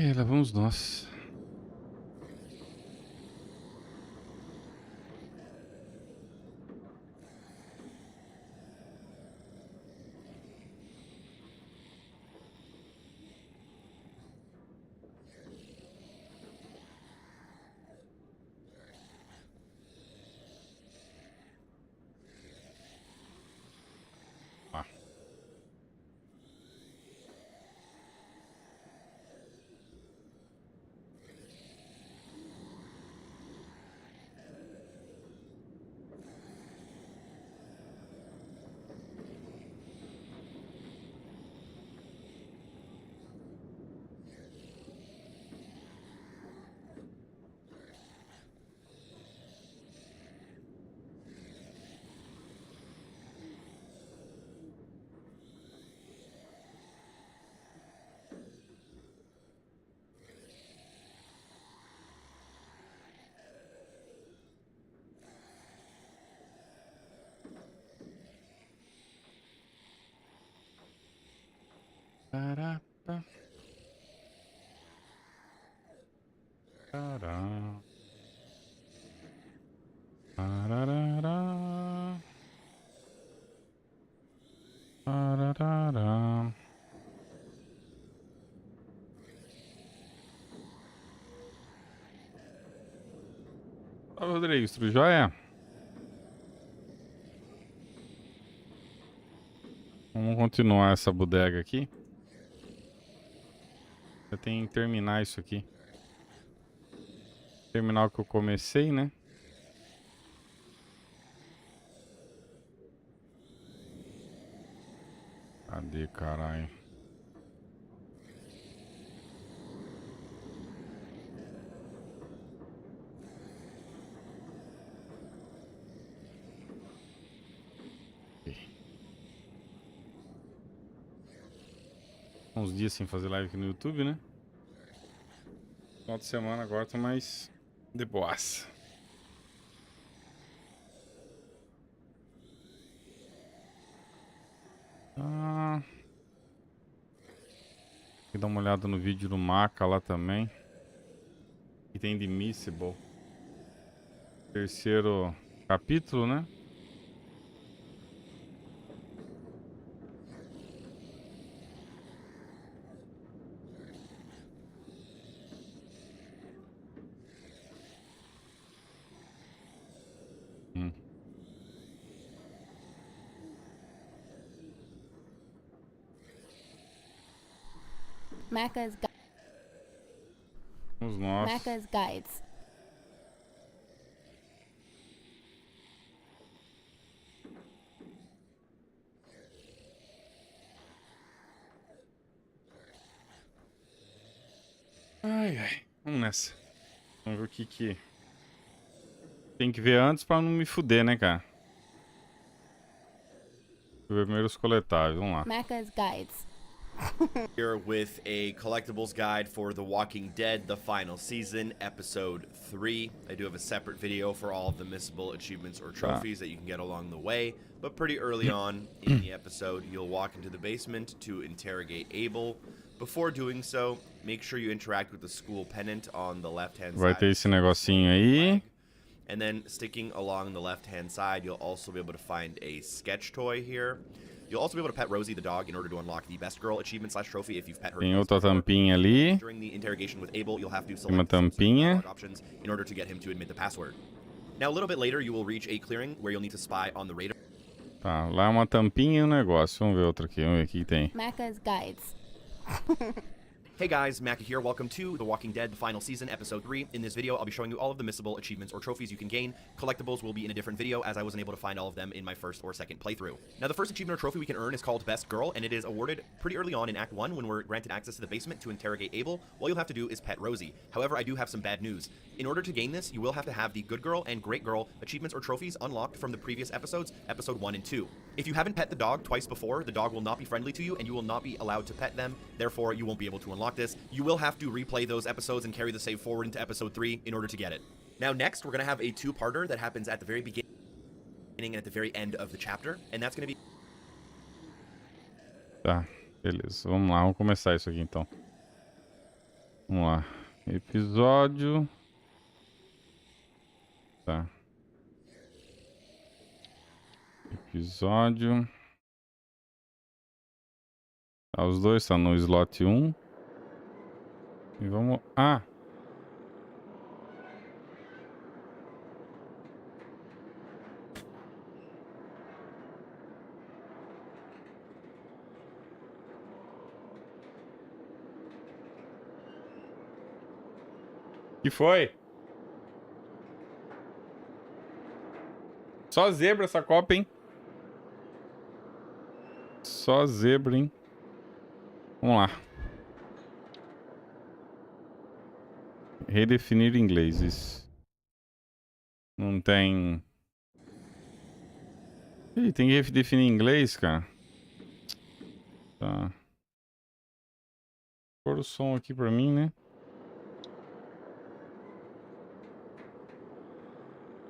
Ai, lá vamos nós. Ah. Tarapa. Tará. Tararara. Tararara. Fala, Rodrigo, tudo jóia? Vamos continuar essa bodega aqui. Eu tenho que terminar isso aqui. Terminar o que eu comecei, né? Cadê, caralho? Uns dias sem fazer live aqui no YouTube, né? Final de semana agora tô mais de boas. Ah, vou dar uma olhada no vídeo do Maca lá também. Que tem de Missable. Terceiro capítulo, né? Hum. Vamos nós. Macca's Guides. Ai, ai. Vamos nessa. Vamos ver o que tem que ver antes pra não me fuder, né, cara? Primeiro os coletáveis, vamos lá. Macca's Guides. Here with a collectibles guide for The Walking Dead, the final season, episode 3. I do have a separate video for all of the missable achievements or trophies that you can get along the way, but pretty early on in the episode, you'll walk into the basement to interrogate Abel. Before doing so, make sure you interact with the school pennant on the left-hand side. Vai ter esse negocinho aí. And then sticking along the left-hand side, you'll also be able to find a sketch toy here. You'll also be able to pet Rosie the dog in order to unlock the best girl achievement / trophy if you've pet her. Tem outra tampinha ali. During the interrogation with Abel, you'll have to Tem uma select some tampinha. dialogue options in order to get him to admit the password. Now, a little bit later, you will reach a clearing where you'll need to spy on the radar. Tá, lá é uma tampinha e um negócio. Vamos ver outra aqui. Vamos ver o que tem. Macca's Guides. Hey guys, Macca here. Welcome to The Walking Dead, the final season, episode 3. In this video, I'll be showing you all of the missable achievements or trophies you can gain. Collectibles will be in a different video, as I wasn't able to find all of them in my first or second playthrough. Now, the first achievement or trophy we can earn is called Best Girl, and it is awarded pretty early on in Act 1 when we're granted access to the basement to interrogate Abel. All you'll have to do is pet Rosie. However, I do have some bad news. In order to gain this, you will have to have the Good Girl and Great Girl achievements or trophies unlocked from the previous episodes, episode 1 and 2. If you haven't pet the dog twice before, the dog will not be friendly to you, and you will not be allowed to pet them. Therefore, you won't be able to unlock this. You will have to replay those episodes and carry the save forward into episode 3 in order to get it. Now, next, we're going to have a two-parter that happens at the very beginning and at the very end of the chapter, and that's going to be... Tá, beleza. Vamos lá, vamos começar isso aqui então. Vamos lá. Episódio. Tá. Episódio. Tá, os dois estão no slot 1. E vamos... Ah! Que foi? Só zebra essa Copa, hein? Só zebra, hein? Vamos lá. Redefinir inglês. Isso. Não tem... Ih, tem que redefinir inglês, cara. Tá. Pôr o som aqui pra mim, né?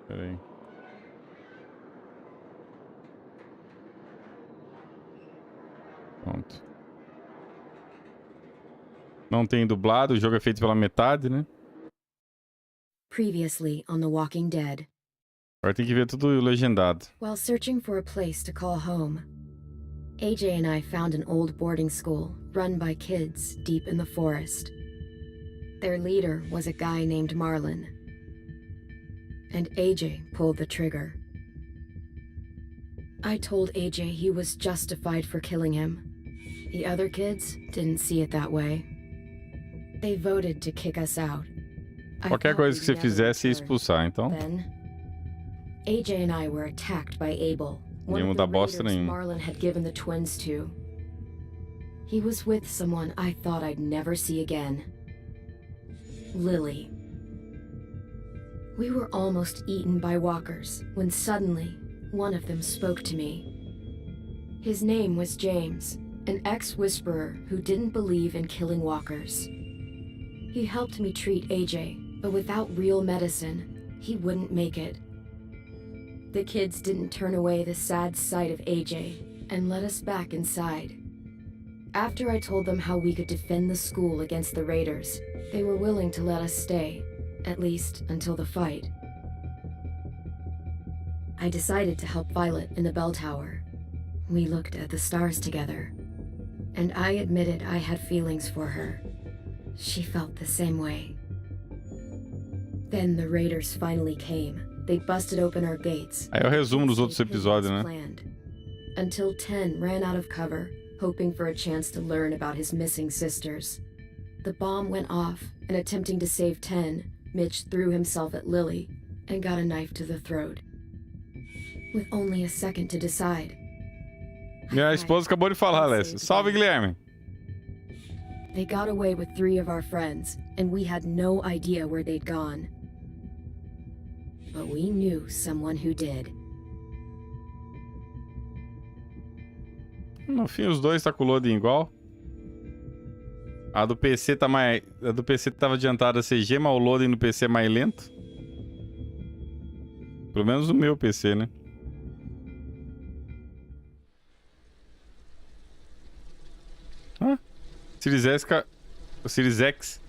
Pera aí. Pronto. Não tem dublado, o jogo é feito pela metade, né? Previously on The Walking Dead. Agora tem que ver tudo legendado. While searching for a place to call home, AJ and I found an old boarding school run by kids deep in the forest. Their leader was a guy named Marlon, and AJ pulled the trigger. I told AJ he was justified for killing him. The other kids didn't see it that way. They voted to kick us out. I Qualquer thought coisa que você we'd never fizesse ia return. expulsar, então. Then, AJ and I were attacked by Abel, one Ninguém of the mudar bosta raiders nenhuma. Marlon had given the twins to. He was with someone I thought I'd never see again. Lily. We were almost eaten by walkers when suddenly one of them spoke to me. His name was James, an ex-whisperer who didn't believe in killing walkers. He helped me treat AJ, but without real medicine, he wouldn't make it. The kids didn't turn away the sad sight of AJ and let us back inside. After I told them how we could defend the school against the raiders, they were willing to let us stay, at least until the fight. I decided to help Violet in the bell tower. We looked at the stars together, and I admitted I had feelings for her. She felt the same way. Then the raiders finally came. They busted open our gates. Aí é o resumo dos outros Stayed hidden episódios, as né? planned, until 10 ran out of cover, hoping for a chance to learn about his missing sisters. The bomb went off, and attempting to save 10, Mitch threw himself at Lily and got a knife to the throat. With only a second to decide. Minha esposa acabou de falar, Alessia. Salve, Guilherme. They got away with 3 of our friends, and we had no idea where they'd gone. But we knew someone who did. No fim, os dois tá com o loading igual. A do PC tá mais... A do PC tava adiantada a CG, mas o loading no PC é mais lento. Pelo menos no meu PC, né? Ah, Series S... O Series X...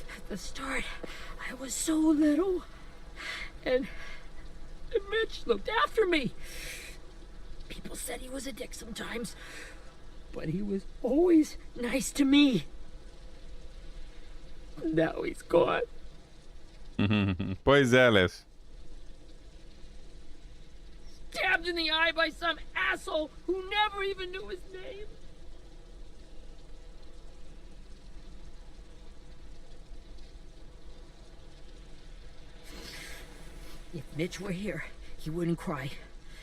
At the start, I was so little, and Mitch looked after me. People said he was a dick sometimes, but he was always nice to me. Now he's gone. Pois é, Alessia. Stabbed in the eye by some asshole who never even knew his name. If Mitch were here, he wouldn't cry.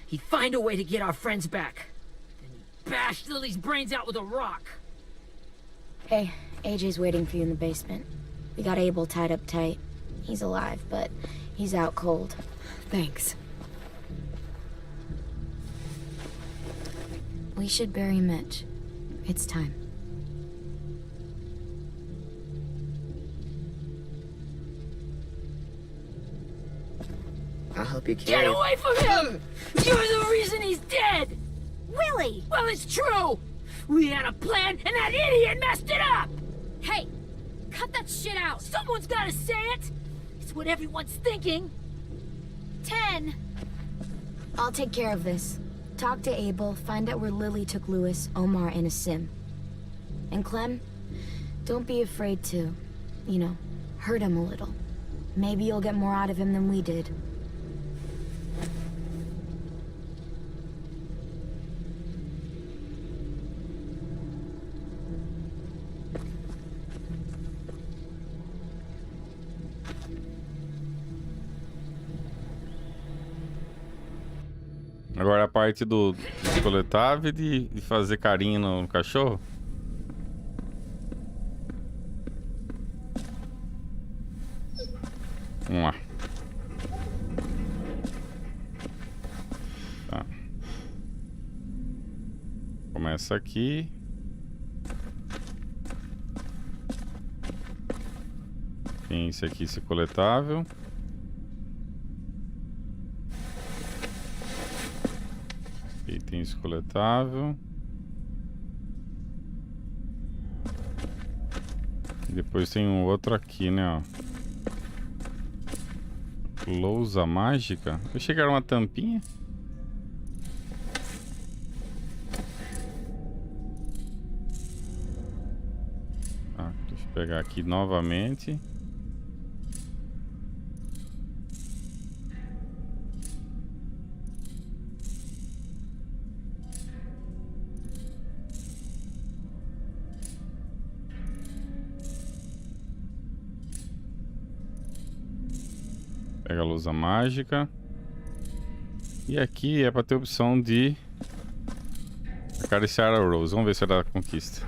He'd find a way to get our friends back. Then he'd bash Lily's brains out with a rock. Hey, AJ's waiting for you in the basement. We got Abel tied up tight. He's alive, but he's out cold. Thanks. We should bury Mitch. It's time. I'll help you Get carry. away from him! You're the reason he's dead! Willie! Well, it's true! We had a plan, and that idiot messed it up! Hey! Cut that shit out! Someone's gotta say it! It's what everyone's thinking! 10! I'll take care of this. Talk to Abel, find out where Lily took Lewis, Omar, and a sim. And Clem, don't be afraid to, you know, hurt him a little. Maybe you'll get more out of him than we did. Agora a parte do coletável e de fazer carinho no cachorro. Vamos lá. Tá. Começa aqui. Tem esse aqui, esse coletável. E tem esse coletável. E depois tem um outro aqui, né, ó. Lousa mágica. Eu achei que era uma tampinha. Ah, deixa eu pegar aqui novamente. Pega a lousa mágica. E aqui é pra ter a opção de acariciar a Rose. Vamos ver se ela conquista.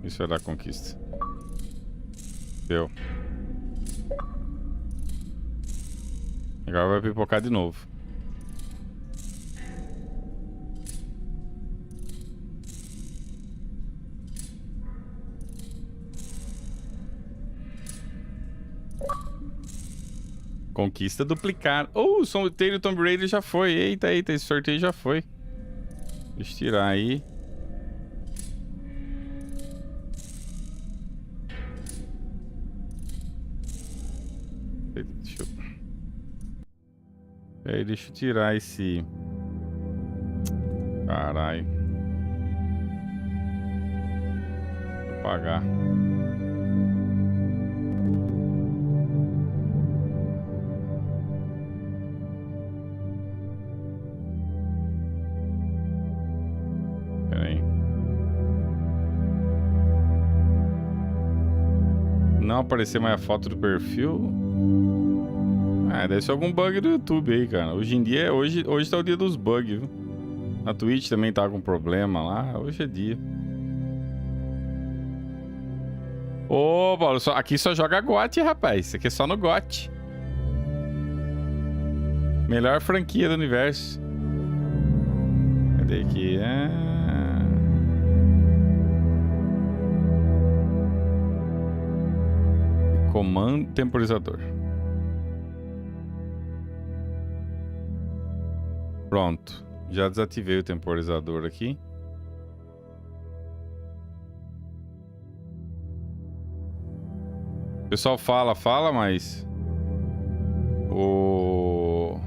Isso vai dar conquista. Deu. Agora vai pipocar de novo. Conquista duplicar. Oh, o sorteio do Tomb Raider já foi. Eita, eita, esse sorteio já foi. Deixa eu tirar aí. Deixa eu tirar esse... Caralho. Vou pagar. Não aparecer mais a foto do perfil. Deve ser algum bug do YouTube aí, cara. Hoje em dia, hoje tá o dia dos bugs, viu? Na Twitch também tá com problema lá. Hoje é dia. Ô, Paulo, aqui só joga GOT, rapaz. Isso aqui é só no GOT. Melhor franquia do universo. Cadê aqui? Comando temporizador. Pronto. Já desativei o temporizador aqui. O pessoal fala, mas... O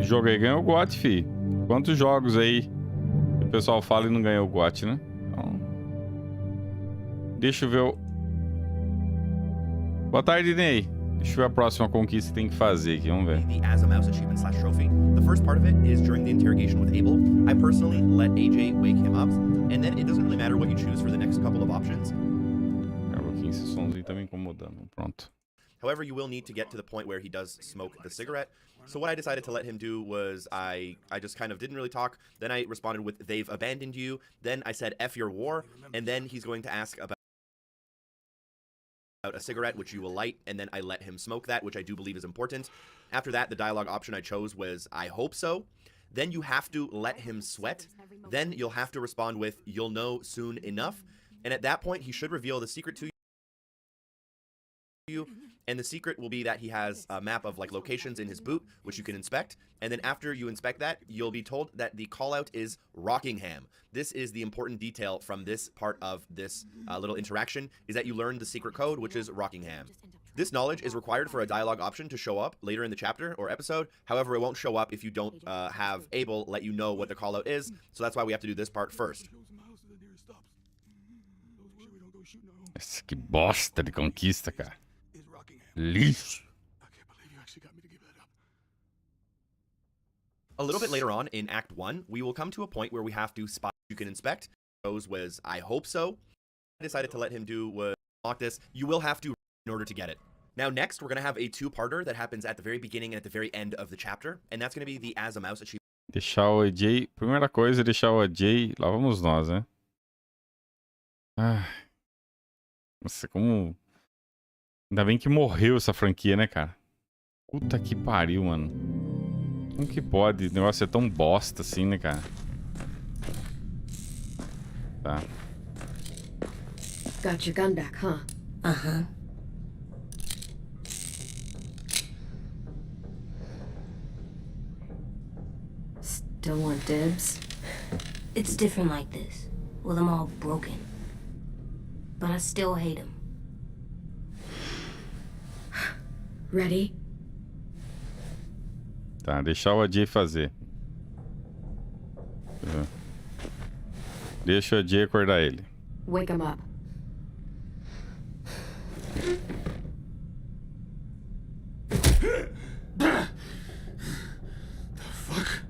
jogo aí ganhou o GOT, fi. Quantos jogos aí o pessoal fala e não ganhou o GOT, né? Então... Deixa eu ver o... Boa tarde, Ney. Deixa eu ver a próxima conquista que tem que fazer aqui, vamos ver. The As a Mouse achievement / trophy. The first part of it is during the interrogation with Abel. I personally let AJ wake him up, and then it doesn't really matter what you choose for the next couple of options. Cara, aqui esse somzinho tá me incomodando. Pronto. However, you will need to get to the point where he does smoke the cigarette. So what I decided to let him do was I just kind of didn't really talk. Then I responded with, "They've abandoned you." Then I said, "F your war." And then he's going to ask about a cigarette, which you will light. And then I let him smoke that, which I do believe is important. After that, the dialogue option I chose was, "I hope so." Then you have to let him sweat. Then you'll have to respond with, "You'll know soon enough." And at that point, he should reveal the secret to you. And the secret will be that he has a map of like locations in his boot, which you can inspect. And then after you inspect that, you'll be told that the call out is Rockingham. This is the important detail from this part of this little interaction, is that you learn the secret code, which is Rockingham. This knowledge is required for a dialogue option to show up later in the chapter or episode. However, it won't show up if you don't have Abel let you know what the call out is. So that's why we have to do this part first. Que bosta de conquista, cara. Lixo. A little bit later on in Act 1, we will come to a point where we have to spot you can inspect. Those was, "I hope so." I decided to let him do was lock this. You will have to in order to get it. Now next, we're going to have a two-parter that happens at the very beginning and at the very end of the chapter. And that's going to be the As a Mouse achievement. Deixar o AJ... Primeira coisa é deixar o AJ... Lá vamos nós, né? Ah. Nossa, como... Ainda bem que morreu essa franquia, né, cara? Puta que pariu, mano. Como que pode? O negócio é tão bosta assim, né, cara? Tá. Got your gun back, huh? Uh-huh. Still want dibs? It's different like this, with them all broken. But I still hate him. Ready? Tá, deixar o AJ fazer. Deixa o AJ acordar ele. Wake him up.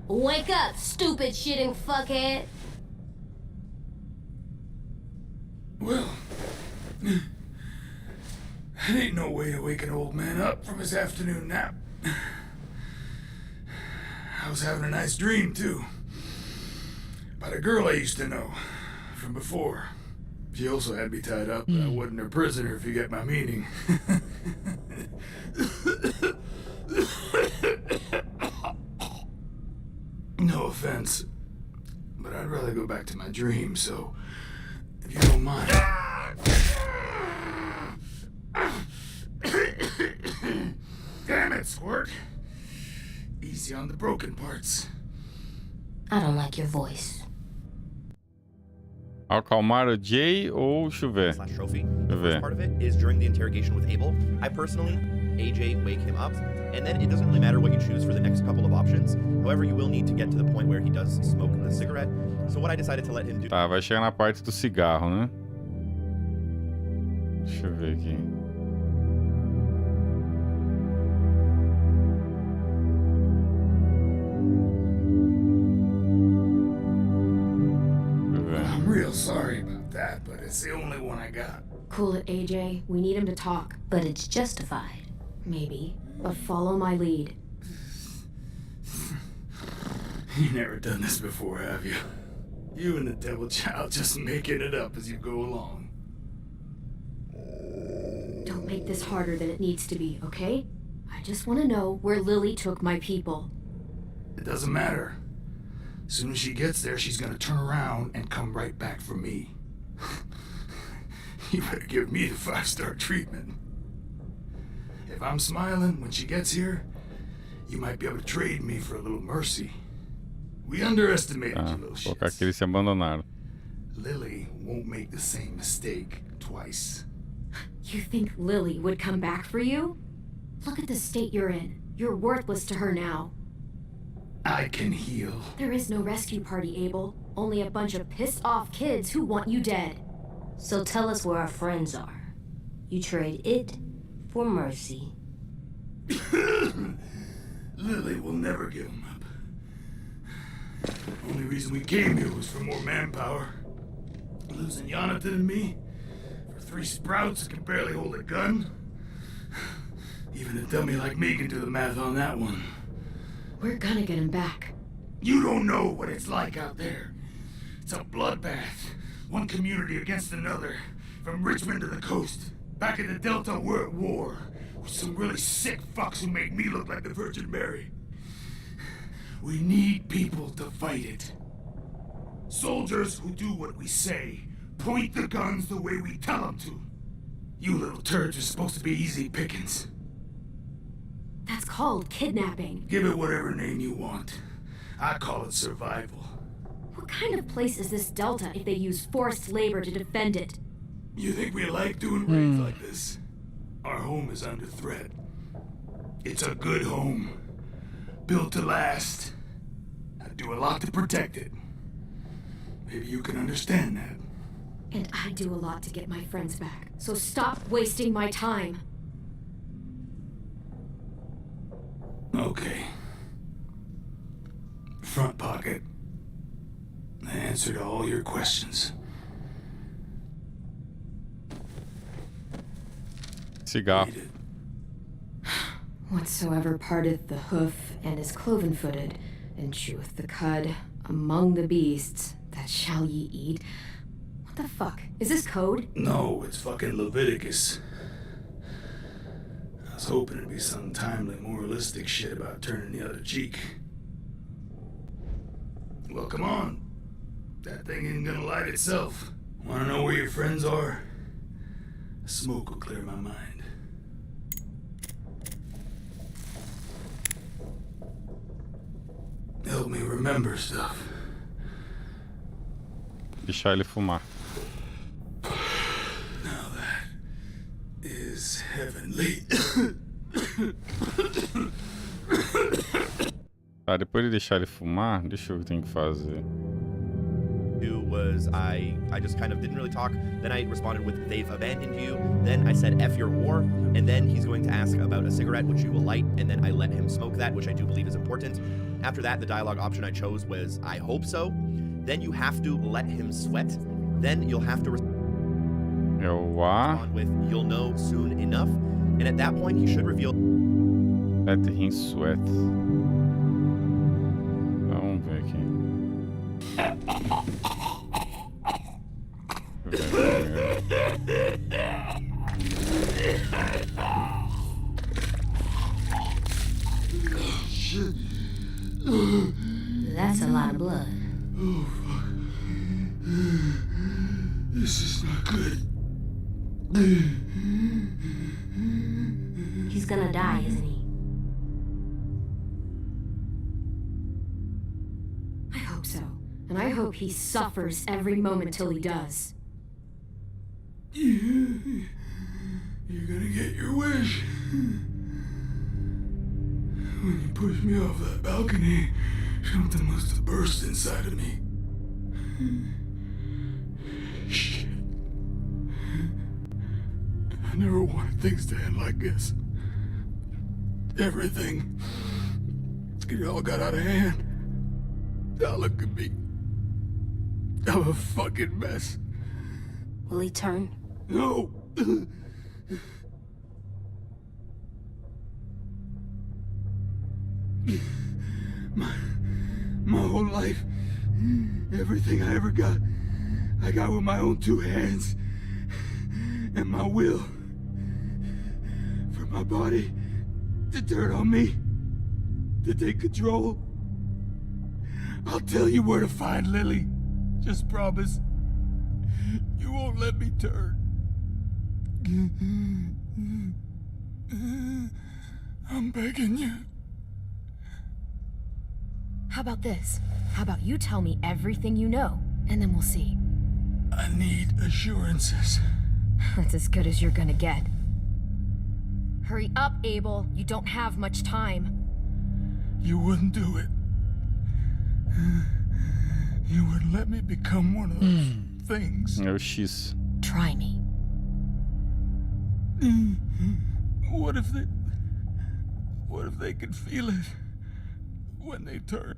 Wake up, stupid shitting fuckhead! Well, that ain't no way to wake an old man up from his afternoon nap. I was having a nice dream, too. About a girl I used to know from before. She also had me tied up, but I wasn't her prisoner, if you get my meaning. No offense, but I'd rather go back to my dream, so if you don't mind. Damn it, Squirt. Easy on the broken parts. I don't like your voice. Acalmar o Jay ou chover? / trophy. The first part of it is during the interrogation with Abel. I personally, AJ wake him up, and then it doesn't really matter what you choose for the next couple of options. However, you will need to get to the point where he does smoke the cigarette. So what I decided to let him do... Tá, vai chegar na parte do cigarro, né? Deixa eu ver aqui. I'm real sorry about that, but it's the only one I got. Cool it, AJ. We need him to talk. But it's justified. Maybe. But follow my lead. You never done this before, have you? You and the devil child just making it up as you go along. Don't make this harder than it needs to be, okay? I just want to know where Lily took my people. It doesn't matter. As soon as she gets there, she's gonna turn around and come right back for me. You better give me the 5-star treatment. If I'm smiling when she gets here, you might be able to trade me for a little mercy. We underestimated you, little Colocar shits. que eles se abandonaram. Lily won't make the same mistake twice. You think Lily would come back for you? Look at the state you're in. You're worthless to her now. I can heal. There is no rescue party, Abel. Only a bunch of pissed-off kids who want you dead. So tell us where our friends are. You trade it for mercy. Lily will never give him up. Only reason we came here was for more manpower. Losing Jonathan and me for 3 sprouts who can barely hold a gun. Even a dummy like me can do the math on that one. We're gonna get him back. You don't know what it's like out there. It's a bloodbath. One community against another. From Richmond to the coast. Back in the Delta, we're at war. With some really sick fucks who make me look like the Virgin Mary. We need people to fight it. Soldiers who do what we say. Point the guns the way we tell them to. You little turds are supposed to be easy pickings. That's called kidnapping. Give it whatever name you want. I call it survival. What kind of place is this Delta if they use forced labor to defend it? You think we like doing raids like this? Our home is under threat. It's a good home. Built to last. I do a lot to protect it. Maybe you can understand that. And I do a lot to get my friends back. So stop wasting my time. Okay. Front pocket. The answer to all your questions. Cigar. Read it. Whatsoever parteth the hoof and is cloven-footed, and cheweth the cud among the beasts, that shall ye eat. What the fuck? Is this code? No, it's fucking Leviticus. I was hoping it'd be some timely moralistic shit about turning the other cheek. Well, come on. That thing ain't gonna light itself. Wanna know where your friends are? Smoke will clear my mind. Help me remember stuff. Deixar ele fumar. Now that is heavenly. Tá, depois de deixar ele fumar, deixa eu ver o que tem que fazer. Was I just kind of didn't really talk. Then I responded with, they've abandoned you. Then I said, F your war. And then he's going to ask about a cigarette, which you will light. And then I let him smoke that, which I do believe is important. After that, the dialogue option I chose was, I hope so. Then you have to let him sweat. Then you'll have to respond with, you'll know soon enough. And at that point, he should reveal. Let him sweat. Vamos ver aqui. That's a lot of blood. Oh, fuck. This is not good. He's gonna die, isn't he? I hope so. And I hope he suffers every moment till he does. You're gonna get your wish. When you pushed me off that balcony, something must have burst inside of me. Shit. I never wanted things to end like this. Everything. It all got out of hand. Now look at me. I'm a fucking mess. Will he turn? No! My whole life, everything I ever got, I got with my own 2 hands and my will. For my body to turn on me, to take control. I'll tell you where to find Lily. Just promise. You won't let me turn. I'm begging you. How about this? How about you tell me everything you know, and then we'll see. I need assurances. That's as good as you're gonna get. Hurry up, Abel. You don't have much time. You wouldn't do it. You wouldn't let me become one of those things. É o X. Try me. What if What if they could feel it when they turn?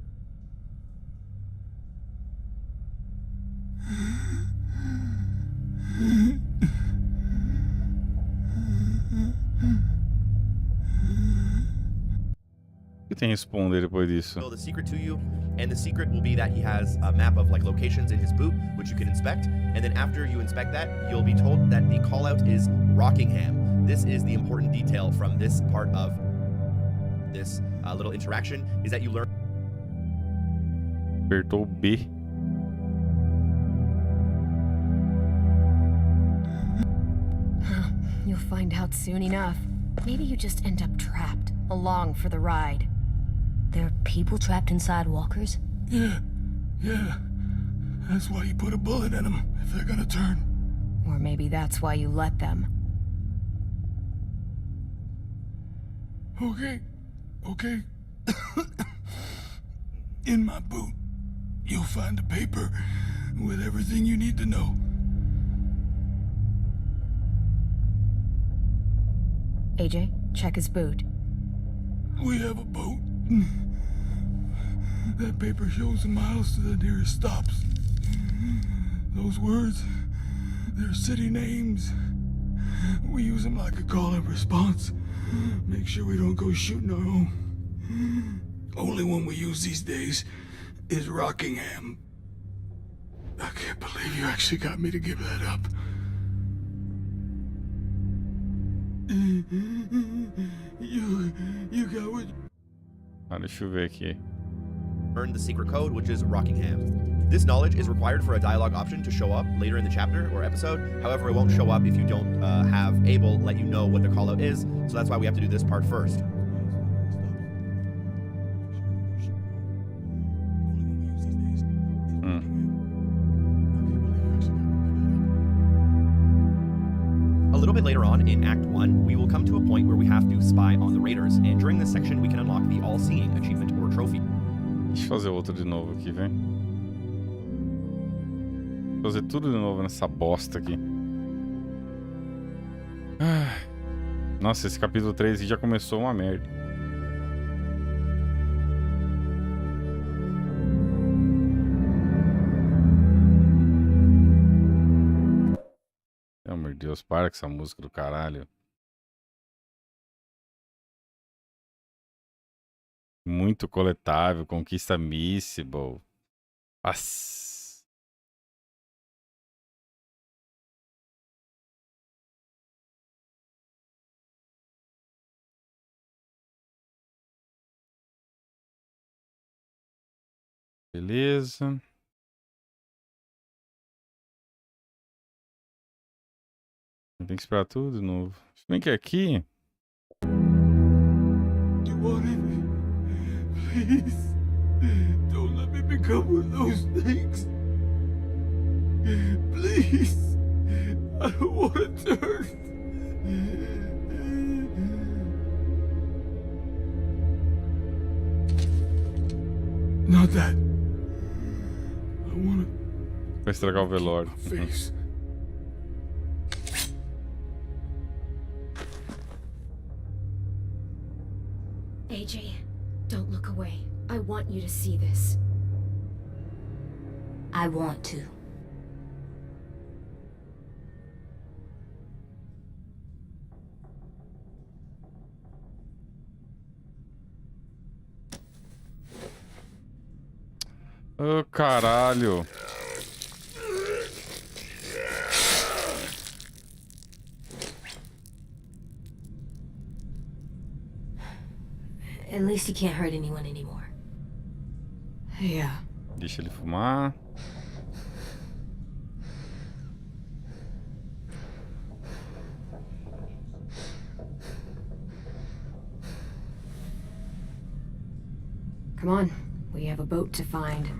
O que tem a responder depois disso? The secret to you, and the secret will be that he has a map of like locations in his boot, which you can inspect, and then after you inspect that, you'll be told that the call out is Rockingham. This is the important detail from this part of this little interaction, is that you learn. Apertou B. You'll find out soon enough. Maybe you just end up trapped, along for the ride. There are people trapped inside walkers? Yeah. That's why you put a bullet in them, if they're gonna turn. Or maybe that's why you let them. Okay. In my boot, you'll find a paper with everything you need to know. AJ, check his boot. We have a boat. That paper shows the miles to the nearest stops. Those words, they're city names. We use them like a call and response. Make sure we don't go shooting our own. Only one we use these days is Rockingham. I can't believe you actually got me to give that up. You got what? Deixa eu ver aqui. Earn the secret code, which is Rockingham. This knowledge is required for a dialogue option to show up later in the chapter or episode. However, it won't show up if you don't have Abel let you know what the callout is. So that's why we have to do this part first. A little bit later on in Act 1, we will come to a point where we have to spy on the raiders, and during this section we can unlock the All-Seeing achievement or trophy. Deixa eu fazer outro de novo aqui, vem. Fazer tudo de novo nessa bosta aqui. Nossa, esse capítulo 3 aqui já começou uma merda. Pelo amor de Deus, para com essa música do caralho. Muito coletável, conquista Missable. Nossa. Beleza. Tem que esperar tudo de novo. Se bem que aqui... You want it? Please, don't let me become one of those things. Please, I don't want to turn. Not that. I want Vai estragar o velório. to face. AJ, don't look away. I want you to see this. I want to. Ô, caralho. At least he can't hurt anyone anymore. Yeah. Deixa ele fumar. Come on. We have a boat to find.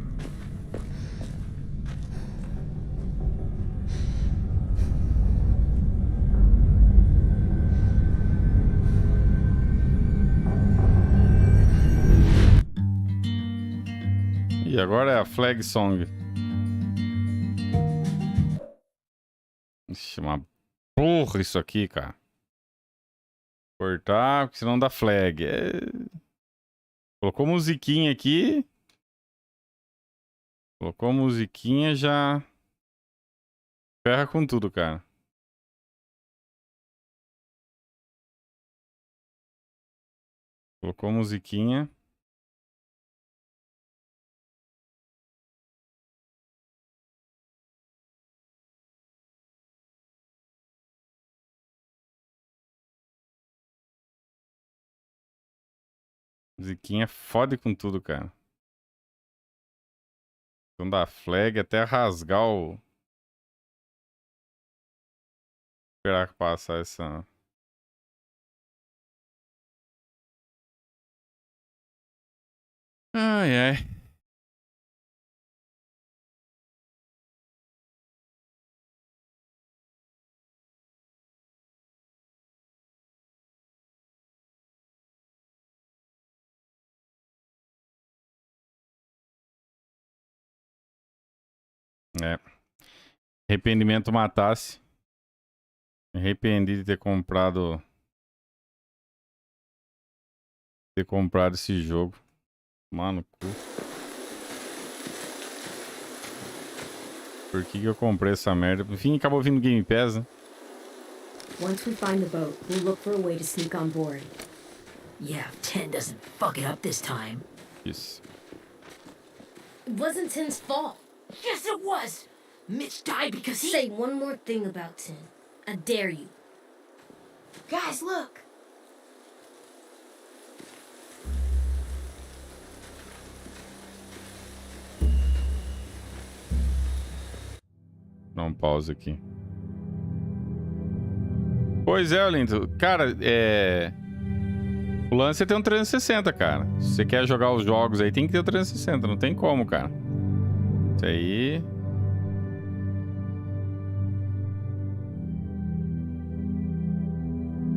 E agora é a Flag Song. Ixi, uma porra isso aqui, cara. Cortar, porque senão dá flag. Colocou musiquinha aqui. Colocou musiquinha, já... ferra com tudo, cara. Colocou musiquinha. Musiquinha fode com tudo, cara. Então dá flag até rasgar o... Esperar que passar essa... Ai, ai. É. Arrependimento matasse. Me arrependi de ter comprado... esse jogo. Mano, cu. Por que eu comprei essa merda? Enfim, acabou vindo Game Pass, né? Once we find the boat, we'll look for a way to sneak on board. Yeah, 10 doesn't fuck it up this time. Isso. It wasn't Tim's fault. Yes, it was! Mitch died because he... Say one more thing about Tim. I dare you. Guys, look. Dá um pause aqui. Pois é, Lindo. Cara, o lance é ter um 360, cara. Se você quer jogar os jogos aí, tem que ter o 360. Não tem como, cara. Isso aí...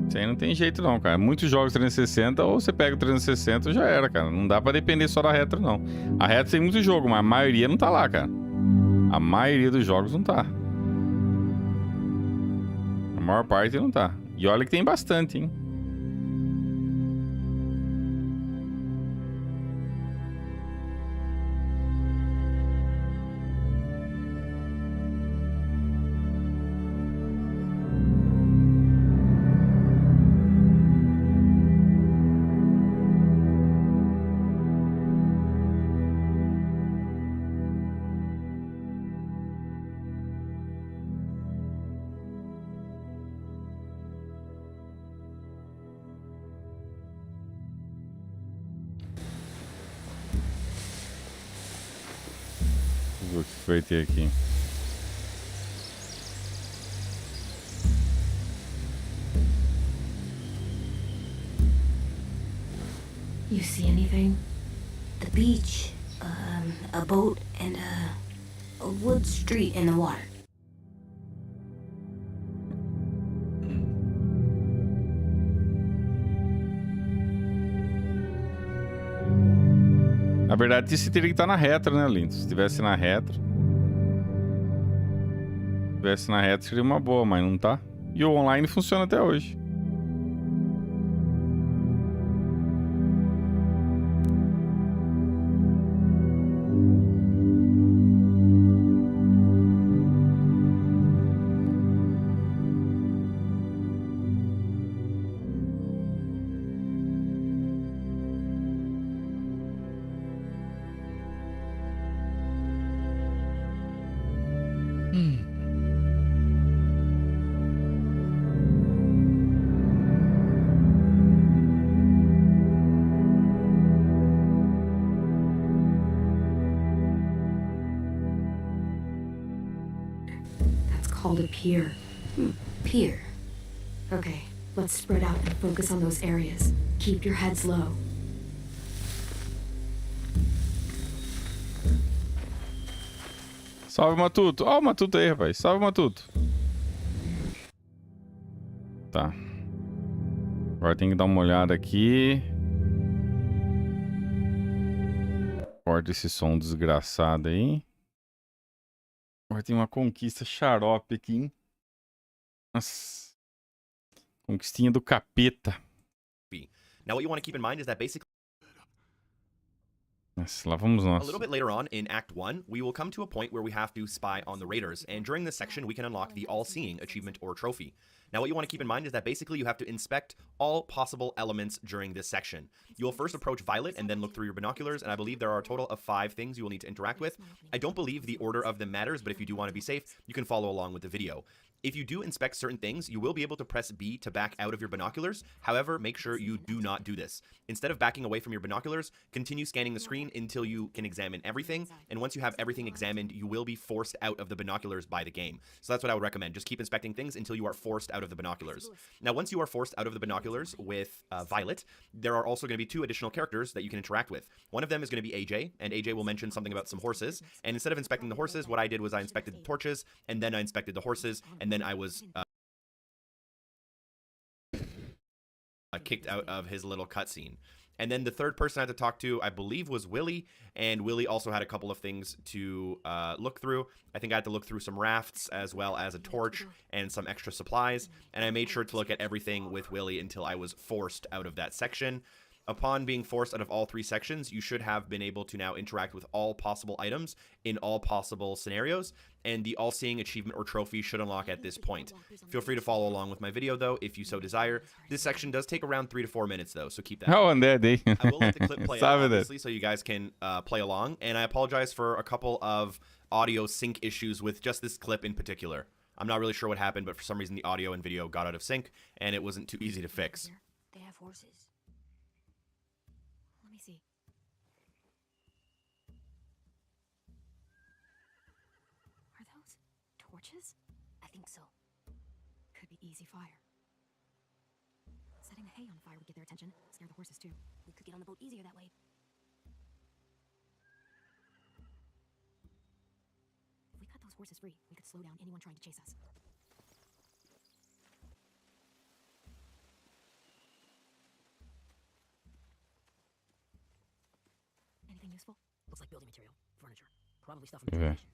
Isso aí não tem jeito não, cara. Muitos jogos 360, ou você pega o 360 já era, cara. Não dá pra depender só da retro, não. A retro tem muito jogo, mas a maioria não tá lá, cara. A maioria dos jogos não tá. A maior parte não tá. E olha que tem bastante, hein? O que vai ter aqui? You see anything? The beach, a boat, and a wood street in the water. Na verdade, isso teria que estar na retro, né, Lindo? Se tivesse na retro... Se tivesse na retro, seria uma boa, mas não tá. E o online funciona até hoje. Called a pier. Pier. Okay, let's spread out and focus on those areas. Keep your heads low. Salve, Matuto. Ó, o Matuto aí, rapaz. Salve, Matuto. Tá. Agora tem que dar uma olhada aqui. Corta esse som desgraçado aí. Agora tem uma conquista xarope aqui, hein? Nossa. Conquistinha do capeta. Now, what you want to keep in mind is that basically Lá vamos nós. a little bit later on in Act 1, we will come to a point where we have to spy on the raiders, and during this section, we can unlock the All-Seeing achievement or trophy. Now, what you want to keep in mind is that basically you have to inspect all possible elements during this section. You will first approach Violet and then look through your binoculars, and I believe there are a total of 5 things you will need to interact with. I don't believe the order of them matters, but if you do want to be safe, you can follow along with the video. If you do inspect certain things, you will be able to press B to back out of your binoculars. However, make sure you do not do this. Instead of backing away from your binoculars, continue scanning the screen until you can examine everything. And once you have everything examined, you will be forced out of the binoculars by the game. So that's what I would recommend. Just keep inspecting things until you are forced out of the binoculars. Now, once you are forced out of the binoculars with Violet, there are also going to be 2 additional characters that you can interact with. One of them is going to be AJ, and AJ will mention something about some horses. And instead of inspecting the horses, what I did was I inspected the torches, and then I inspected the horses, and then I was kicked out of his little cutscene. And then the third person I had to talk to, I believe, was Willie, and Willie also had a couple of things to look through. I think I had to look through some rafts as well as a torch and some extra supplies, and I made sure to look at everything with Willie until I was forced out of that section. Upon being forced out of all 3 sections, you should have been able to now interact with all possible items in all possible scenarios, and the All-Seeing achievement or trophy should unlock at this point. Feel free to follow along with my video, though, if you so desire. This section does take around 3 to 4 minutes, though, so keep that. Oh, andei, dei. I will let the clip play out, obviously, so you guys can play along, and I apologize for a couple of audio sync issues with just this clip in particular. I'm not really sure what happened, but for some reason the audio and video got out of sync, and it wasn't too easy to fix. They have horses. Let me see. Are those torches? I think so. Could be easy fire. Setting the hay on fire would get their attention. Scare the horses too. We could get on the boat easier that way. If we cut those horses free, we could slow down anyone trying to chase us. Anything useful? Looks like building material, furniture, probably stuff from the Yeah. train station.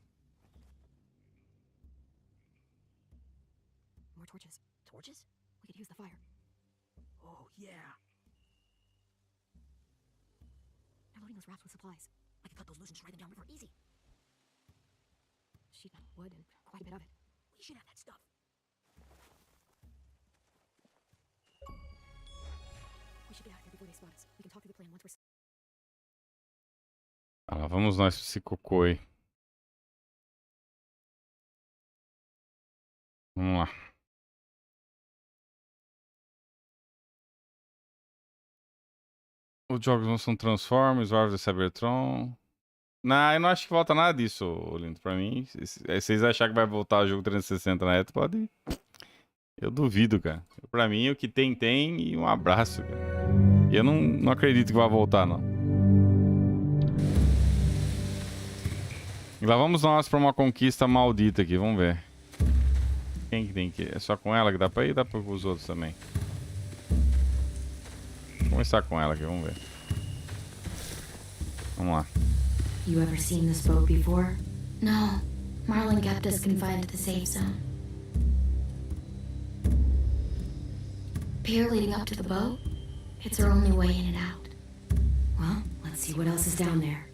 More torches. Torches? We could use the fire. Oh, yeah. They're loading those rafts with supplies. I could cut those loose and just ride them downriver easy. Sheet metal, wood, and quite a bit of it. We should have that stuff. We should get out of here before they spot us. We can talk through the plan once we're... Ah, lá vamos nós pra esse cocô aí. Vamos lá. Os jogos não são Transformers, Warriors de Cybertron. Não, eu não acho que volta nada disso, Lindo. Pra mim, se vocês acharem que vai voltar o jogo 360 na época, pode ir. Eu duvido, cara. Pra mim, o que tem, tem. E um abraço, cara. E eu não acredito que vai voltar, não. E lá vamos nós pra uma conquista maldita aqui, vamos ver. Quem que tem que... É só com ela que dá pra ir? Dá pra ir com os outros também. Vou começar com ela aqui, vamos ver. Vamos lá. You ever seen this boat before? No. Marlin kept us confined to the safe zone. Pier leading up to the boat? It's our only way in and out. Well, let's see what else is down there.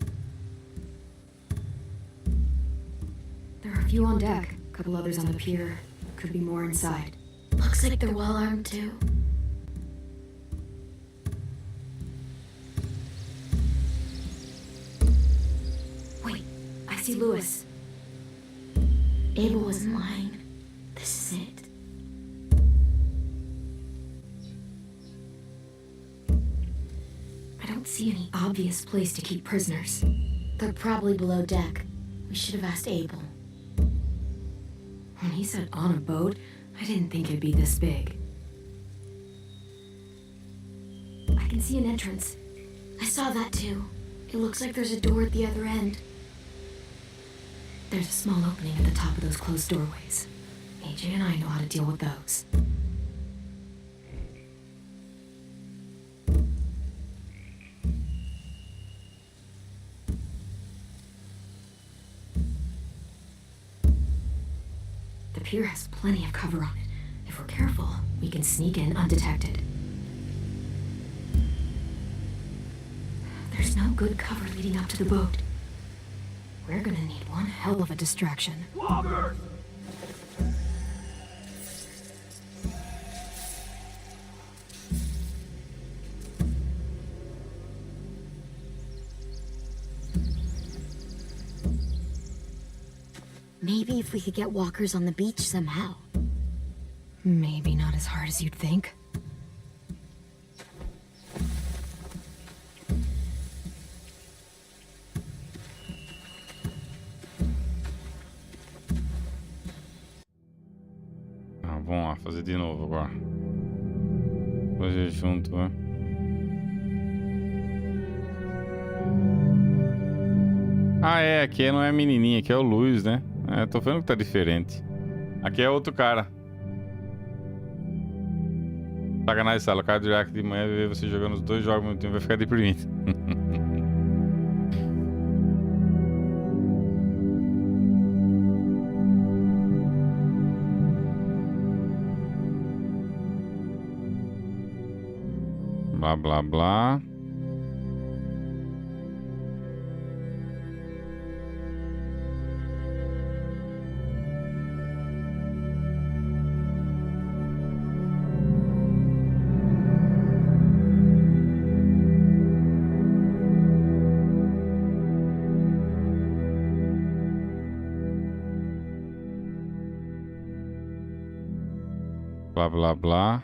There are a few on deck, a couple others on the pier. Could be more inside. Looks like they're well armed too. Wait, I see Lewis. Abel wasn't lying. This is it. I don't see any obvious place to keep prisoners. They're probably below deck. We should have asked Abel. When he said on a boat, I didn't think it'd be this big. I can see an entrance. I saw that too. It looks like there's a door at the other end. There's a small opening at the top of those closed doorways. AJ and I know how to deal with those. The pier has plenty of cover on it. If we're careful, we can sneak in undetected. no good cover leading up to the boat. We're gonna need one hell of a distraction. Walker! Maybe if we could get walkers on the beach somehow. Maybe not as hard as you'd think. Ah, vamos lá, fazer de novo agora. Fazer junto, né? Ah, é, aqui não é a menininha, aqui é o Luiz, né? É, tô vendo que tá diferente. Aqui é outro cara. Sacanagem, sala. O cara de Jack de manhã vai ver você jogando os dois jogos ao mesmo tempo, vai ficar deprimido. Blá, blá, blá. Blá, blá, blá.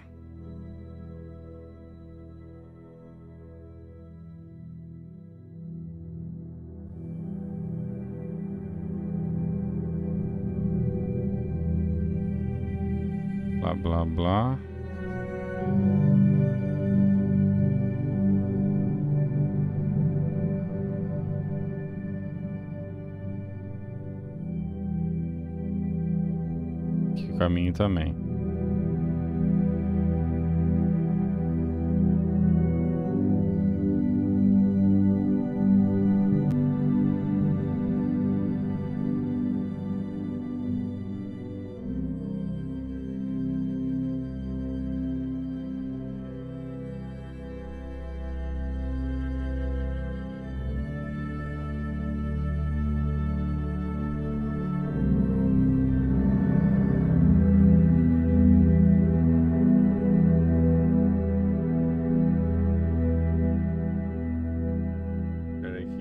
Blá, blá, blá. Aqui o caminho também.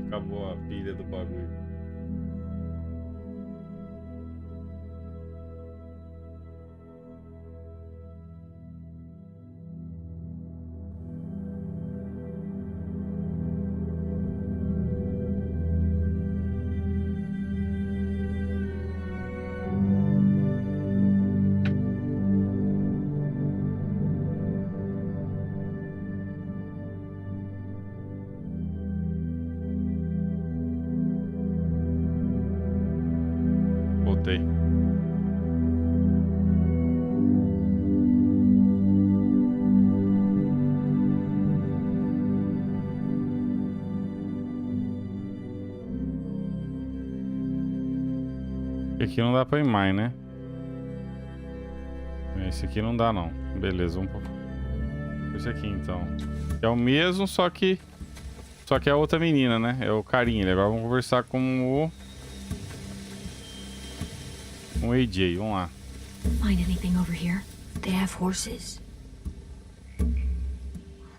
Acabou a pilha do bagulho. Voltei. Aqui não dá pra ir mais, né? Esse aqui não dá, não. Beleza, vamos por esse aqui, então. É o mesmo, só que é a outra menina, né? É o carinha. Agora vamos conversar com o AJ, vamos lá. Find anything over here? They have horses.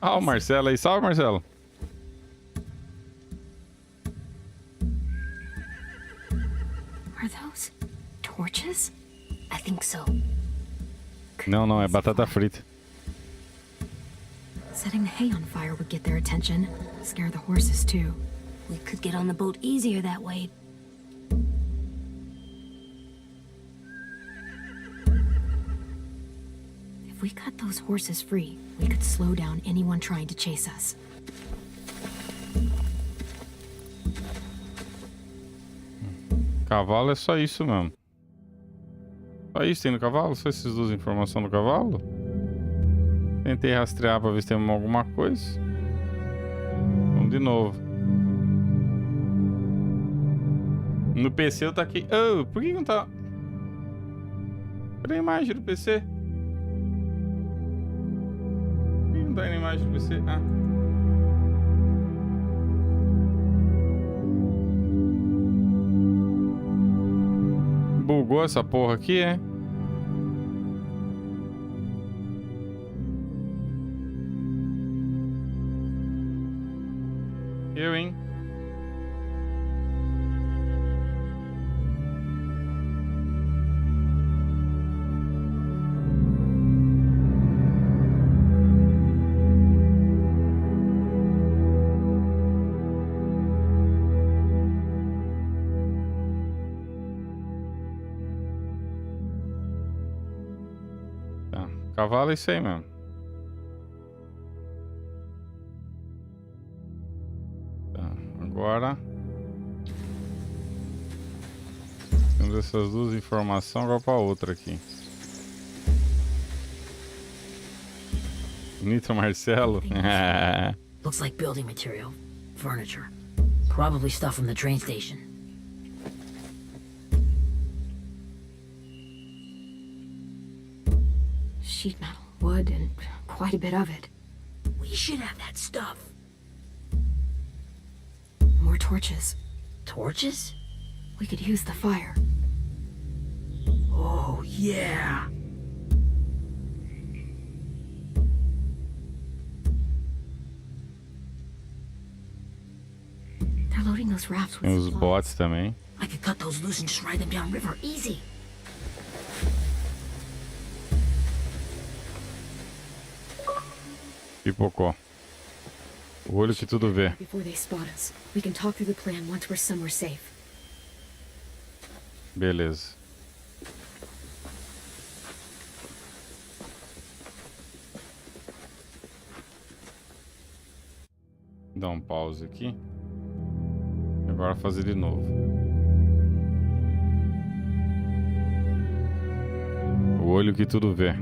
Ah, o Marcelo aí. Salve, Marcelo. Are those torches? I think so. Não, não, é batata frita. Setting the hay on fire would get their attention. Scare the horses too. We could get on the boat easier that way. If we cut those horses free, we could slow down anyone trying to chase us. Cavalo é só isso mesmo. Só isso tem no cavalo? Só essas duas informações do cavalo? Tentei rastrear pra ver se tem alguma coisa. Vamos de novo. No PC eu tá aqui. Oh, por que não tá? Cadê a imagem do PC? Por que não tá na imagem do PC? Ah. Bugou essa porra aqui, é? Eu, hein? Tá. Cavalo é isso aí mesmo. Agora temos essas duas informações, agora para outra aqui. Nitro Marcelo. Looks like building material, furniture, probably stuff from the train station. Sheet metal, wood, and quite a bit of it. We should have that stuff. More torches. Torches? We could use the fire. Oh, yeah. They're loading those rafts with Tem os supplies. bots também. I could cut those loose and just ride them downriver easy. Pipocó. O olho que tudo vê. Before they spot us, we can talk through the plan once we're somewhere safe. Beleza. Dá um pause aqui. Agora fazer de novo. O olho que tudo vê.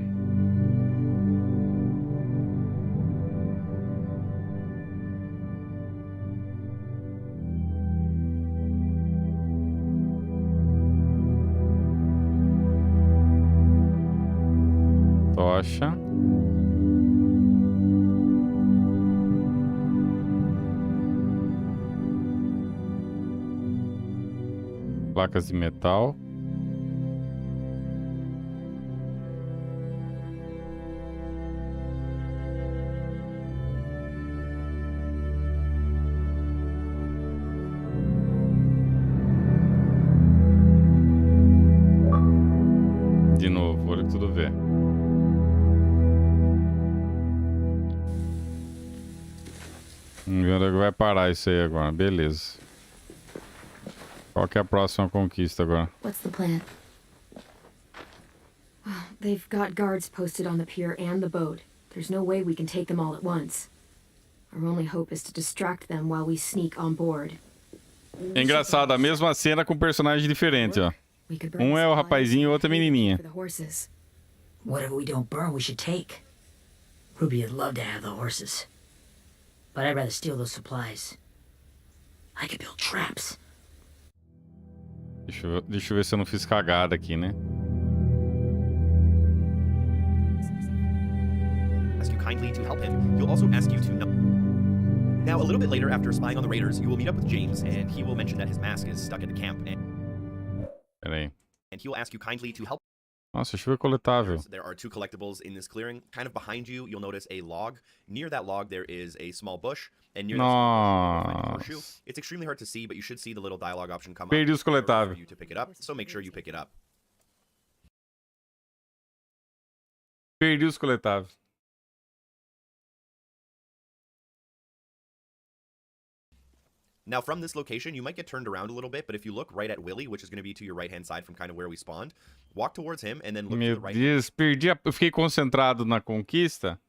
Tocha. Placas de metal. De novo, olha que tudo vê. Vamos ver onde é que vai parar isso aí agora. Beleza. Qual que é a próxima conquista agora? What's the plan? They've got guards posted on the pier and the boat. There's no way we can take them all at once. Our only hope is to distract them while we sneak on board. É engraçado, a mesma cena com personagem diferente, ó. We could burn Um é o supplies rapazinho e and outra é a pay menininha. for the horses. Whatever we don't burn, we should take. Ruby would love to have the horses. But I'd rather steal those supplies. I could build traps. Deixa eu ver se eu não fiz cagada aqui, né? Ask you kindly to help him. He'll also ask you to Now, a little bit later, after spying on the raiders, you will meet up with James, and he will mention that his mask is stuck at the camp, Pera aí. and he will ask you kindly to help. Nossa, deixa eu ver coletável. There are 2 collectibles in this clearing. Kind of behind you, you'll notice a log. Near that log, there is a small bush, and near that small bush, you'll find a horseshoe. Nossa. It's extremely hard to see, but you should see the little dialogue option come Perdi up os for coletáveis. you to pick it up, so make sure you pick it up. Perdi os coletáveis. Now, from this location, you might get turned around a little bit, but if you look right at Willie, which is going to be to your right-hand side from kind of where we spawned, walk towards him and then look to Meu the right. Deus, perdi a... Eu fiquei concentrado na conquista.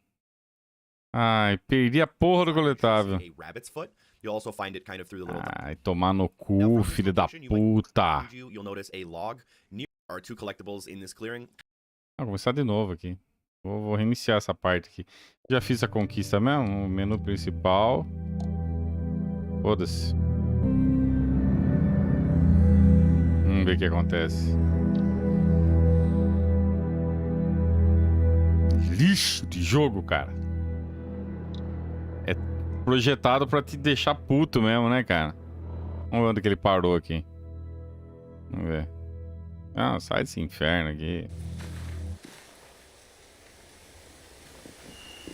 Ai, perdi a porra do coletável. A rabbit's foot. You'll also find it kind of through the little. Ai, tomar no Now, cu, from this filho da location, you might- puta. behind you, you'll notice a log. Near are 2 collectibles in this clearing. Vou começar de novo aqui. Vou reiniciar essa parte aqui. Já fiz a conquista mesmo? O menu principal. Foda-se. Vamos ver o que acontece. Lixo de jogo, cara. É projetado pra te deixar puto mesmo, né, cara? Vamos ver onde que ele parou aqui. Vamos ver. Ah, sai desse inferno aqui.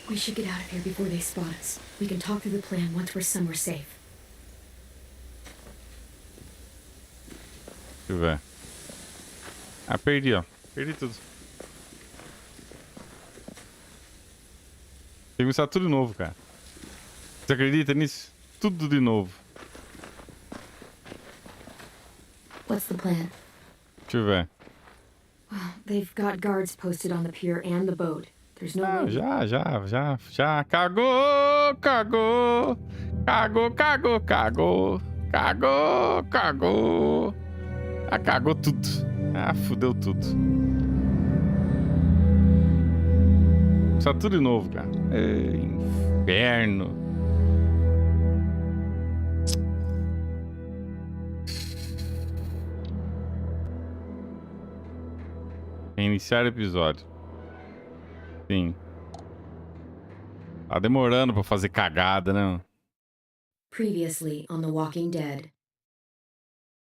We should get out of here before they spot us. We can talk through the plan once we're somewhere safe. Deixa eu ver. Ah, perdi, ó. Perdi tudo. Tem que começar tudo de novo, cara. Você acredita nisso? Tudo de novo. What's the plan? Deixa eu ver. Well, they've got guards posted on the pier and the boat. There's no way. Já. Cagou. Cagou. Ah, cagou tudo. Ah, fudeu tudo. Começar tudo de novo, cara. Inferno. Reiniciar episódio. Sim. Tá demorando pra fazer cagada, né? Previously on The Walking Dead.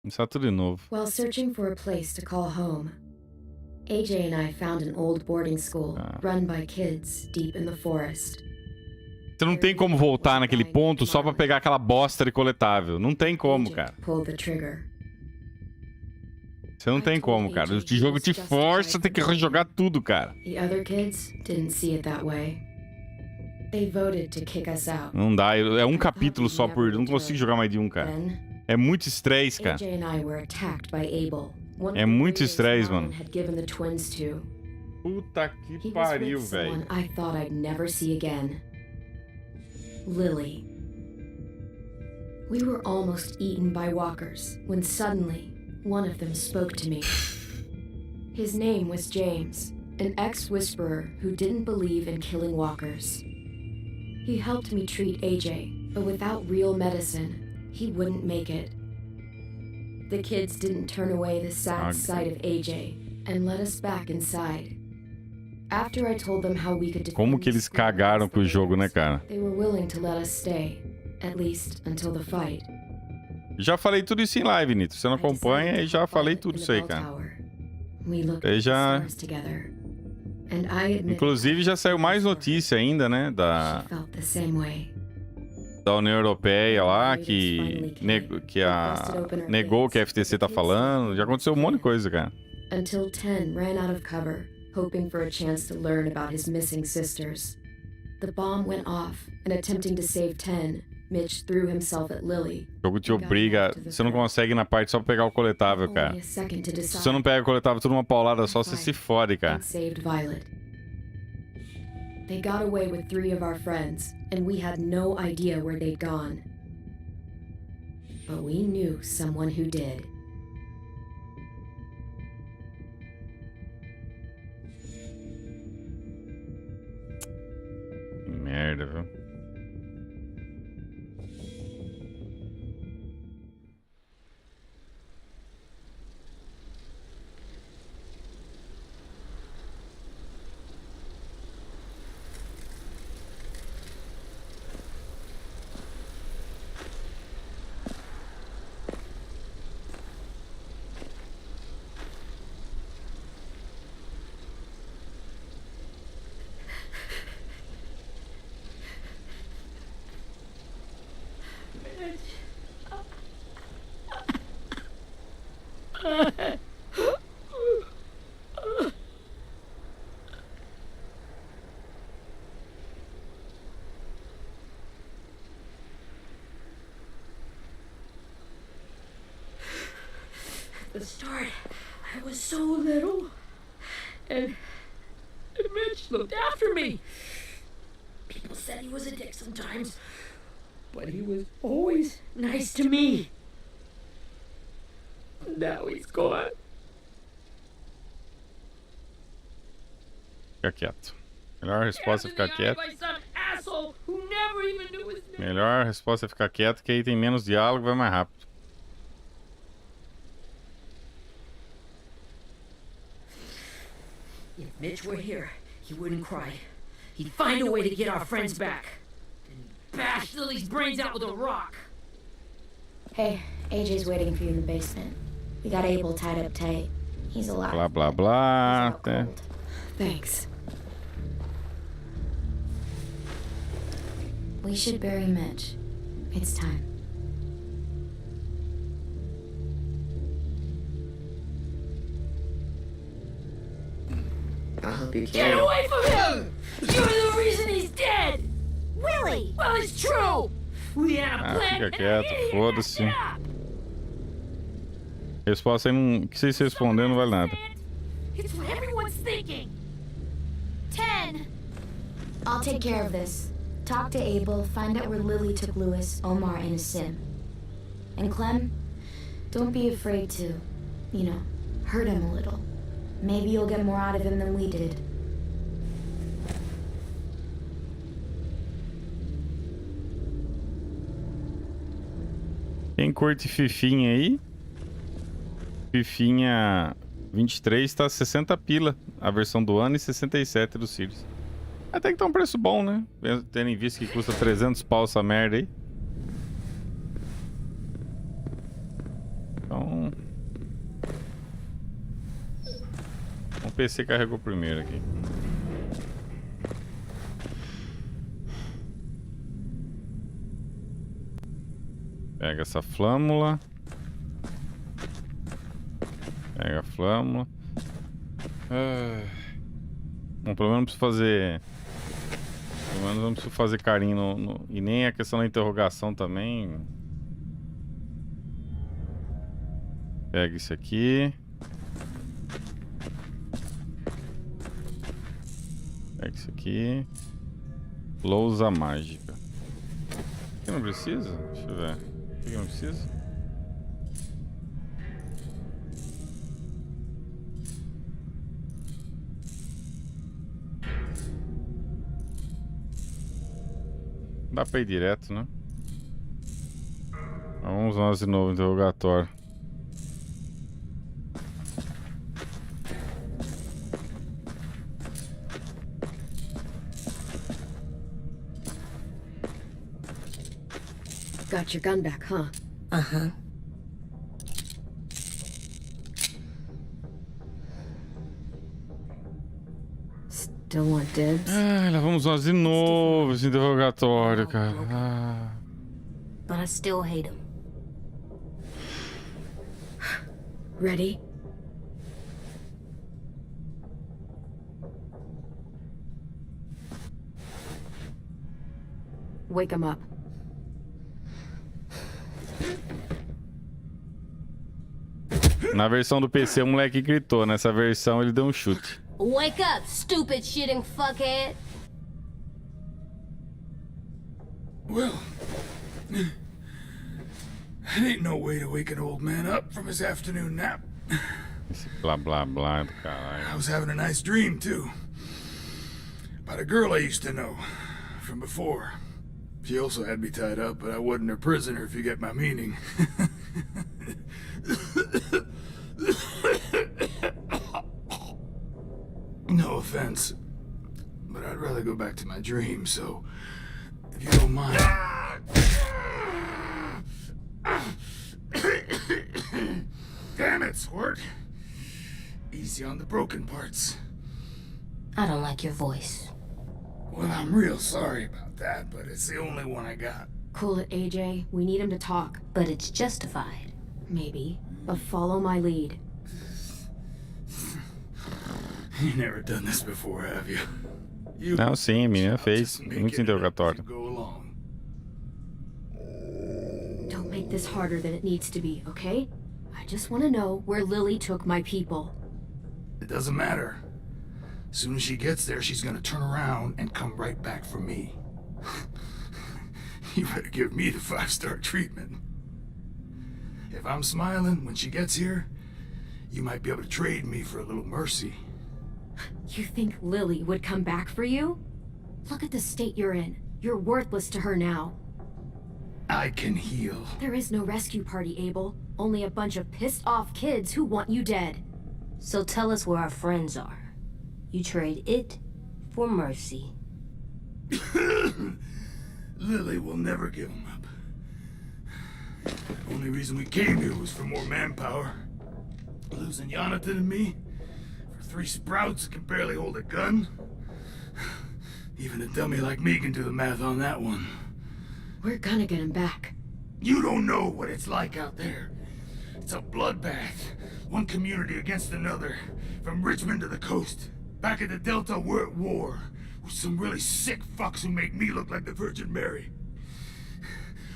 Começar tudo de novo. While searching for a place to call home, AJ and I found an old boarding school run by kids deep in the forest. Você não tem como voltar naquele ponto só pra pegar aquela bosta de coletável. Não tem como, cara. Pulled the trigger. Você não tem como, cara. O jogo te força a ter que rejogar tudo, cara. The other kids didn't see it that way. They voted to kick us out. Não dá. É um capítulo só por... Não consigo jogar mais de um, cara. É muito estresse, cara. AJ and I were attacked by Abel. É muito estresse, mano. Had given the twins to. Puta que He was pariu, with velho. someone I thought I'd never see again. Lily. We were almost eaten by walkers when suddenly one of them spoke to me. His name was James, an ex-whisperer who didn't believe in killing walkers. He helped me treat AJ, but without real medicine, he wouldn't make it. The kids didn't turn away the sad sight of AJ and let us back inside. After I told them how we could Como que eles cagaram com o jogo, né, cara? They were willing to let us stay, at least until the fight. Já falei tudo isso em live, Nito. Você não acompanha e já falei tudo isso aí, cara. Eu já... Inclusive já saiu mais notícia ainda, né? Da União Europeia lá, que negou o que a FTC tá falando. Já aconteceu um monte de coisa, cara. Until 10 ran out of cover, hoping for a chance to learn about his missing sisters. The bomb went off, and attempting to save 10, Mitch threw himself at Lily. O jogo te obriga... Você não consegue ir na parte só pra pegar o coletável, cara. Se você não pega o coletável tudo uma paulada só, você se fode, cara. Saved Violet. They got away with 3 of our friends, and we had no idea where they'd gone. But we knew someone who did. Que merda, viu? At the start, I was so little, and Mitch looked after me. People said he was a dick sometimes, but he was always nice to me. Now he's gone. Fica quieto. Melhor resposta é ficar quieto. Melhor resposta é ficar quieto, que aí tem menos diálogo e vai mais rápido. If Mitch were here, he wouldn't cry. He'd find a way to get our friends back. And bash Lily's brains out with a rock. Hey, AJ's waiting for you in the basement. We got Abel tied up tight. He's alive. Blá, blá, but blá. he's out Até. cold. Thanks. We should bury Mitch. It's time. I hope you Get can. away from him! You're the reason he's dead! Willie! Well, it's true! We had a Ah, plan. fica and quieto, an idiot foda-se. messed it up. Resposta aí não. Que se responder não vale nada. It's what everyone's thinking. 10. I'll take care of this. Talk to Abel, find out where Lily took Lewis, Omar, and a sim. And Clem, don't be afraid to, hurt him a little. Maybe you'll get more out of him than we did. Quem curte Fifinha aí? Fifinha 23 tá 60 pila. A versão do ano e 67 do Sirius. Até que tá um preço bom, né? Tendo em vista que custa 300 pau essa merda aí. Então... O PC carregou primeiro aqui. Pega essa flâmula. Pega a flâmula. Bom, pelo menos não preciso fazer... Pelo menos não preciso fazer carinho no... E nem a questão da interrogação também. Pega isso aqui. Pega isso aqui. Lousa mágica. Aqui não precisa? Deixa eu ver. Aqui não precisa? Dá pra ir direto, né? Vamos nós de novo, interrogatório. Got your gun back, huh? Uh-huh. Still want dibs? Ah, lá vamos nós de novo esse interrogatório, cara. Ah. But I still hate him. Ready? Wake him up. Na versão do PC o moleque gritou, nessa versão ele deu um chute. Wake up, stupid shitting fuckhead! Well, that ain't no way to wake an old man up from his afternoon nap. Esse blá blá blá do caralho. I was having a nice dream, too. About a girl I used to know from before. She also had me tied up, but I wasn't her prisoner, if you get my meaning. No offense, but I'd rather go back to my dream, so if you don't mind. Damn it, Sword. Easy on the broken parts. I don't like your voice. Well, I'm real sorry about that, but it's the only one I got. Cool it, AJ. We need him to talk. But it's justified. Maybe. But follow my lead. You never done this before, have you? Não, sim, a menina fez muito interrogatório. Go along. Don't make this harder than it needs to be, okay? I just want to know where Lily took my people. It doesn't matter. As soon as she gets there, she's gonna turn around and come right back for me. You better give me the 5-star treatment. If I'm smiling when she gets here, you might be able to trade me for a little mercy. You think Lily would come back for you? Look at the state you're in. You're worthless to her now. I can heal. There is no rescue party, Abel. Only a bunch of pissed-off kids who want you dead. So tell us where our friends are. You trade it for mercy. Lily will never give him up. The only reason we came here was for more manpower. Losing Jonathan and me for 3 sprouts who can barely hold a gun? Even a dummy like me can do the math on that one. We're gonna get him back. You don't know what it's like out there. It's a bloodbath. One community against another. From Richmond to the coast. Back at the Delta, we're at war. With some really sick fucks who make me look like the Virgin Mary.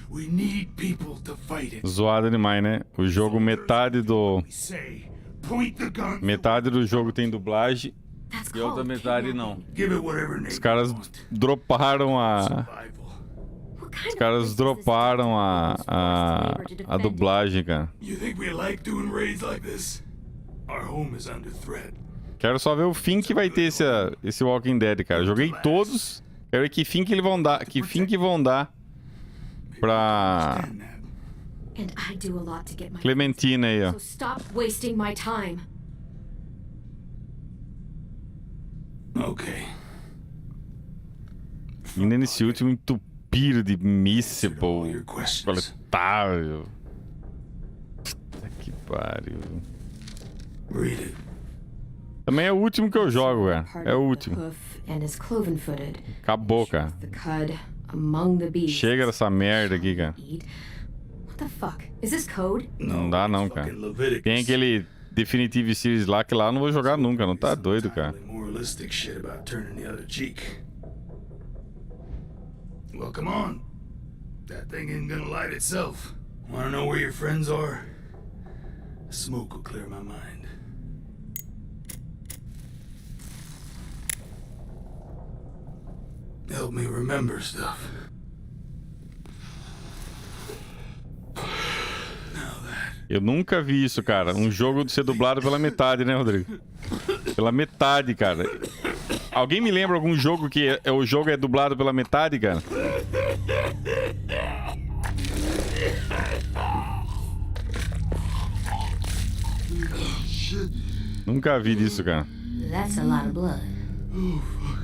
We need people to fight it. Zoado demais, né? O jogo, metade do jogo tem dublagem e a outra metade não. Os caras droparam a dublagem, cara. Quero só ver o fim que vai ter esse Walking Dead, cara. Joguei todos. Quero ver que fim que vão dar pra Clementina aí, ó. So stop wasting my time. Okay. Ainda nesse último entupido de míssil coletável. Puta que pariu. Read it. Também é o último que eu jogo, cara. É o último. Acabou, cara. Chega dessa merda aqui, cara. Não dá não, cara. Tem aquele Definitive Series lá que lá eu não vou jogar nunca. Não tá doido, cara. Well, come on. That thing ain't gonna light itself. Wanna know where your friends are? Smoke will clear my mind. Help me remember stuff. Eu nunca vi isso, cara. Um jogo de ser dublado pela metade, né, Rodrigo? Pela metade, cara. Alguém me lembra algum jogo que o jogo é dublado pela metade, cara? Nunca vi disso, cara. That's a lot of blood. Oh, fuck.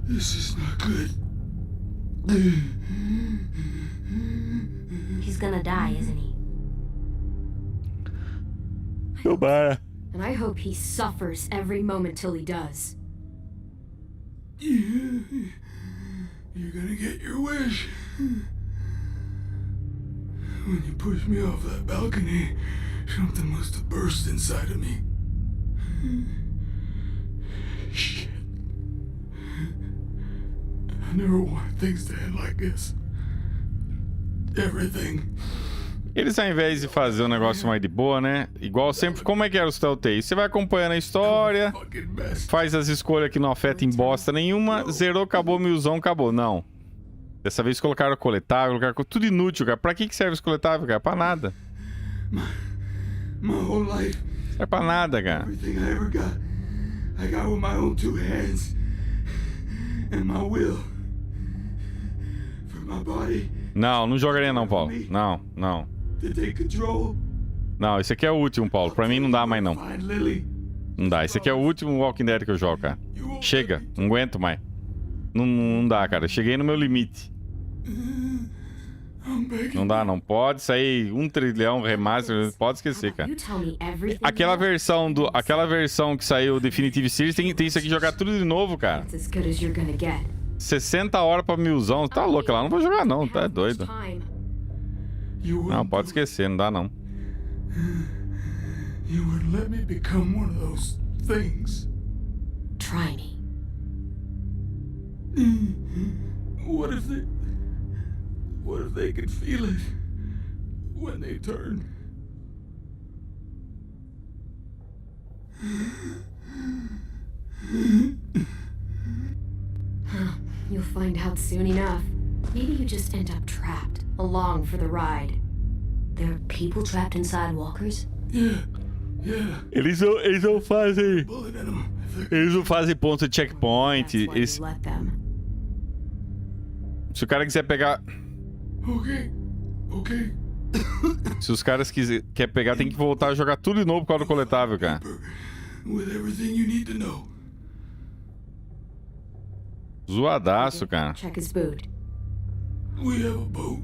This is not good. He's gonna die, isn't he? Tomara. And I hope he suffers every moment till he does. You're gonna get your wish. When you pushed me off that balcony, something must have burst inside of me. Shit. I never wanted things to end like this. Everything. Eles, ao invés de fazer um negócio mais de boa, né? Igual sempre, como é que era os Telltale? Você vai acompanhando a história, faz as escolhas que não afetam em bosta nenhuma, zerou, acabou, milzão, acabou. Não. Dessa vez colocaram coletável, colocaram tudo inútil, cara. Pra que serve esse coletável, cara? Pra nada. Serve pra nada, cara. I got with my own 2 hands and my will for my body. Não, não jogaria não, Paulo. Não, não. Não, esse aqui é o último, Paulo. Pra mim não dá mais não. Não dá. Esse aqui é o último Walking Dead que eu jogo, cara. Chega, não aguento mais. Não dá, cara. Cheguei no meu limite. Não dá, não. Pode sair 1 trilhão remaster, pode esquecer, cara. Aquela versão que saiu Definitive Series tem isso aqui, jogar tudo de novo, cara. 60 horas pra milzão. Tá louco lá, não vou jogar não, tá doido. Não, pode esquecer, não dá não. You would let me become one of those things. Try me. What if they could feel it when they turn? You'll find out soon enough. Maybe you just end up trapped, along for the ride. There are people trapped inside walkers? Yeah. Eles não fazem. Eles não fazem ponto de checkpoint. Se o cara quiser pegar. Ok. Se os caras quer pegar, tem que voltar a jogar tudo de novo por causa do coletável, cara. Zoadaço, cara. Check his boot. We have a boat.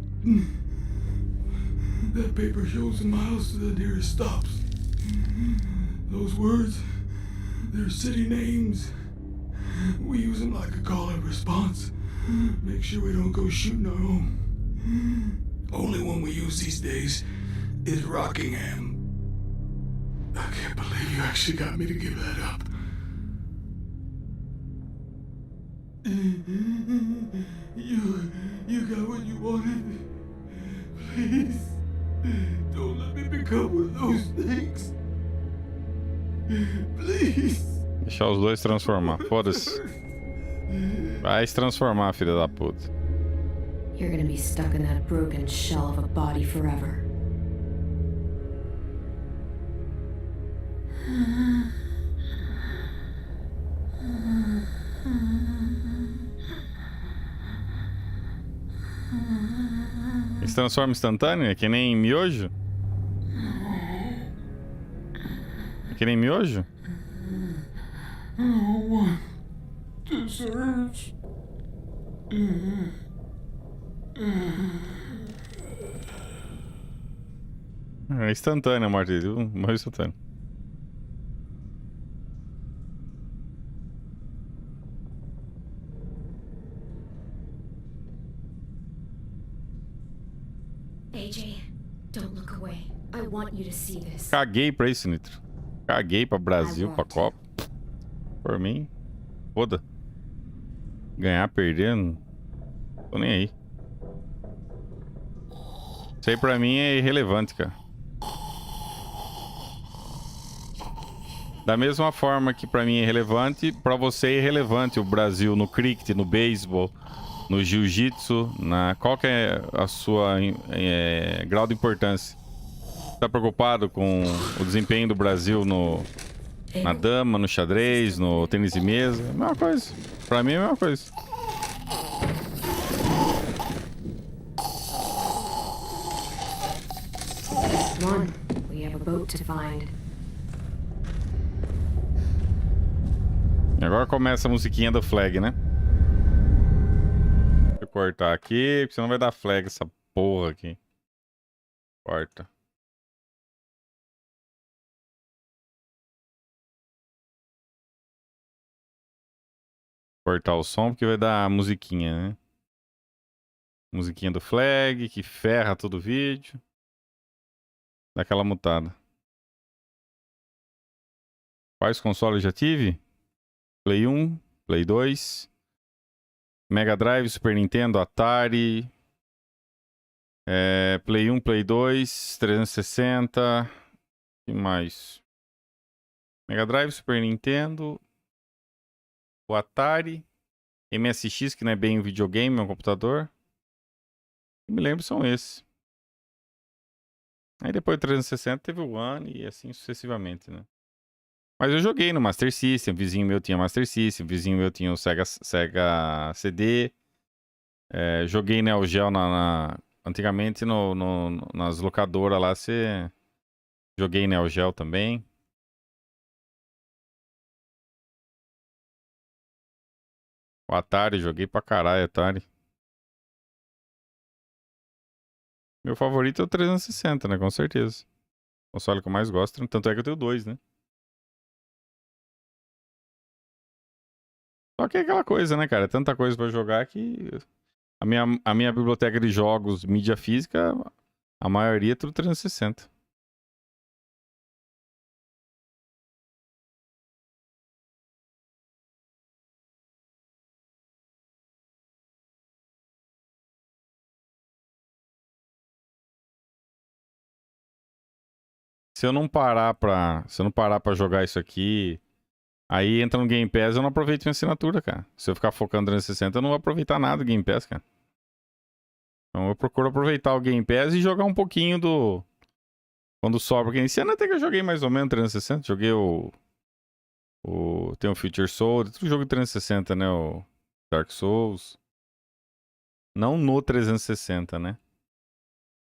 That paper shows the miles to the nearest stops. Those words, they're city names. We use them like a call and response. Make sure we don't go shooting our own. Only one we use these days is Rockingham. I can't believe you actually got me to give that up. You got what you wanted. Please, don't let me become one of those things. Please. Deixar os dois transformar. Foda-se. Vai se transformar, filha da puta. You're gonna be stuck in that broken shell of a body forever. Ele se transforma instantâneo? É que nem miojo? É que nem miojo? No one deserves. É instantâneo a morte dele. Morreu instantâneo. AJ, don't look away. I want you to see this. Caguei pra isso, Nitro. Caguei pra Brasil, pra Copa. Por mim, foda. Ganhar, perder, não tô nem aí. Isso aí pra mim é irrelevante, cara. Da mesma forma que pra mim é irrelevante, pra você é irrelevante o Brasil no cricket, no beisebol, no jiu-jitsu, qual que é a sua grau de importância? Tá preocupado com o desempenho do Brasil na dama, no xadrez, no tênis de mesa? É a mesma coisa. Pra mim é a mesma coisa. Come on, we have a boat to find. E agora começa a musiquinha do flag, né? Deixa eu cortar aqui, porque senão vai dar flag essa porra aqui. Corta. Cortar o som porque vai dar a musiquinha, né? Musiquinha do flag, que ferra todo o vídeo. Dá aquela mutada. Quais consoles já tive? Play 1, Play 2, Mega Drive, Super Nintendo, Atari, Play 1, Play 2, 360, e mais? Mega Drive, Super Nintendo, o Atari, MSX, que não é bem um videogame, é um computador. Eu me lembro são esses. Aí depois do 360 teve o One e assim sucessivamente, né? Mas eu joguei no Master System, vizinho meu tinha Master System, vizinho meu tinha o Sega CD. Joguei Neo Geo antigamente nas locadoras lá, joguei Neo Geo também. O Atari, joguei pra caralho Atari. Meu favorito é o 360, né? Com certeza. O console que eu mais gosto, tanto é que eu tenho dois, né? Só que é aquela coisa, né, cara? É tanta coisa pra jogar que a minha biblioteca de jogos, mídia física, a maioria é tudo 360. Se eu não parar pra jogar isso aqui, aí entra no Game Pass, eu não aproveito minha assinatura, cara. Se eu ficar focando no 360, eu não vou aproveitar nada do Game Pass, cara. Então eu procuro aproveitar o Game Pass e jogar um pouquinho quando sobra. Porque esse ano até que eu joguei mais ou menos 360. Joguei tem o Future Soul, tudo jogo 360, né? O Dark Souls. Não no 360, né?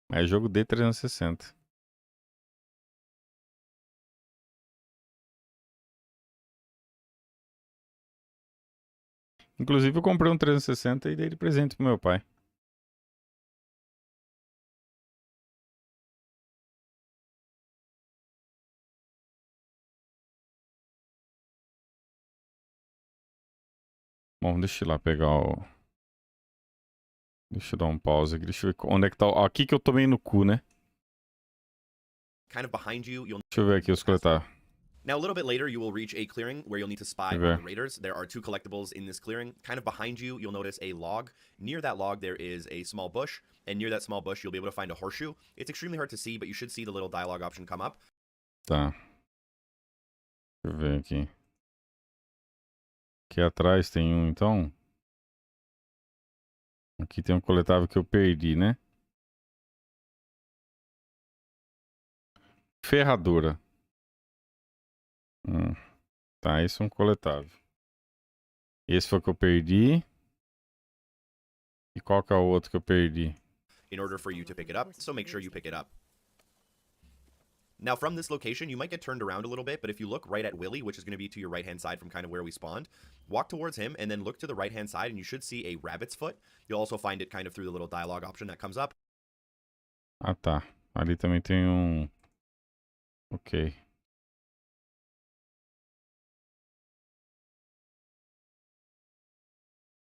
Mas jogo de 360. Inclusive eu comprei um 360 e dei de presente pro meu pai. Bom, deixa eu ir lá pegar o... Deixa eu dar um pause aqui. Deixa eu ver onde é que tá... Aqui que eu tomei no cu, né? Kind of behind you, you'll Deixa eu ver aqui os coletáveis. Now, a little bit later, you will reach a clearing where you'll need to spy Okay. on the raiders. There are 2 collectibles in this clearing. Kind of behind you, you'll notice a log. Near that log, there is a small bush. And near that small bush, you'll be able to find a horseshoe. It's extremely hard to see, but you should see the little dialogue option come up. Tá. Deixa eu ver aqui. Aqui atrás tem um, então. Aqui tem um coletável que eu perdi, né? Ferradura. Tá, esse é um coletável. Esse foi o que eu perdi. E qual que é o outro que eu perdi? In order for you to pick it up, so make sure you pick it up. Now, from this location, you might get turned around a little bit, but if you look right at Willy, which is going to be to your right-hand side from kind of where we spawned, walk towards him and then look to the right-hand side and you should see a rabbit's foot. You'll also find it kind of through the little dialogue option that comes up. Ah, tá. Ali também tem um... Ok.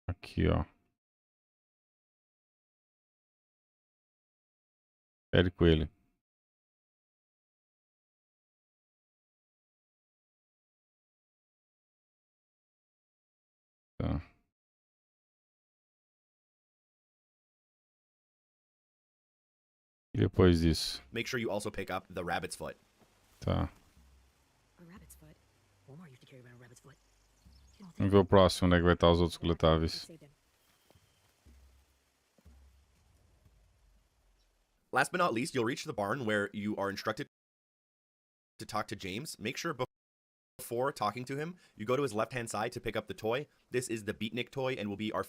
Aqui, ó. Pede coelho. Tá. E depois disso? Make sure you also pick up the rabbit's foot. Tá. A rabbit's foot. Omar used to carry around a rabbit's foot. Vamos ver o próximo, onde é que vai estar os outros coletáveis. Last but not least, you'll reach the barn where you are instructed to talk to James. Make sure before talking to him, you go to his left-hand side to pick up the toy. This is the Beatnik toy and will be our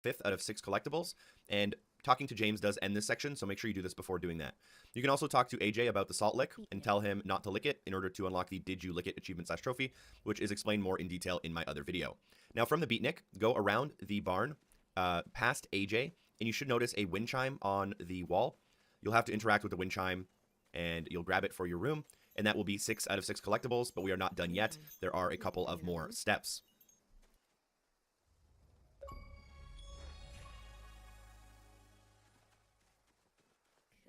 5th out of 6 collectibles. And talking to James does end this section, so make sure you do this before doing that. You can also talk to AJ about the salt lick and tell him not to lick it in order to unlock the Did You Lick It achievement/trophy, which is explained more in detail in my other video. Now from the Beatnik, go around the barn, past AJ, and you should notice a wind chime on the wall. You'll have to interact with the wind chime and you'll grab it for your room, and that will be 6 out of 6 collectibles, but we are not done yet. There are a couple of more steps.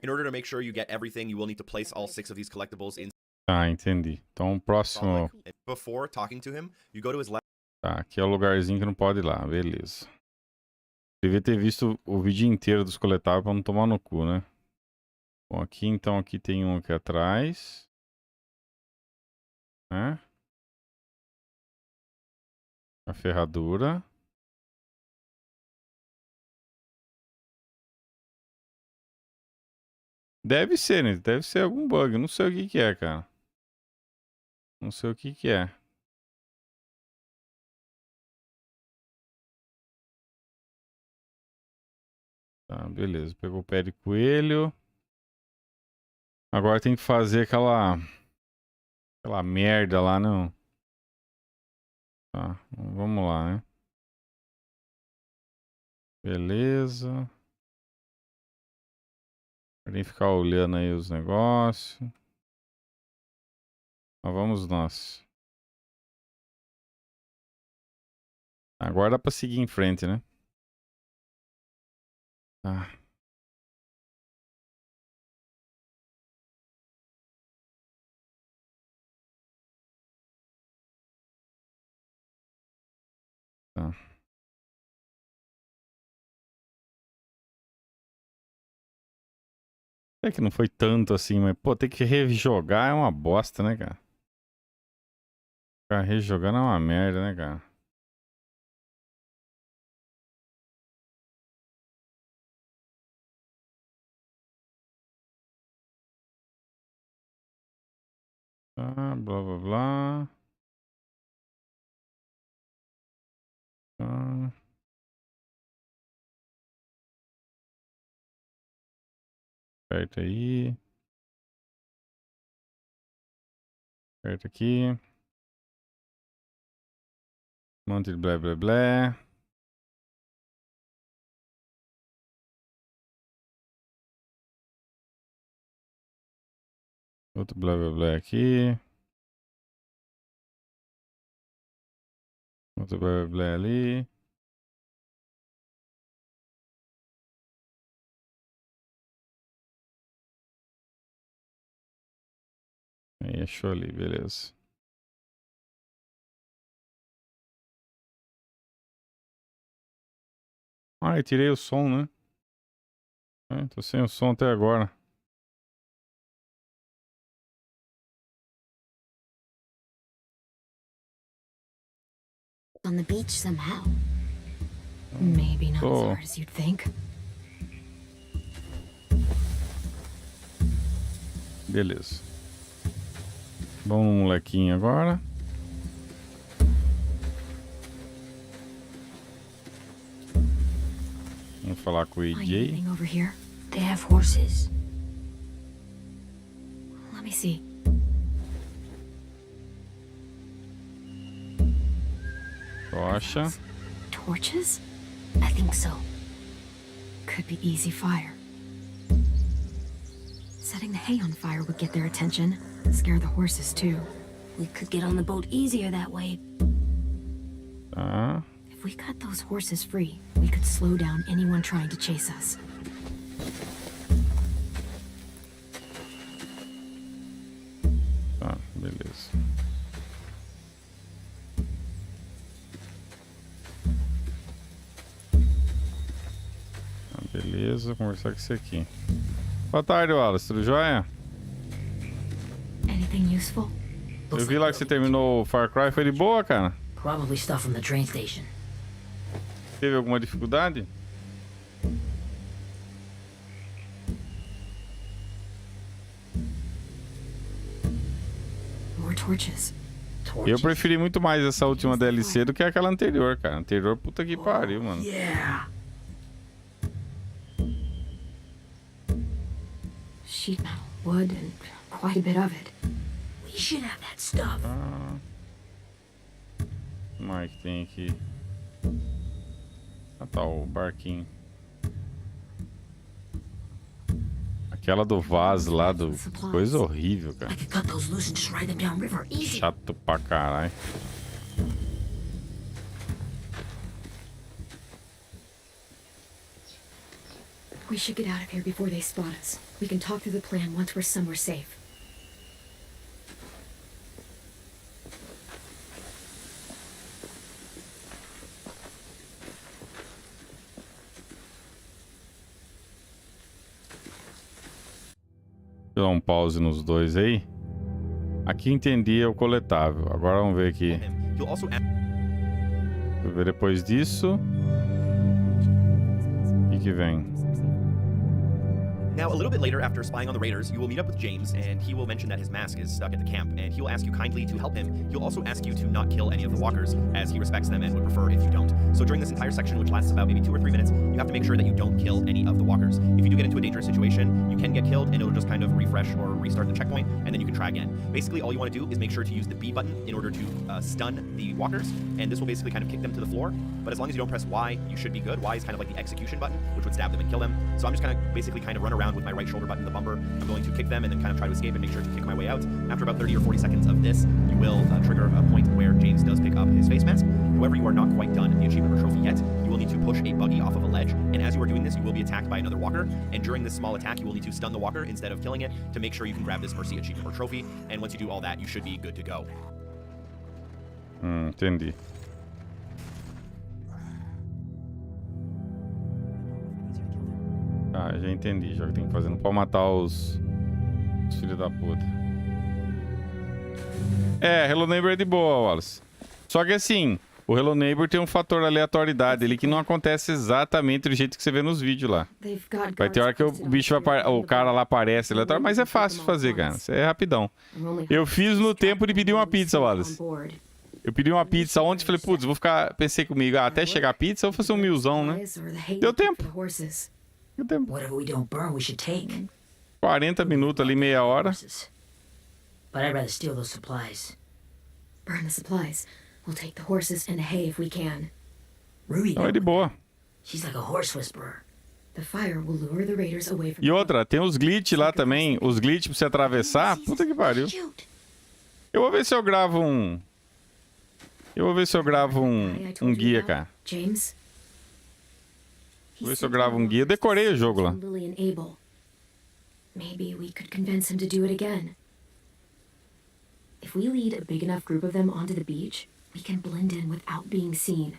In order to make sure you get everything, you will need to place all 6 of these collectibles in Tá, entendi. Então o próximo... Before talking to him, you go to his left. Tá, aqui é o lugarzinho que não pode ir lá, beleza. Devia ter visto o vídeo inteiro dos coletáveis pra não tomar no cu, né? Bom, aqui então, aqui tem um aqui atrás. Né? A ferradura. Deve ser, né? Deve ser algum bug. Não sei o que que é, cara. Não sei o que que é. Tá, beleza. Pegou o pé de coelho. Agora tem que fazer aquela merda lá, não. Tá, vamos lá, né? Beleza. Podem ficar olhando aí os negócios. Mas vamos nós. Agora dá pra seguir em frente, né? Tá. Tá. É que não foi tanto assim, mas, pô, ter que rejogar é uma bosta, né, cara? Ficar rejogando é uma merda, né, cara? Tá, blá, blá, blá. Tá. Aperta aí. Aperta aqui. Monte de blé, blé, blé. Outro blá, blá, blá aqui. Outro blá blá ali. Aí, achou ali, beleza. Ah, eu tirei o som, né? Tô sem o som até agora. On the beach somehow. Maybe not as Tô. hard as you'd think. Beleza. Vamos no molequinho agora. Vamos falar com o Find AJ. anything over here? They have horses. Let me see. Tocha. Torches? I think so. Could be easy fire. Setting the hay on fire would get their attention. Scare the horses, too. We could get on the boat easier that way. Tá. If we cut those horses free, we could slow down anyone trying to chase us. Tá, beleza. Tá, beleza, vou conversar com esse aqui. Boa tarde, Wallace. Tudo jóia? Anything useful? Eu vi lá que você terminou o Far Cry. Foi de boa, cara? Probably stuff from the train station. Teve alguma dificuldade? More torches. Eu preferi muito mais essa última DLC do que aquela anterior, cara. Anterior, puta que pariu, mano. Yeah. Sheet metal, wood, and quite a bit of it. We should have that stuff. Ah. O que mais que tem aqui? Ah, tá, o barquinho. Aquela do vaso lá, do... coisa horrível, cara. I could cut those loose and just ride them downriver easy. Chato pra caralho. We should get out of here before they spot us. We can talk through the plan once we're somewhere safe. Deixa eu dar um pause nos dois aí. Aqui entendi é o coletável. Agora vamos ver aqui. You'll also Vou ver depois disso. O que vem? Now, a little bit later, after spying on the raiders, you will meet up with James, and he will mention that his mask is stuck at the camp, and he'll ask you kindly to help him. He'll also ask you to not kill any of the walkers, as he respects them and would prefer if you don't. So during this entire section, which lasts about maybe 2 or 3 minutes, you have to make sure that you don't kill any of the walkers. If you do get into a dangerous situation, you can get killed, and it'll just kind of refresh or restart the checkpoint, and then you can try again. Basically, all you want to do is make sure to use the B button in order to stun the walkers, and this will basically kind of kick them to the floor. But as long as you don't press Y, you should be good. Y is kind of like the execution button, which would stab them and kill them. So I'm just kind of basically kind of run around with my right shoulder button, the bumper. I'm going to kick them and then kind of try to escape and make sure to kick my way out. After about 30 or 40 seconds of this, you will trigger a point where James does pick up his face mask. However, you are not quite done the achievement or trophy yet. You will need to push a buggy off of a ledge, and as you are doing this, you will be attacked by another walker, and during this small attack, you will need to stun the walker instead of killing it to make sure you can grab this mercy achievement or trophy, and once you do all that, you should be good to go. Entendi. Ah, já entendi. Já que tem que fazer. Não pode matar os filhos da puta. É, Hello Neighbor é de boa, Wallace. Só que assim, o Hello Neighbor tem um fator aleatoriedade ali que não acontece exatamente do jeito que você vê nos vídeos lá. Vai ter hora que o bicho vai o cara lá aparece aleatório, mas é fácil de fazer, cara. Isso é rapidão. Eu fiz no tempo de pedir uma pizza, Wallace. Eu pedi uma pizza ontem e falei, putz, vou ficar... Pensei comigo, até chegar a pizza eu vou fazer um milzão, né? Deu tempo. Deu tempo. Whatever we don't burn, we should take. 40 minutos ali, meia hora. But I'd rather steal those supplies. Burn the supplies. We'll take the horses and the hay if we can. Ruby, Não, é de boa. she's like a horse whisperer. The fire will lure the raiders away from E outra, tem os glitch lá também. Os glitch pra você atravessar. Puta que pariu. Shoot. Eu vou ver se eu gravo Eu vou ver se eu gravo I told um you guia, about, cara. James. Vou ver se eu gravo um guia. Eu decorei o jogo lá. Lily and Abel. Maybe we could convince him to do it again. If we lead a big enough group of them onto the beach, we can blend in without being seen.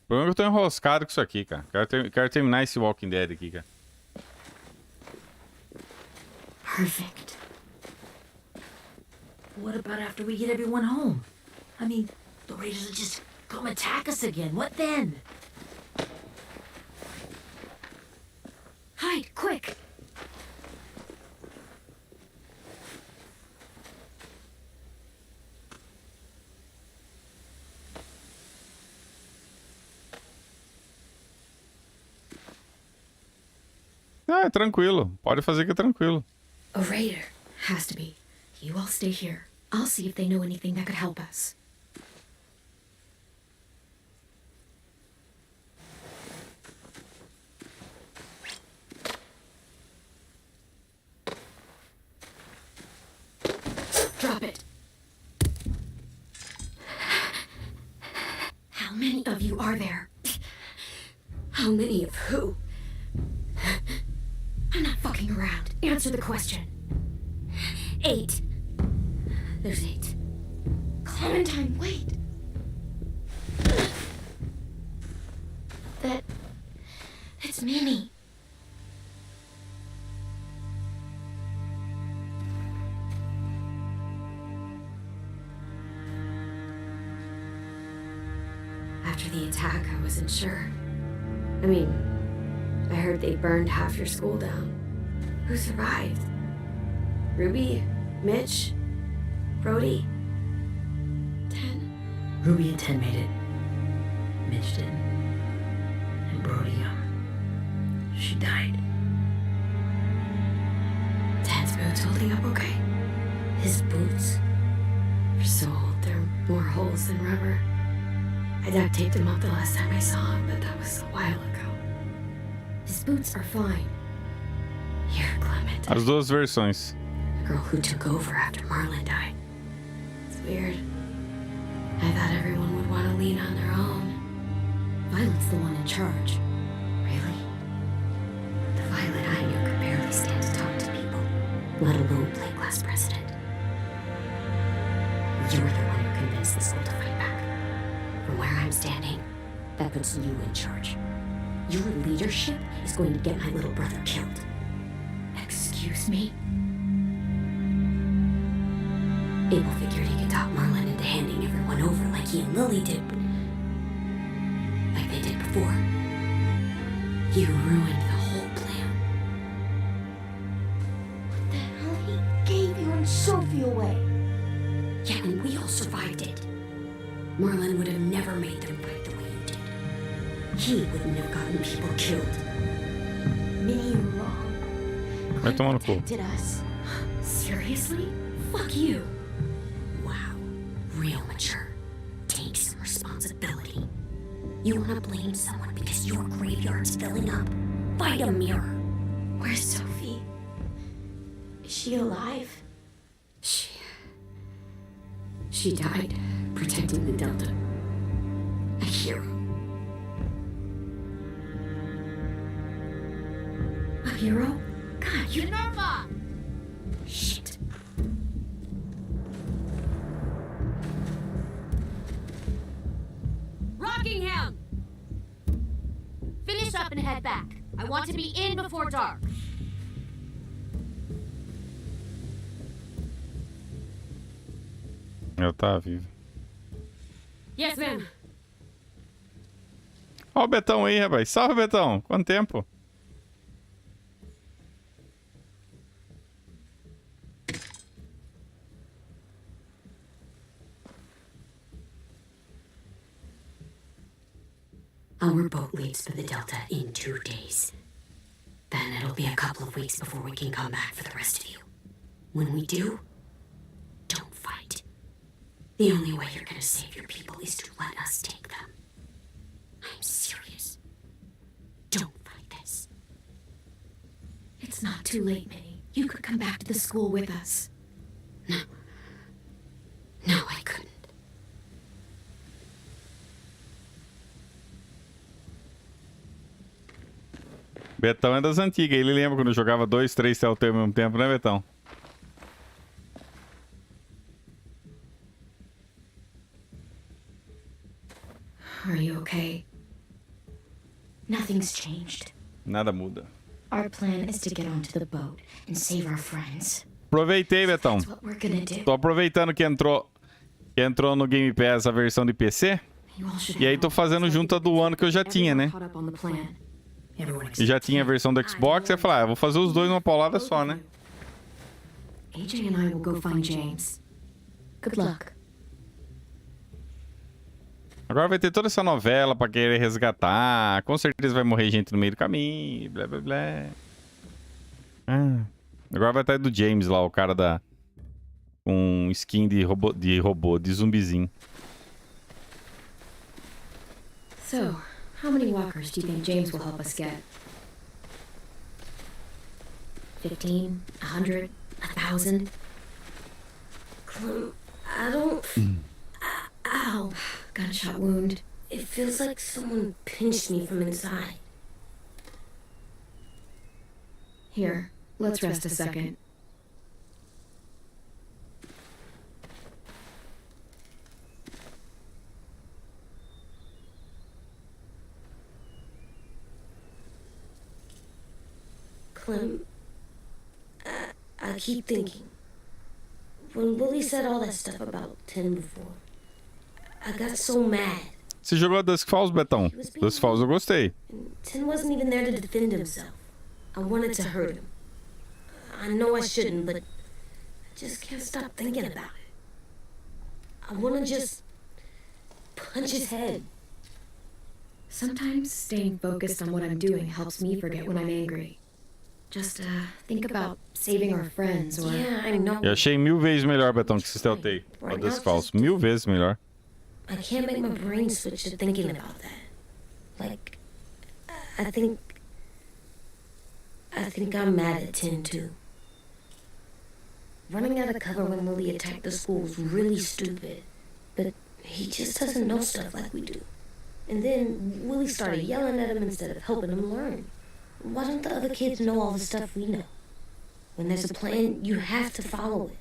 O problema é que eu tô enroscado com isso aqui, cara. Quero terminar esse Walking Dead aqui, cara. Perfect. What about after we get everyone home? I mean, the Raiders will just come attack us again. What then? Hide, quick! Ah, é tranquilo. Pode fazer que é tranquilo. A raider. Has to be. You all stay here. I'll see if they know anything that could help us. Drop it. How many of you are there? How many of who? I'm not fucking around. Answer the question. 8. There's 8. Clementine, wait. That's Mimi. After the attack, I wasn't sure. I mean, I heard they burned half your school down. Who survived? Ruby? Mitch? Brody? 10? Ruby and 10 made it. Mitch didn't. And Brody, she died. 10's boots holding up okay? His boots? They're so old, there are more holes than rubber. I duct taped him up the last time I saw him, but that was a while ago. His boots are fine. Here, Clement. As duas versões. The girl who took over after Marlon died. It's weird. I thought everyone would want to lean on their own. Violet's the one in charge. Really? The Violet I knew could barely stand to talk to people, let alone play class president. You were the one who convinced the school to fight back. From where I'm standing, that puts you in charge. Your leadership is going to get my little brother killed. Excuse me? Abel figured he could talk Marlon into handing everyone over like he and Lily did. Like they did before. You ruined the whole plan. What the hell? He gave you and Sophie away. Yeah, and we all survived it. Marlon would have never made them fight the way you did. He wouldn't have gotten people killed. Minnie, you're wrong. Vai tomar no cu. Protected us. Seriously? Fuck you. Wow. Real mature. Take some responsibility. You wanna blame someone because your graveyard's filling up? Fight a mirror. Where's Sophie? Is she alive? She died protecting the Delta. A hero. A hero? God, you... Minerva! Shit. Rockingham! Finish up and head back. I want to be in before dark. Ela tá viva. Yes, ma'am. Ó o Betão aí, rapaz. Salve, Betão. Quanto tempo? Our boat leaves for the Delta in 2 days. Then it'll be a couple of weeks before we can come back for the rest of you. When we do, don't fight. The only way you're gonna save your people is to let us take them. I'm serious. Don't fight this. It's not too late, Minnie. You could come back to the school with us. No. No, I couldn't. Betão é das antigas. Ele lembra quando eu jogava 2, 3 Telltale ao mesmo tempo, né, Betão? Are you okay? Nothing's changed. Nada muda. Our plan is to get onto the boat and save our friends. Aproveitei, Betão. That's what we're gonna do. Tô aproveitando que entrou no Game Pass a versão de PC. You all should E aí tô fazendo junto a do ano que eu já tinha, né? Caught up on the plan. E já tinha a versão do Xbox. Aí eu falei, vou fazer os dois numa paulada só, né? AJ and I will go find James. Good luck. Agora vai ter toda essa novela pra querer resgatar. Com certeza vai morrer gente no meio do caminho. Blá, blá, blá. Agora vai estar do James lá, o cara da... com skin de robô, de zumbizinho. So, how many walkers do you think James will help us get? 15? 100? 1,000? Clem, I don't. Ow. Gunshot wound. It feels like someone pinched me from inside. Here, let's rest a second. Clem, I keep thinking. When Willie said all that stuff about 10 before, I got so mad. Você jogou a Dusk Falls, Betão? Dusk Falls eu gostei. And 10 wasn't even there to defend himself. I wanted to hurt him. I know I shouldn't, but I just can't stop thinking about it. I want to just punch his head. Sometimes staying focused on what I'm doing helps me forget when I'm angry. Just think about saving our friends or... Yeah, I know. Eu achei 1000 vezes melhor, Betão, que esse Telltale. A Dusk Falls. 1000 vezes melhor. I can't make my brain switch to thinking about that. Like, I think I'm mad at 10 too. Running out of cover when Lily attacked the school was really stupid. But he just doesn't know stuff like we do. And then Willie started yelling at him instead of helping him learn. Why don't the other kids know all the stuff we know? When there's a plan, you have to follow it.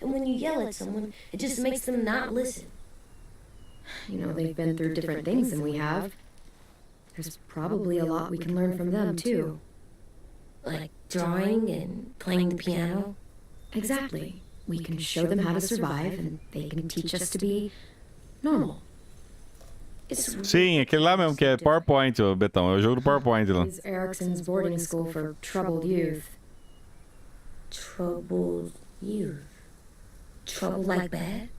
And when you yell at someone, it just makes them not listen. You know, they've been through different things than we have. There's probably a lot we can learn from them, too. Like drawing and playing the piano. Exactly. We can show them how to survive, and they can teach us to be normal. Sim, aquele lá mesmo que é PowerPoint, ô, Betão. É o jogo do PowerPoint lá. Is Erickson's boarding school for troubled youth. Troubled youth. Trouble like bad?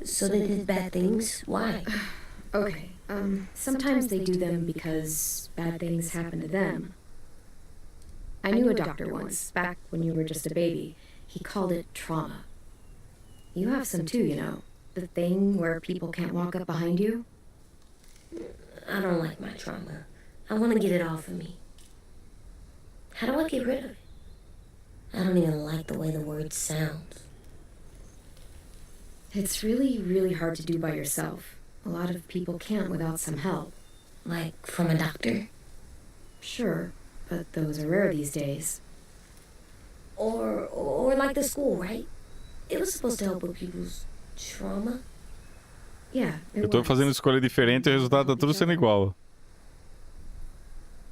So they did bad things? Why? Okay, sometimes they do them because bad things happen to them. I knew a doctor once, back when you were just a baby. He called it trauma. You have some too, you know. The thing where people can't walk up behind you. I don't like my trauma. I want to get it off of me. How do I get rid of it? I don't even like the way the word sounds. It's really, really hard to do by yourself. A lot of people can't without some help. Like from a doctor? Sure, but those are rare these days. Or like the school, right? It was supposed to help with people's trauma. Yeah, Eu tô fazendo escolha diferente e o resultado tá tudo sendo igual.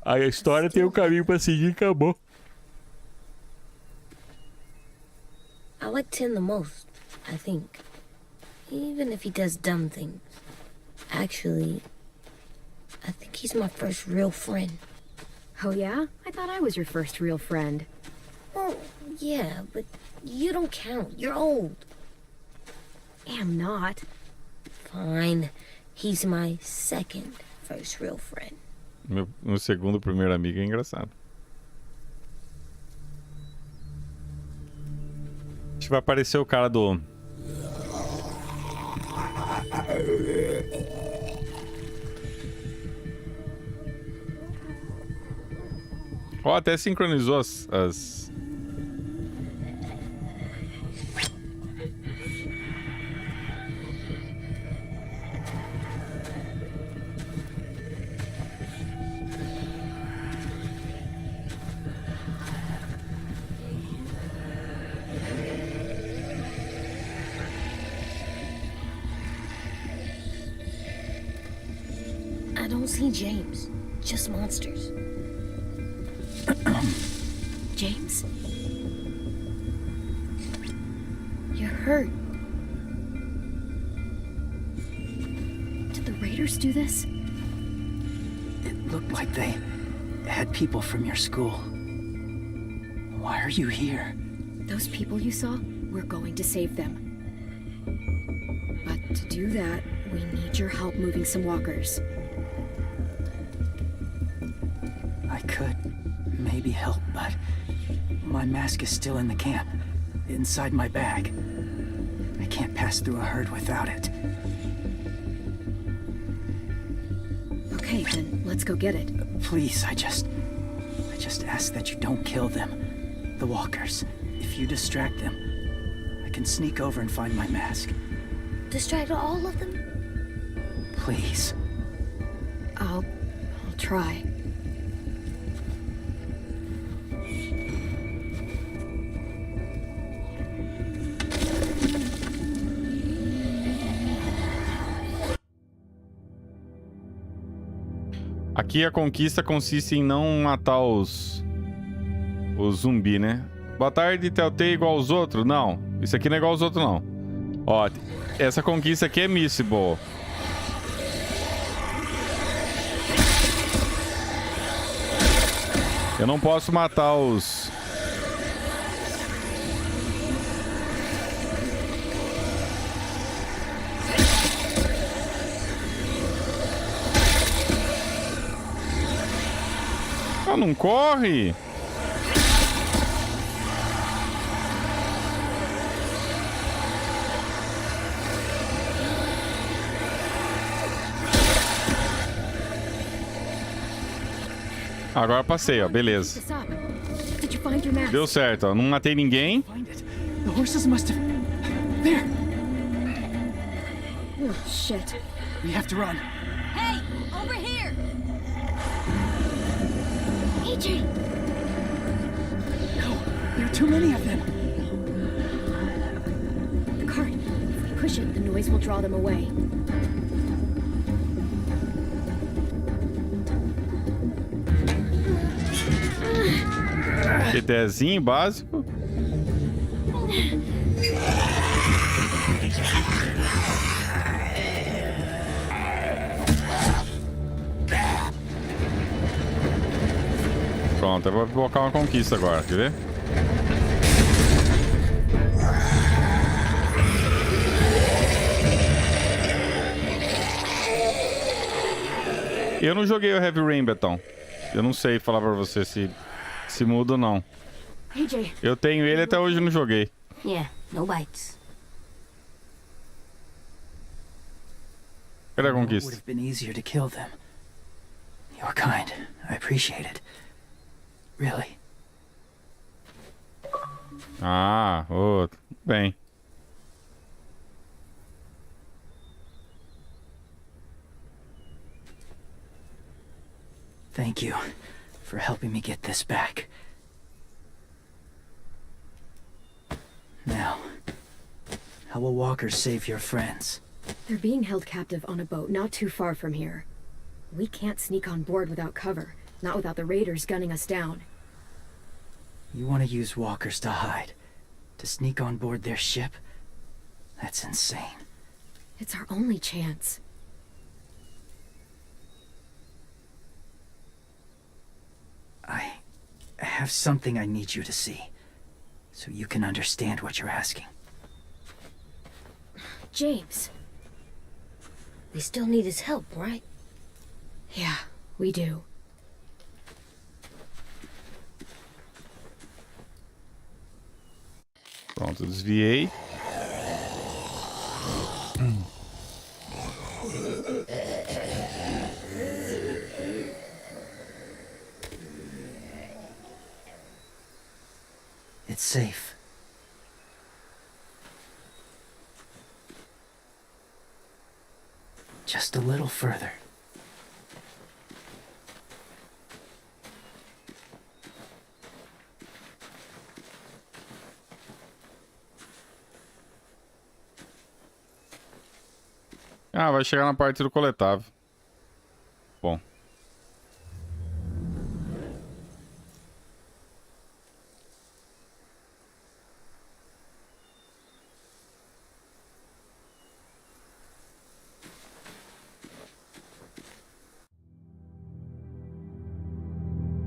Aí a história tem um caminho pra seguir e acabou. I like 10 the most, I think. Even if he does dumb things. Actually, I think he's my first real friend. Oh yeah? I thought I was your first real friend. Well, yeah, but you don't count. You're old. I'm not. Fine. He's my second first real friend. Meu segundo primeiro amigo é engraçado. Acho que vai aparecer o cara do... Ó, até sincronizou as... don't see James. Just monsters. James? You're hurt. Did the raiders do this? It looked like they had people from your school. Why are you here? Those people you saw, we're going to save them. But to do that, we need your help moving some walkers. I could maybe help, but my mask is still in the camp, inside my bag. I can't pass through a herd without it. Okay, then let's go get it. Please, I just ask that you don't kill them. The walkers. If you distract them, I can sneak over and find my mask. Distract all of them? Please. I'll try. Aqui a conquista consiste em não matar os zumbi, né? Boa tarde, Telltale igual aos outros? Não, isso aqui não é igual aos outros, não. Ó, essa conquista aqui é missible. Eu não posso matar os... Ah, não corre? Agora passei, ó, beleza. Did you find your mask? Deu certo, ó. Não matei ninguém. Find it. The horses must have... There! Oh, shit. We have to run. Hey, over here! AJ! No, there are too many of them. The cart. If we push it, the noise will draw them away. QTzinho básico. Pronto, eu vou colocar uma conquista agora, quer ver? Eu não joguei o Heavy Rain, Betão. Eu não sei falar pra você se muda ou não. AJ, Eu tenho ele, até hoje eu não joguei. Yeah, no bites. Cadê a It would conquista? have been easier to kill them. You're kind. I appreciate it. Really. Ah, ô, bem. Thank you for helping me get this back. Now, how will walkers save your friends? They're being held captive on a boat not too far from here. We can't sneak on board without cover, not without the raiders gunning us down. You want to use walkers to hide? To sneak on board their ship? That's insane. It's our only chance. I have something I need you to see, so you can understand what you're asking. James. We still need his help, right? Yeah, we do. Pronto, desviei. It's safe. Just a little further. Ah, vai chegar na parte do coletável. Bom.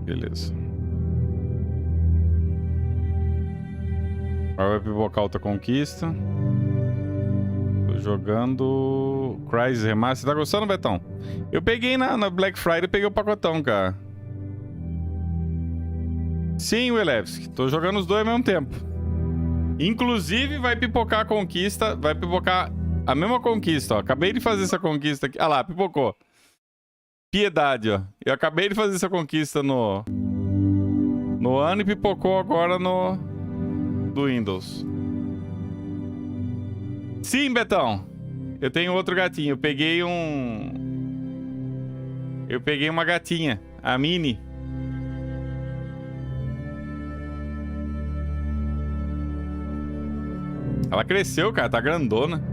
Beleza. Agora vai pipocar outra conquista. Tô jogando Crysis Remaster. Tá gostando, Betão? Eu peguei na Black Friday, eu peguei o pacotão, cara. Sim, Wilevski. Tô jogando os dois ao mesmo tempo. Inclusive, vai pipocar a conquista. Vai pipocar a mesma conquista, ó. Acabei de fazer essa conquista aqui. Ah lá, pipocou. Piedade, ó. Eu acabei de fazer essa conquista no ano e pipocou agora do Windows. Sim, Betão. Eu tenho outro gatinho. Eu peguei uma gatinha. A Mini. Ela cresceu, cara. Tá grandona.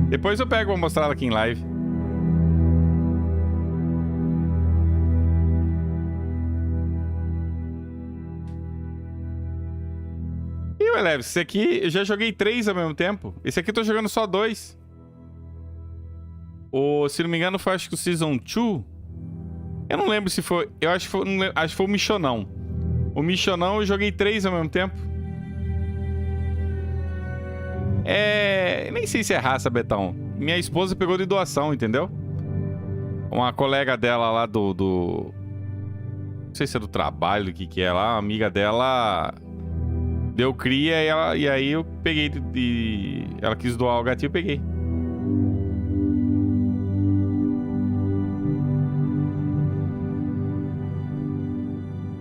Depois eu pego e vou mostrar ela aqui em live. E o Eleves, esse aqui eu já joguei 3 ao mesmo tempo. Esse aqui eu tô jogando só 2. Se não me engano, foi acho que o Season 2. Eu não lembro se foi. Eu acho que foi, acho que foi o Michonão. O Michonão eu joguei 3 ao mesmo tempo. Nem sei se é raça, Betão. Minha esposa pegou de doação, entendeu? Uma colega dela lá não sei se é do trabalho, o que é lá. Uma amiga dela deu cria e aí eu peguei ela quis doar o gatinho, eu peguei.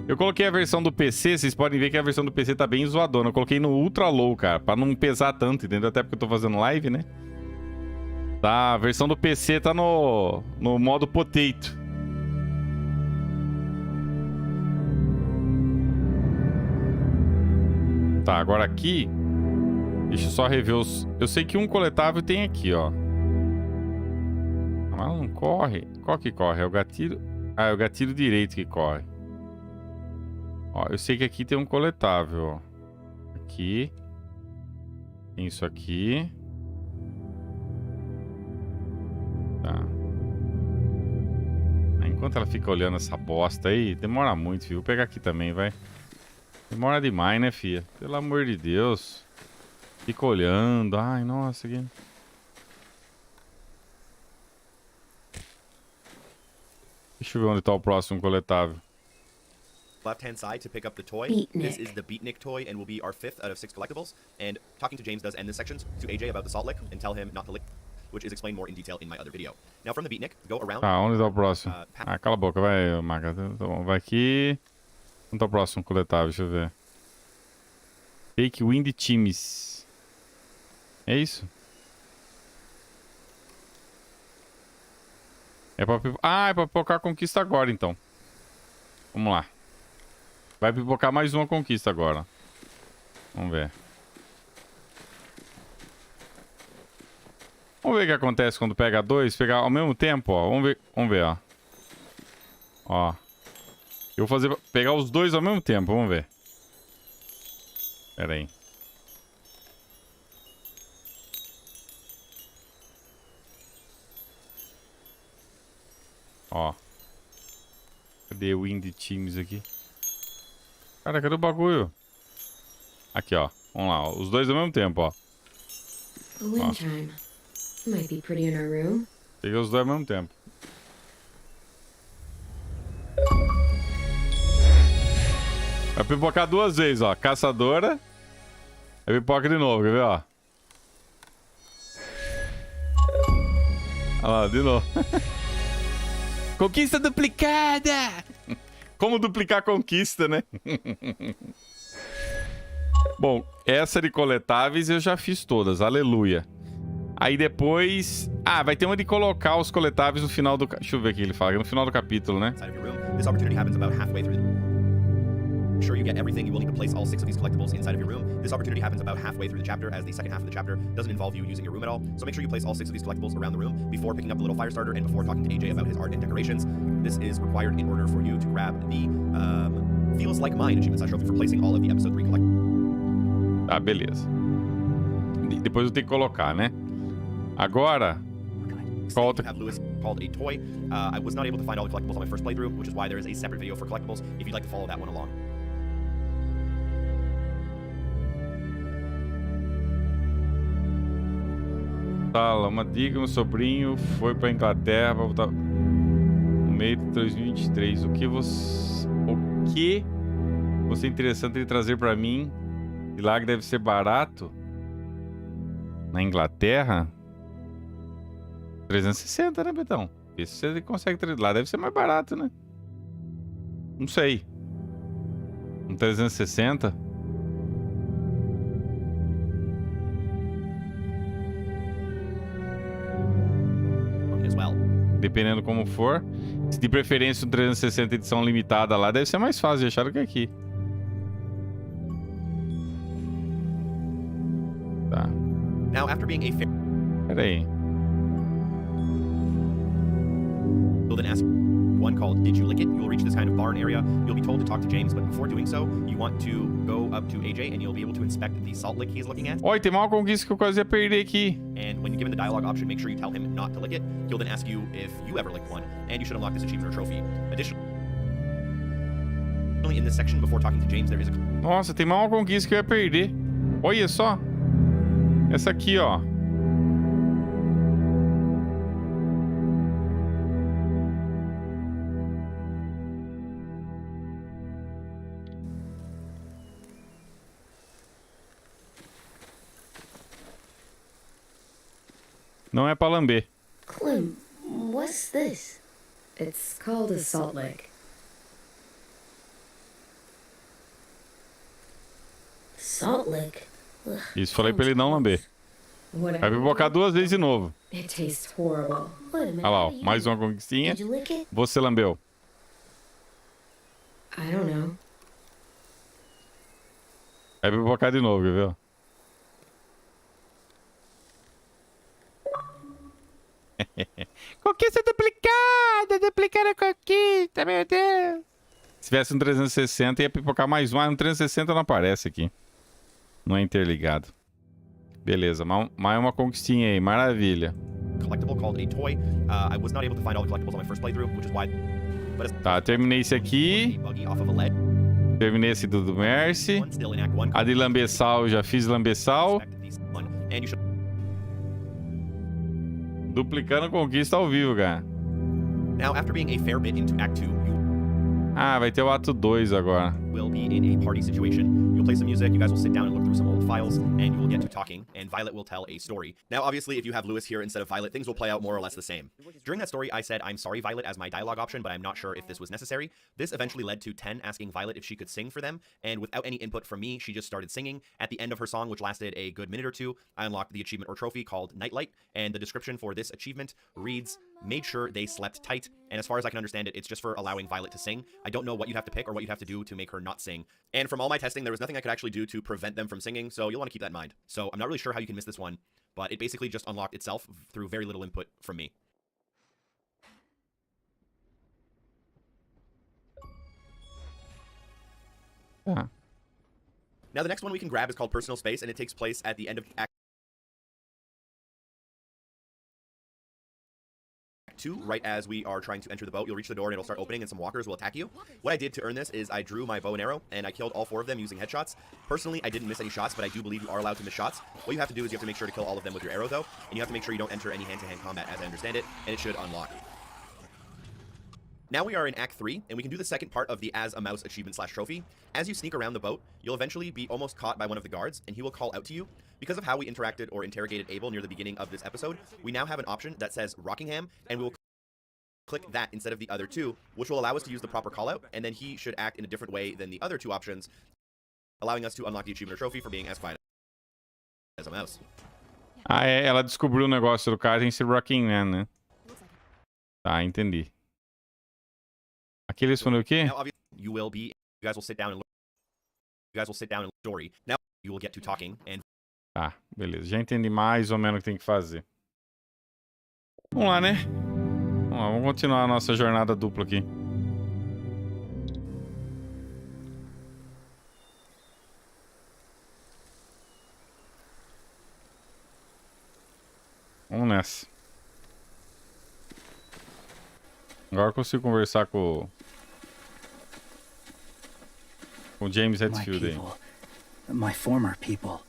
Eu coloquei a versão do PC, vocês podem ver que a versão do PC tá bem zoadona. Eu coloquei no Ultra Low, cara, pra não pesar tanto, entendeu? Até porque eu tô fazendo live, né? Tá, a versão do PC tá no modo Potato. Tá, agora aqui... Deixa eu só rever os... Eu sei que um coletável tem aqui, ó. Mas não corre. Qual que corre? É o gatilho... Ah, é o gatilho direito que corre. Ó, eu sei que aqui tem um coletável, ó. Aqui. Tem isso aqui. Tá. Enquanto ela fica olhando essa bosta aí, demora muito, filho. Vou pegar aqui também, vai. Demora demais, né, filha? Pelo amor de Deus. Fica olhando. Ai, nossa, aqui. Deixa eu ver onde tá o próximo coletável. Left-hand side to pick up the toy. Beatnik. This is the Beatnik toy and will be our 5th out of 6 collectibles. And talking to James does end this section to AJ about the salt lick and tell him not to lick, which is explained more in detail in my other video. Now from the Beatnik, go around. Tá, onde tá o próximo? Ah, cala a boca, vai, Maga. Tá bom, vai aqui. Onde tá o próximo coletável? Deixa eu ver. Fake Wind Teams. É isso? É pra... Ah, é pra pipocar a conquista agora, então. Vamos lá. Vai pipocar mais uma conquista agora. Vamos ver. Vamos ver o que acontece quando pega 2. Pegar ao mesmo tempo, ó. Vamos ver, ó. Ó. Eu vou pegar os 2 ao mesmo tempo. Vamos ver. Pera aí. Ó. Cadê o Wind Teams aqui? Cara, cadê o bagulho? Aqui, ó. Vamos lá, ó. Os 2 ao mesmo tempo, ó. A wind chime. Might be pretty in our room. Peguei os 2 ao mesmo tempo. Vai pipocar 2 vezes, ó. Caçadora. Aí pipoca de novo, quer ver, ó? Olha lá, de novo. Conquista duplicada! Como duplicar conquista, né? Bom, essa de coletáveis eu já fiz todas, aleluia. Aí depois... Ah, vai ter uma de colocar os coletáveis no final do... Deixa eu ver o que ele fala, no final do capítulo, né? sure you get everything, you will need to place all 6 of these collectibles inside of your room. This opportunity happens about halfway through the chapter, as the second half of the chapter doesn't involve you using your room at all. So make sure you place all 6 of these collectibles around the room before picking up the little fire starter and before talking to AJ about his art and decorations. This is required in order for you to grab the Feels Like Mine achievement/trophy for placing all of the episode 3 collectibles. Tá, beleza. Depois eu tenho que colocar, né? Agora, qual outra... have Lewis called a toy. I was not able to find all the collectibles on my first playthrough, which is why there is a separate video for collectibles if you'd like to follow that one along. Fala, uma dica, meu sobrinho foi pra Inglaterra pra voltar no meio de 2023. O que você é interessante ele trazer pra mim? De lá que deve ser barato? Na Inglaterra? 360, né, Betão? Vê se você consegue trazer lá. Deve ser mais barato, né? Não sei. Um 360? As well. Dependendo como for. Se de preferência um 360 edição limitada lá, deve ser mais fácil de achar do que aqui. Tá. Now, after being a fair... Pera aí. You'll then ask one called Did You Lick It? You will reach this kind of barn area. You'll be told to talk to James, but before doing so, you want to go up to AJ and you'll be able to inspect the salt lick he's looking at. Oi, tem uma conquista que eu quase ia perder aqui. And when given the dialogue option, make sure you tell him not to lick it. He'll then ask you if you ever licked one, and you should unlock this achievement or trophy. Additionally, in this section, before talking to James, there is a... Nossa, tem mais uma conquista que eu ia perder. Olha só. Essa aqui, ó. Não é pra lamber. Clem, what's this? It's called a salt lick. Salt lick? Ugh, Isso, falei pra ele não lamber. Vai Whatever. pipocar 2 vezes de novo. It tastes horrible. wait a minute. Olha lá, ó, how do you- mais uma conquistinha. Did you lick it? Você lambeu. I don't know. Vai pipocar de novo, quer ver? Conquista duplicada! Duplicada conquista, meu Deus! Se tivesse um 360, ia pipocar mais um. Ah, um 360 não aparece aqui. Não é interligado. Beleza, mais uma conquistinha aí, maravilha. collectible called a toy. I was not able to find all the collectibles on my first playthrough, which is why... But Tá, terminei esse aqui. a buggy off of a ledge. Terminei esse do Mercy. One still in Act 1. A de lambeçal, já fiz lambeçal. Inspect these one, and you should... Duplicando conquista ao vivo, cara. Now, after being a fair bit into Act 2, you Ah, vai ter o ato 2 agora. will be in a party situation. You'll play some music, you guys will sit down and look through some old files, and you will get to talking, and Violet will tell a story. Now, obviously, if you have Lewis here instead of Violet, things will play out more or less the same. During that story, I said, I'm sorry, Violet, as my dialogue option, but I'm not sure if this was necessary. This eventually led to 10 asking Violet if she could sing for them, and without any input from me, she just started singing. At the end of her song, which lasted a good minute or two, I unlocked the achievement or trophy called Nightlight, and the description for this achievement reads, made sure they slept tight, and as far as I can understand it, it's just for allowing Violet to sing. I don't know what you'd have to pick or what you'd have to do to make her not sing. And from all my testing, there was nothing I could actually do to prevent them from singing, so you'll want to keep that in mind. So I'm not really sure how you can miss this one, but it basically just unlocked itself through very little input from me. Tá. Now the next one we can grab is called Personal Space, and it takes place at the end of Act 2, right as we are trying to enter the boat. You'll reach the door and it'll start opening and some walkers will attack you. What I did to earn this is I drew my bow and arrow and I killed all 4 of them using headshots. Personally, I didn't miss any shots, but I do believe you are allowed to miss shots. What you have to do is you have to make sure to kill all of them with your arrow though, and you have to make sure you don't enter any hand-to-hand combat as I understand it, and it should unlock. Now we are in Act 3, and we can do the second part of the As a Mouse achievement/trophy. As you sneak around the boat, you'll eventually be almost caught by one of the guards, and he will call out to you. Because of how we interacted or interrogated Abel near the beginning of this episode, we now have an option that says Rockingham, and we will click that instead of the other 2, which will allow us to use the proper callout, and then he should act in a different way than the other 2 options, allowing us to unlock the achievement or trophy for being as quiet as a mouse. Ah, é, ela descobriu o negócio do cara, tem que ser Rockingham, né? Tá, entendi. Aqui ele respondeu o quê? Now, obviously, you guys will sit down and guys will sit down and story. Now you will get to talking and Tá, beleza. Já entendi mais ou menos o que tem que fazer. Vamos lá, né? Vamos lá, vamos continuar a nossa jornada dupla aqui. Vamos nessa. Agora eu consigo conversar com o James My Hetfield aí. people, my former people,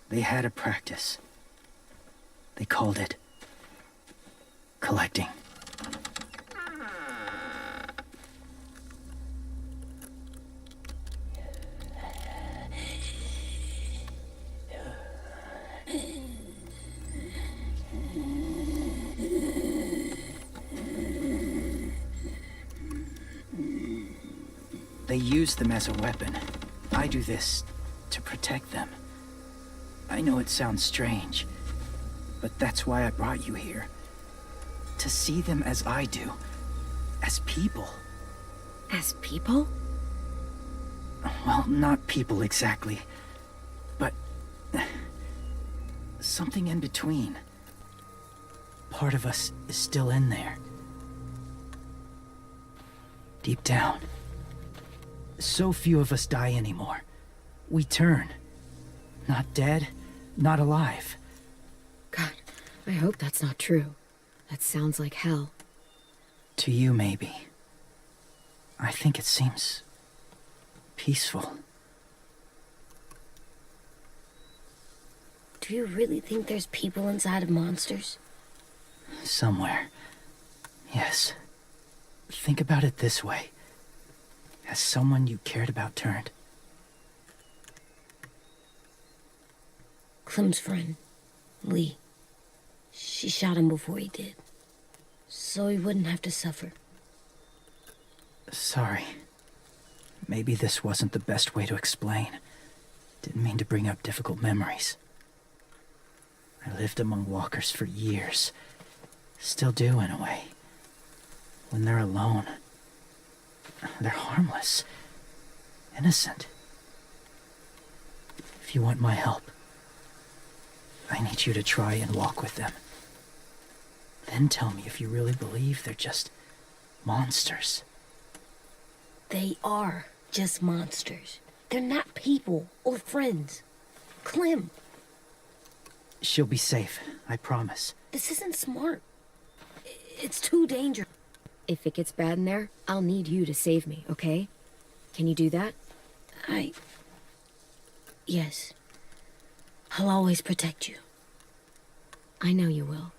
they had a practice. They called it collecting. They use them as a weapon. I do this to protect them. I know it sounds strange, but that's why I brought you here. To see them as I do. As people. As people? Well, not people exactly, but something in between. Part of us is still in there. Deep down. So few of us die anymore. We turn. Not dead, not alive. God, I hope that's not true. That sounds like hell. To you, maybe. I think it seems peaceful. Do you really think there's people inside of monsters? Somewhere. Yes. Think about it this way. Has someone you cared about turned? Clem's friend, Lee. She shot him before he did. So he wouldn't have to suffer. Sorry. Maybe this wasn't the best way to explain. Didn't mean to bring up difficult memories. I lived among walkers for years. Still do, in a way. When they're alone, they're harmless. Innocent. If you want my help, I need you to try and walk with them. Then tell me if you really believe they're just monsters. They are just monsters. They're not people or friends. Clem, She'll be safe, I promise. this isn't smart. It's too dangerous. If it gets bad in there, I'll need you to save me, okay? Can you do that? Yes. I'll always protect you. I know you will.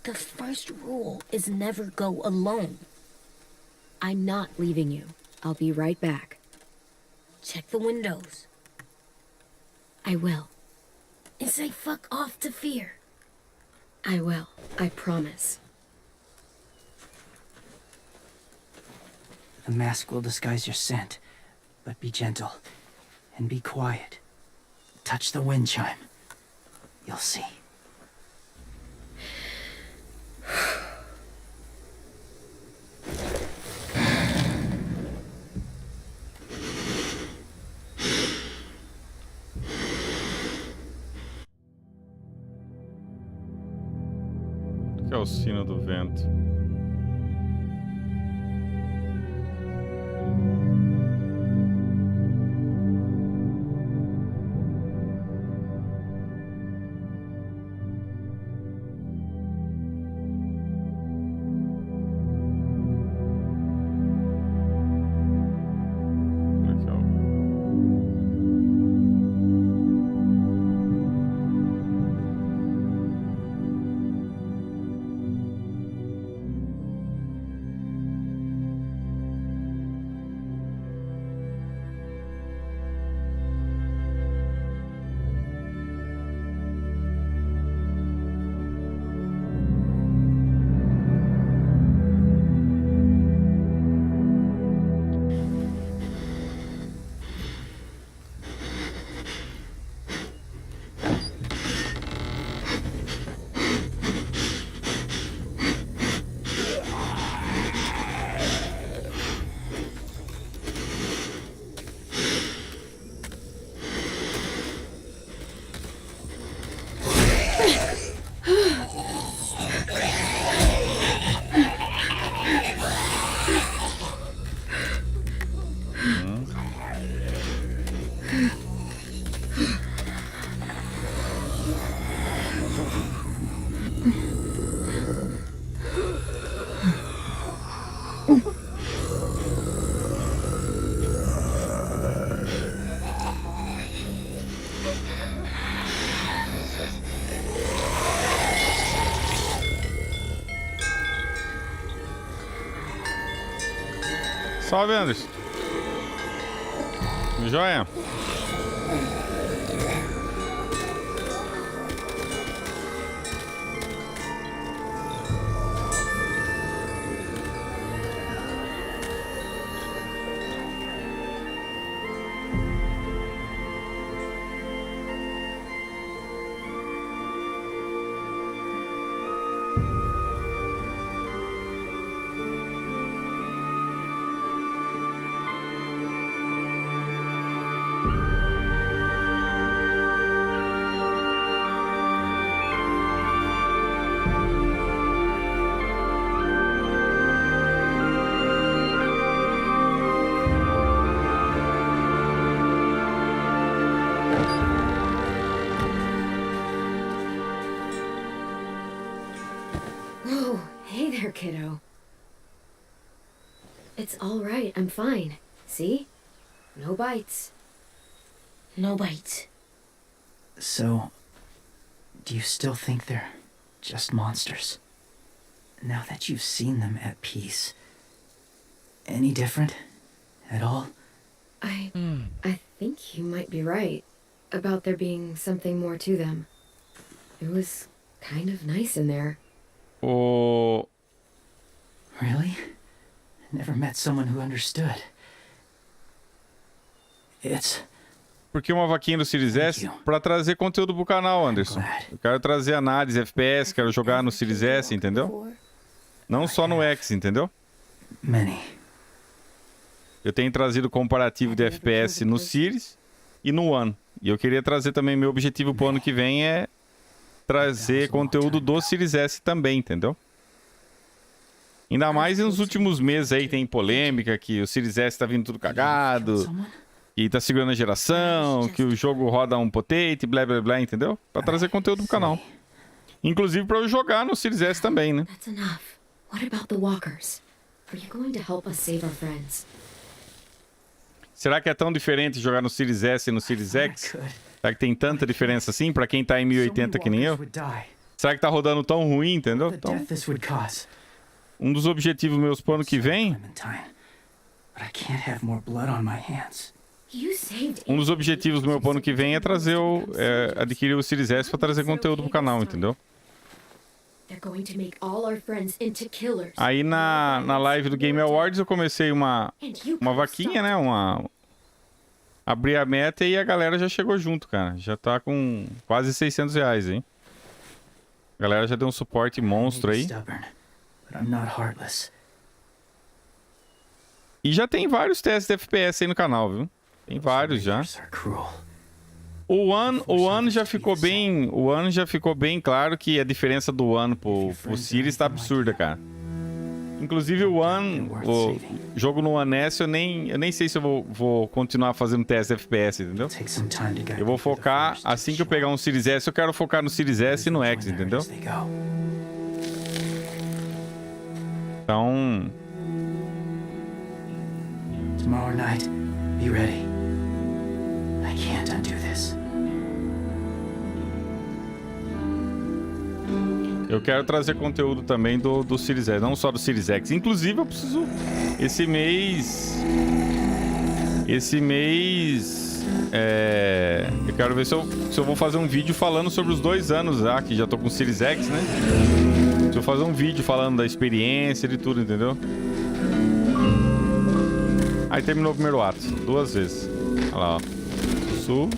The first rule is never go alone. I'm not leaving you. I'll be right back. Check the windows. I will. And say fuck off to fear. I will. I promise. The mask will disguise your scent, but be gentle and be quiet. Touch the wind chime. You'll see. Que é o sino do vento. Legal. Salve, Anderson. Joia. Whoa, hey there, kiddo. It's all right, I'm fine. See? No bites. No bites. So, do you still think they're just monsters? Now that you've seen them at peace, any different at all? I think you might be right about there being something more to them. It was kind of nice in there. O... Really? Never met someone who understood. It's... Por que uma vaquinha do Series S? Pra trazer conteúdo pro canal, Anderson. Eu quero trazer análise, FPS, quero jogar no Series S, entendeu? Não só no X, entendeu? Many. Eu tenho trazido comparativo de FPS no Series e no One. E eu queria trazer também, meu objetivo pro ano que vem é trazer conteúdo do Series S também, entendeu? Ainda mais nos últimos meses aí tem polêmica que o Series S tá vindo tudo cagado, e tá segurando a geração, que o jogo roda um potente, blá blá blá, entendeu? Pra trazer conteúdo pro canal. Inclusive pra eu jogar no Series S também, né? That's enough. What about the walkers? Are you going to help us save our friends? Será que é tão diferente jogar no Series S e no Series X? Será que tem tanta diferença assim pra quem tá em 1080 que nem eu? Será que tá rodando tão ruim, entendeu? Então, um dos objetivos meus pro ano que vem... Um dos objetivos do meu pro ano que vem é trazer adquirir o Series S pra trazer conteúdo pro canal, entendeu? Aí na live do Game Awards eu comecei uma vaquinha, né? Abri a meta e a galera já chegou junto, cara. Já tá com quase 600 reais, hein? A galera já deu um suporte monstro aí. E já tem vários testes de FPS aí no canal, viu? Tem vários já. O One já ficou bem. O One já ficou bem claro que a diferença do One pro Series tá absurda, cara. Inclusive o One, o jogo no One S, eu nem sei se eu vou continuar fazendo teste de FPS, entendeu? Eu vou focar, assim que eu pegar um Series S, eu quero focar no Series S e no X, entendeu? Então... Tomorrow night, be ready. I can't undo this. Eu quero trazer conteúdo também do Series S, não só do Series X. Inclusive, eu preciso... Esse mês... Eu quero ver se eu vou fazer um vídeo falando sobre os 2 anos já, que já tô com o Series X, né? Se eu fazer um vídeo falando da experiência de tudo, entendeu? Aí terminou o primeiro ato, 2 vezes. Olha lá, ó. Sul.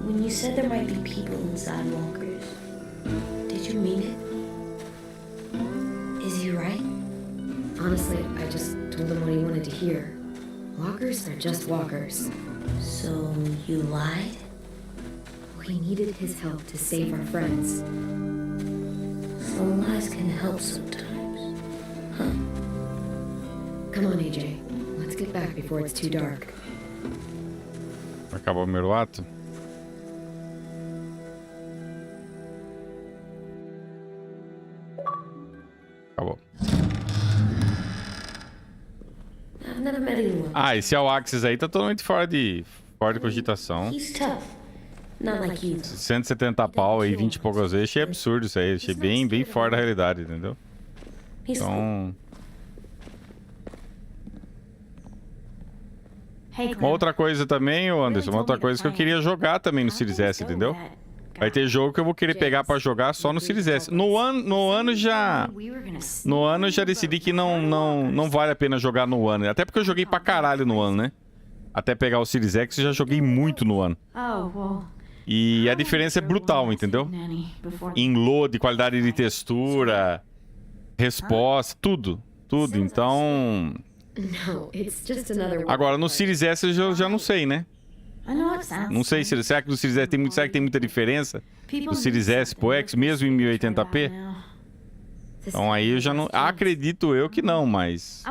When you said there might be people inside walkers, did you mean it? Is he right? Honestly, I just told him what he wanted to hear. Walkers are just walkers. So you lied? We needed his help to save our friends. Some lies can help sometimes. Huh? Come on, AJ. Let's get back before it's too dark. Acabou o primeiro ato. Acabou. I've never met anyone. Ah, esse All Access aí tá totalmente fora de cogitação. He's tough. Not like you. 170 pau aí, 20 e poucas vezes. Achei absurdo isso aí. Achei bem fora da realidade, entendeu? He's cool. Então... Hey, Uma outra coisa também, ô Anderson, uma outra coisa que eu queria jogar também no Series S, entendeu? Vai ter jogo que eu vou querer pegar pra jogar só no Series S. No ano já decidi que não vale a pena jogar no One. Até porque eu joguei pra caralho no One, né? Até pegar o Series X eu já joguei muito no One. E a diferença é brutal, entendeu? Em load, qualidade de textura, resposta, tudo. Tudo, então... Agora, no Series S eu já não sei, né? Não sei, será que no Series S será que tem muita diferença? Do Series S pro X, mesmo em 1080p? Então aí eu já não... Acredito eu que não, mas...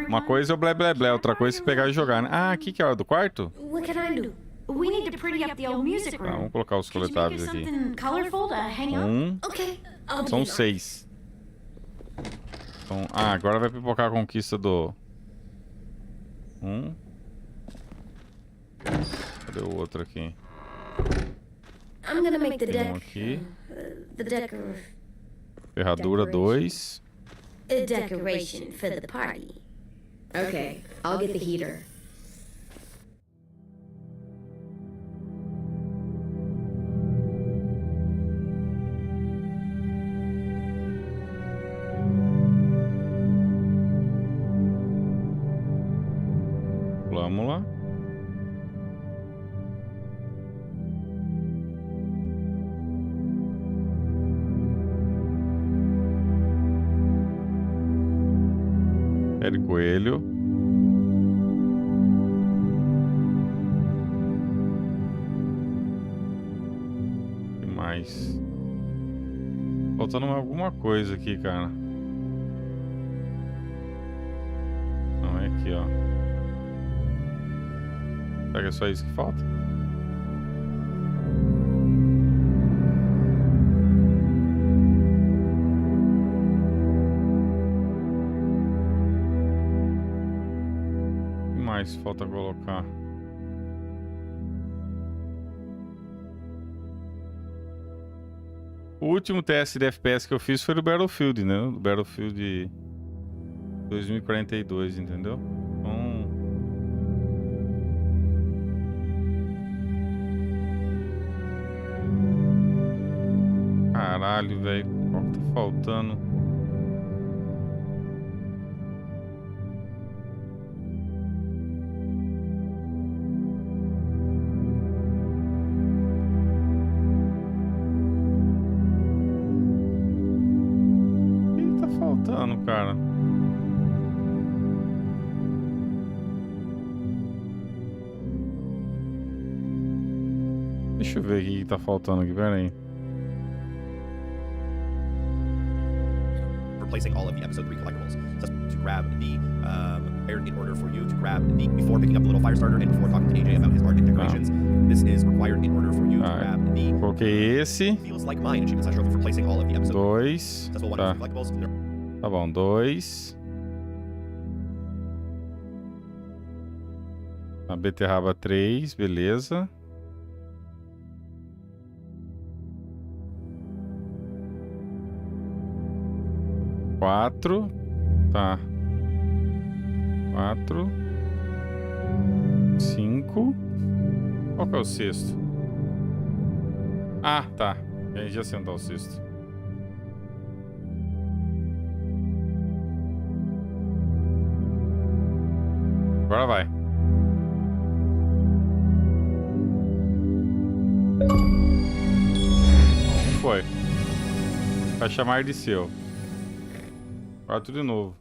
Uma coisa é o blé blé blé, outra coisa é pegar e jogar, né? Ah, aqui que é a hora do quarto? What can I do? Vamos colocar os coletáveis aqui. Okay. São 6. Então, agora vai pipocar a conquista do... Cadê o outro aqui? I'm gonna make the Tem um deck. aqui. The deck. Ferradura 2. A decoration for the party. Okay, I'll get the heater. Vamos lá. Pé coelho. O que mais? Faltando alguma coisa aqui, cara. Não, é aqui, ó. Será que é só isso que falta? O que mais falta colocar? O último teste de FPS que eu fiz foi do Battlefield, né? Do Battlefield 2042, entendeu? Então... Caralho, velho. Qual que tá faltando? O que tá faltando, cara? Deixa eu ver o que tá faltando aqui, pera aí. Replacing all of the episode 3 collectibles. So to grab the iron in order for you to grab the before picking up the little fire starter and before talking to AJ about his Arctic decorations. This is required in order for you to grab the Coloquei esse. feels like mine achievements I showed for replacing all of the episode 2. That's one Tá. of the collectibles. Tá bom, 2. A beterraba 3, beleza. Quatro. Tá. 4. 5. Qual que é o sexto? Ah, tá. A gente já sentou o sexto. Agora vai. Foi. Vai chamar de seu. Agora tudo de novo.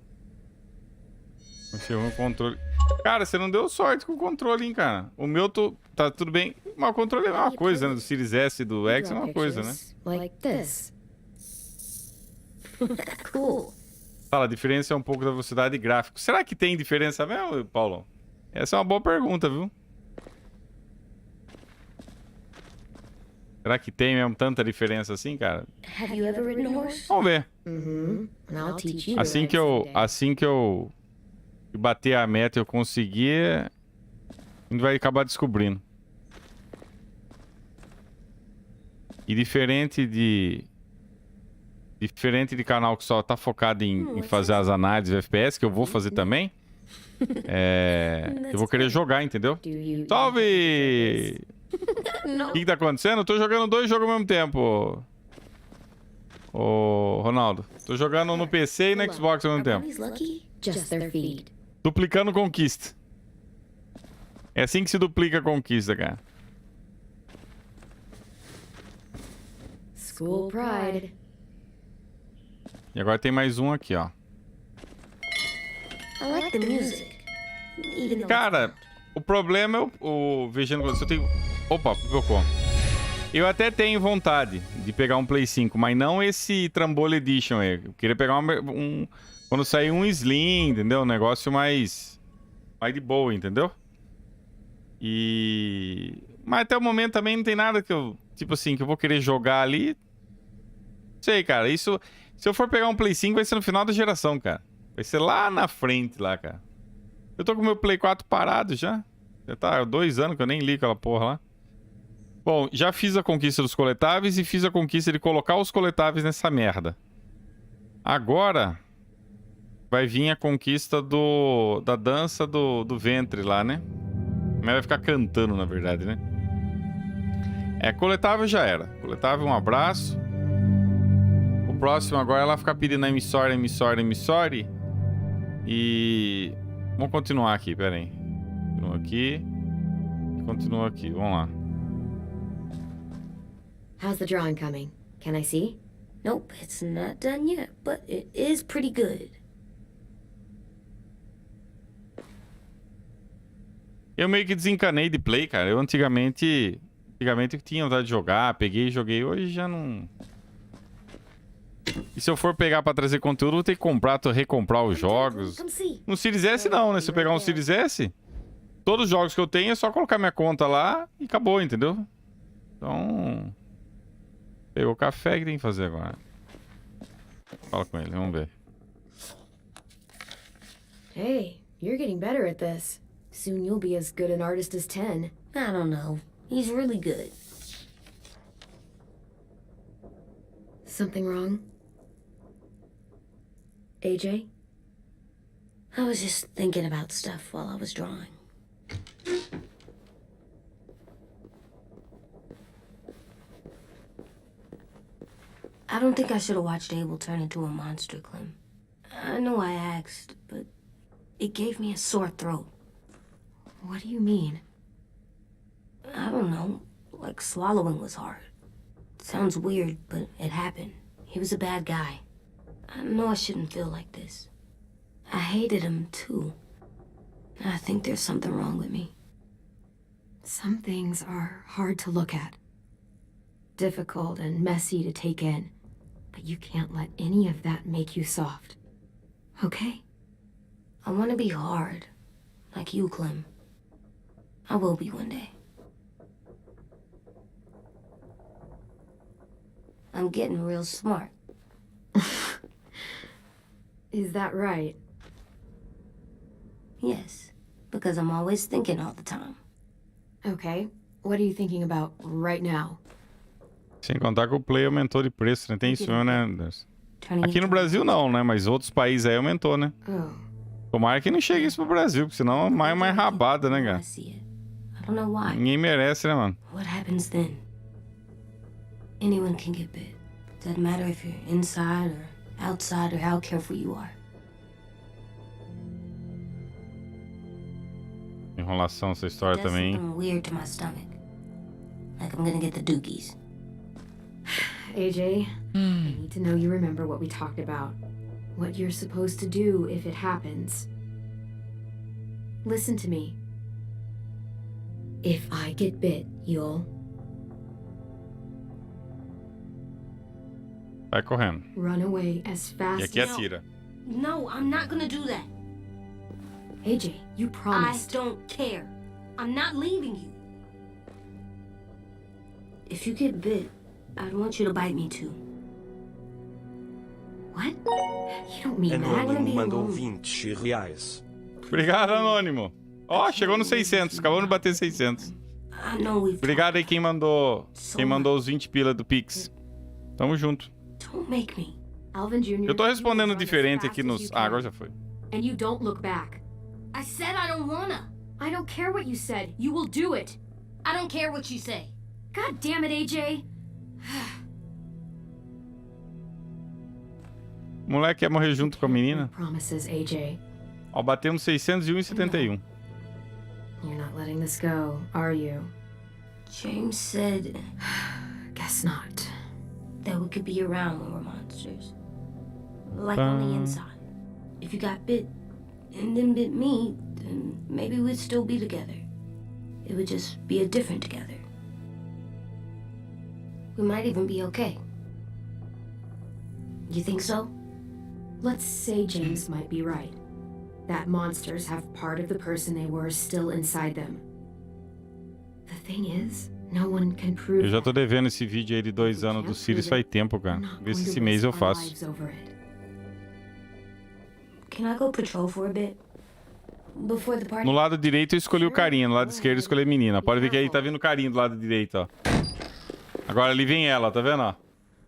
Mexeu no controle. Cara, você não deu sorte com o controle, hein, cara. O meu tá tudo bem. Mas o controle é uma coisa, né? Do Series S e do X é uma coisa, né? Like this. Cool. Fala, a diferença é um pouco da velocidade de gráfico. Será que tem diferença mesmo, Paulo? Essa é uma boa pergunta, viu? Será que tem mesmo tanta diferença assim, cara? Have you ever ridden a horse? Vamos ver. And I'll teach you. Assim que eu bater a meta e eu conseguir, a gente vai acabar descobrindo. E diferente de canal que só tá focado em fazer as análises do FPS, que eu vou fazer também, eu vou querer jogar, entendeu? Salve! O que tá acontecendo? Eu tô jogando 2 jogos ao mesmo tempo. Ô, Ronaldo. Tô jogando no PC e no Xbox ao mesmo tempo. Just their feed. Duplicando conquista. É assim que se duplica a conquista, cara. School pride. E agora tem mais um aqui, ó. I like the music. Even though Cara, o problema é o vejando quando eu tenho. Opa, pipocou. Eu até tenho vontade de pegar um Play 5, mas não esse Trambolho Edition aí. Eu queria pegar quando sair um Slim, entendeu? Um negócio mais de boa, entendeu? Mas até o momento também não tem nada que eu, tipo assim, que eu vou querer jogar ali. Não sei, cara. Isso, se eu for pegar um Play 5, vai ser no final da geração, cara. Vai ser lá na frente, lá, cara. Eu tô com o meu Play 4 parado já. Já tá 2 anos que eu nem li aquela porra lá. Bom, já fiz a conquista dos coletáveis e fiz a conquista de colocar os coletáveis nessa merda. Agora vai vir a conquista da dança do ventre lá, né? Mas vai ficar cantando, na verdade, né? Coletável já era. Coletável, um abraço. O próximo agora ela ficar pedindo emissória. E... vamos continuar aqui, pera aí. Continua aqui. Continua aqui, vamos lá. How's the drawing coming? Can I see? Nope, it's not done yet, but it is pretty good. Eu meio que desencanei de Play, cara. Eu antigamente eu tinha vontade de jogar, peguei e joguei. Hoje já não... E se eu for pegar pra trazer conteúdo, eu vou ter que recomprar os jogos. No Series S não, né? Se eu pegar um Series S, todos os jogos que eu tenho é só colocar minha conta lá e acabou, entendeu? Então... pegou o café, que tem que fazer agora? Fala com ele, vamos ver. Hey, you're getting better at this. Soon you'll be as good an artist as 10. I don't know. He's really good. Something wrong? AJ? I was just thinking about stuff while I was drawing. I don't think I should have watched Abel turn into a monster, Clem. I know I asked, but it gave me a sore throat. What do you mean? I don't know. Like swallowing was hard. Sounds weird, but it happened. He was a bad guy. I know I shouldn't feel like this. I hated him, too. I think there's something wrong with me. Some things are hard to look at. Difficult and messy to take in. But you can't let any of that make you soft. Okay? I want to be hard. Like you, Clem. I will be one day. I'm getting real smart. Is that right? Yes, because I'm always thinking all the time. Okay. What are you thinking about right now? Sem contar que o Play aumentou de preço, né? Tem isso mesmo, né, Anderson? Aqui no Brasil não, né? Mas outros países aí aumentou, né? Oh. Tomara que não chegue isso pro Brasil, porque senão é mais rabada, né, cara? I don't know why. Ninguém merece, né, mano? What happens then? Anyone can get bit. Doesn't matter if you're inside or outside or how careful you are. Enrolação essa história Does também. something weird to my stomach. Like I'm gonna get the dookies. AJ, I need to know you remember what we talked about. What you're supposed to do if it happens. Listen to me. If I get bit, you'll... Vai correndo. run away as fast E aqui as... atira. No, I'm not gonna do that. AJ, you promised. I don't care. I'm not leaving you. If you get bit, I'd want you to bite me too. What? You don't mean that. Anônimo mandou R$20. Obrigado, Anônimo. Ó, chegou no 600. Acabou de bater 600. I know we've Obrigado aí quem mandou os 20 pila do Pix. Tamo junto. Don't make me. Alvin Jr. Eu tô respondendo you run as diferente fast aqui as nos... you Ah, can. agora já foi. And you don't look back. I said I don't wanna. I don't care what you said. You will do it. I don't care what you say. God damn it, AJ. O moleque quer morrer junto com a menina. Promises, AJ. Ó, batemos 601,71. You're not letting this go, are you? James said Guess not. that we could be around when we're monsters. Like on the inside. If you got bit and then bit me, then maybe we'd still be together. It would just be a different together. We might even be okay. You think so? Let's say James might be right. That monsters have part of the person they were still inside them. The thing is, no one can prove Eu já tô that. devendo esse vídeo aí de 2 anos do Sirius faz tempo, cara. Vê se esse mês eu faço. Can I go patrol for a bit? Before the party? No lado direito eu escolhi o carinha, no lado esquerdo eu escolhi a menina. Pode ver que aí tá vindo o carinha do lado direito, ó. Agora ali vem ela, tá vendo, ó?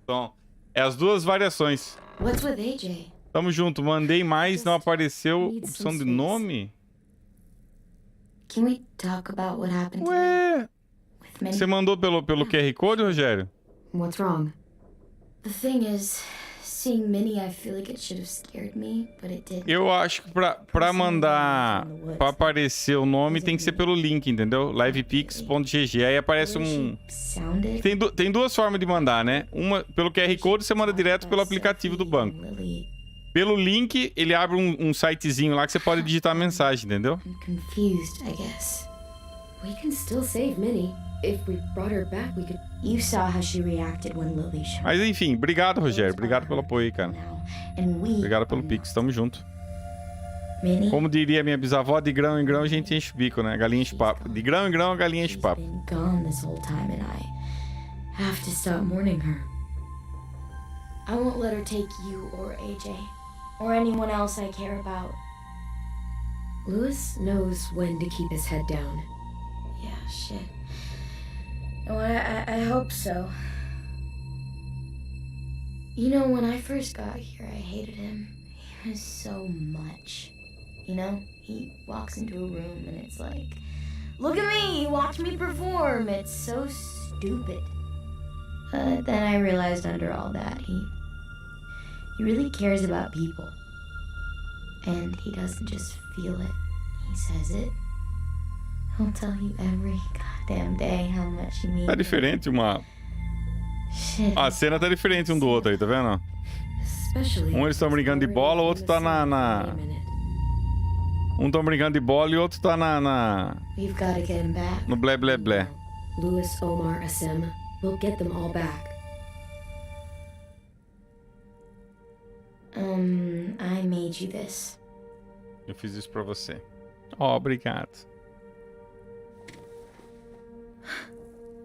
Então, é as duas variações. What's with AJ? Tamo junto, mandei mais, não apareceu opção de nome? Can we talk about what happened Ué, with Minnie? você mandou pelo QR Code, Rogério? What's wrong? The thing is, seeing Minnie, I feel like it should have scared me, but it didn't. Eu acho que pra mandar, pra aparecer o nome tem que ser pelo link, entendeu? livepix.gg, aí aparece um... Sounded Tem duas formas de mandar, né? Uma pelo QR Code, você manda direto pelo aplicativo do banco. Lily. Pelo link, ele abre um sitezinho lá que você pode digitar a mensagem, entendeu? I'm confused, I guess. We can still save Minnie. If we brought her back, we could. You saw how she reacted when Lily showed Mas enfim, obrigado, Rogério. Obrigado pelo apoio aí, cara. now. And we Obrigado pelo Pix, tamo junto. Minnie, Como diria minha bisavó, de grão em grão a gente enche o bico, né? Galinha enche papo. De grão em grão a galinha enche she's papo. been gone this whole time and I have to stop mourning her. I won't let her take you or AJ or anyone else I care about. Lewis knows when to keep his head down. Yeah, shit. Oh, I hope so. You know, when I first got here, I hated him. He was so much. You know, he walks into a room and it's like, look at me, watch me perform. It's so stupid. But then I realized under all that, he really cares about people. And he doesn't just feel it, he says it. He'll tell you every goddamn day how much he means. Tá diferente uma... Shit. A cena tá diferente um do outro aí, tá vendo? Especially. Eles estão brincando de bola, o outro tá na... Um tá brincando de bola e o outro tá We've got to get him back. no blé blé blé. Lewis, Omar, Asim. We'll get them all back. I made you this. Eu fiz isso pra você. Ó, obrigado.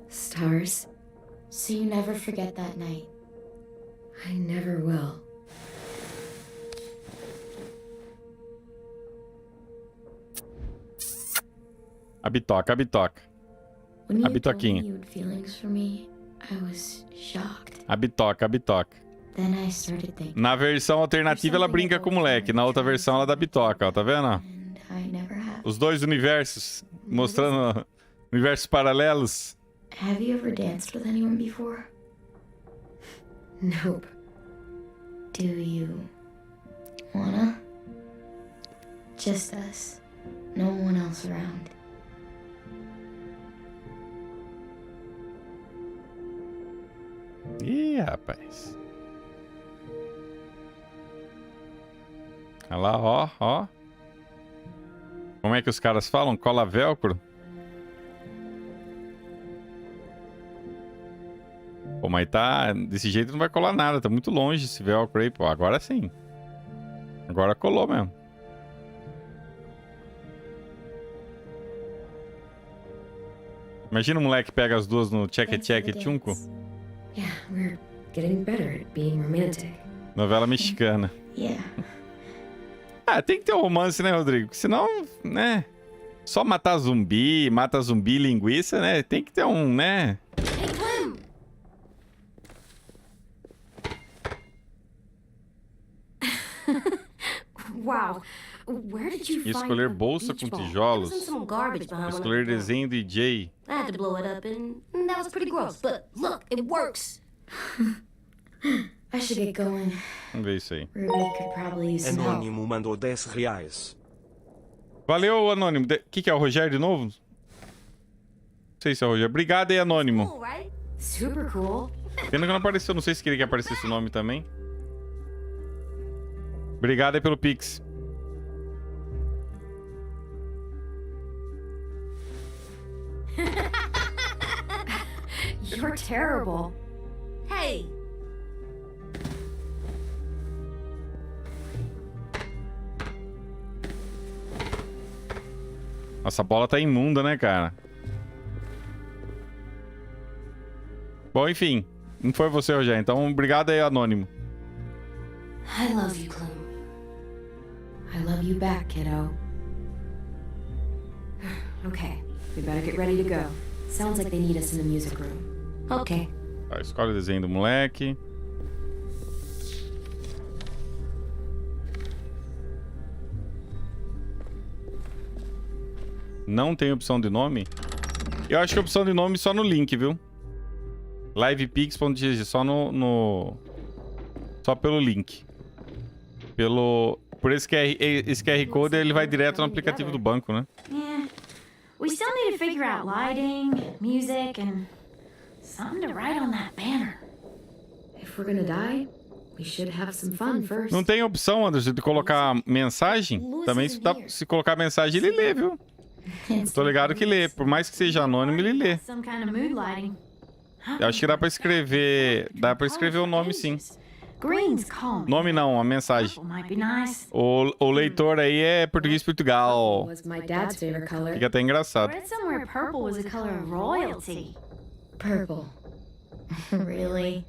Stars. So you never forget that night. I never will. A bitoca, a bitoca. When A you told me bitoquinha. you had feelings for me, I was shocked. A bitoca, a bitoca. Then I started thinking, Na versão alternativa ela brinca com o moleque, na outra versão ela dá bitoca, ó, tá vendo? and I never have. Os dois universos, mostrando universos paralelos. Have you ever danced with anyone before? Nope. Do you wanna? Just us. No one else around. Ih, rapaz. Olha lá, ó, ó. Como é que os caras falam? Cola velcro? Pô, mas tá... Desse jeito não vai colar nada, tá muito longe esse velcro aí, pô. Agora sim. Agora colou mesmo. Imagina o moleque pega as duas no check-check tchunco. Yeah, we're getting better at being romantic. Novela mexicana. Yeah. Ah, tem que ter um romance, né, Rodrigo? Senão, né? Só matar zumbi, mata zumbi, linguiça, né? Tem que ter um, né? Hey, Clem! Wow. Where did you find Escolher a bolsa beach com ball? tijolos. Wasn't some garbage behind one of Escolher the doors. desenho DJ. I had to blow it up, and that was pretty gross. But look, it works. I should get going. Vamos ver isso aí. Ruby could probably use some help. Anônimo mandou R$10. Valeu, Anônimo. O que é o Rogério de novo? Não sei se é o Rogério. Obrigado aí, Anônimo. Cool, right? Super cool. Pena que não apareceu. Não sei se queria que aparecesse o nome também. Obrigado aí pelo Pix. You're terrible. Hey, Nossa, a bola tá imunda, né, cara? Bom, enfim. Não foi você, Rogério. Então, obrigado aí, Anônimo. I love you, Clem. I love you back, kiddo. Okay, we better get ready to go. Sounds like they need us in the music room. okay. Tá, escolhe o desenho do moleque. Não tem opção de nome? Eu acho que a opção de nome só no link, viu? livepix.gg, só só pelo link. Por esse QR Code, ele vai direto no aplicativo do banco, né? Yeah. We still need to figure out lighting, music, and something to write on that banner. If we're gonna die, we should have some fun first. Não tem opção, Anderson, de colocar mensagem? Também se colocar mensagem, ele lê, viu? Tô ligado que lê. Por mais que seja anônimo, ele lê. Some kind of mood lighting. Eu acho que dá pra escrever. Dá pra escrever o nome, sim. Green's calm. Nome não, a mensagem. Purple might be nice. O leitor aí é português Portugal. Was my dad's favorite color. Fica até engraçado. Read somewhere purple was a color of royalty. Purple. Really?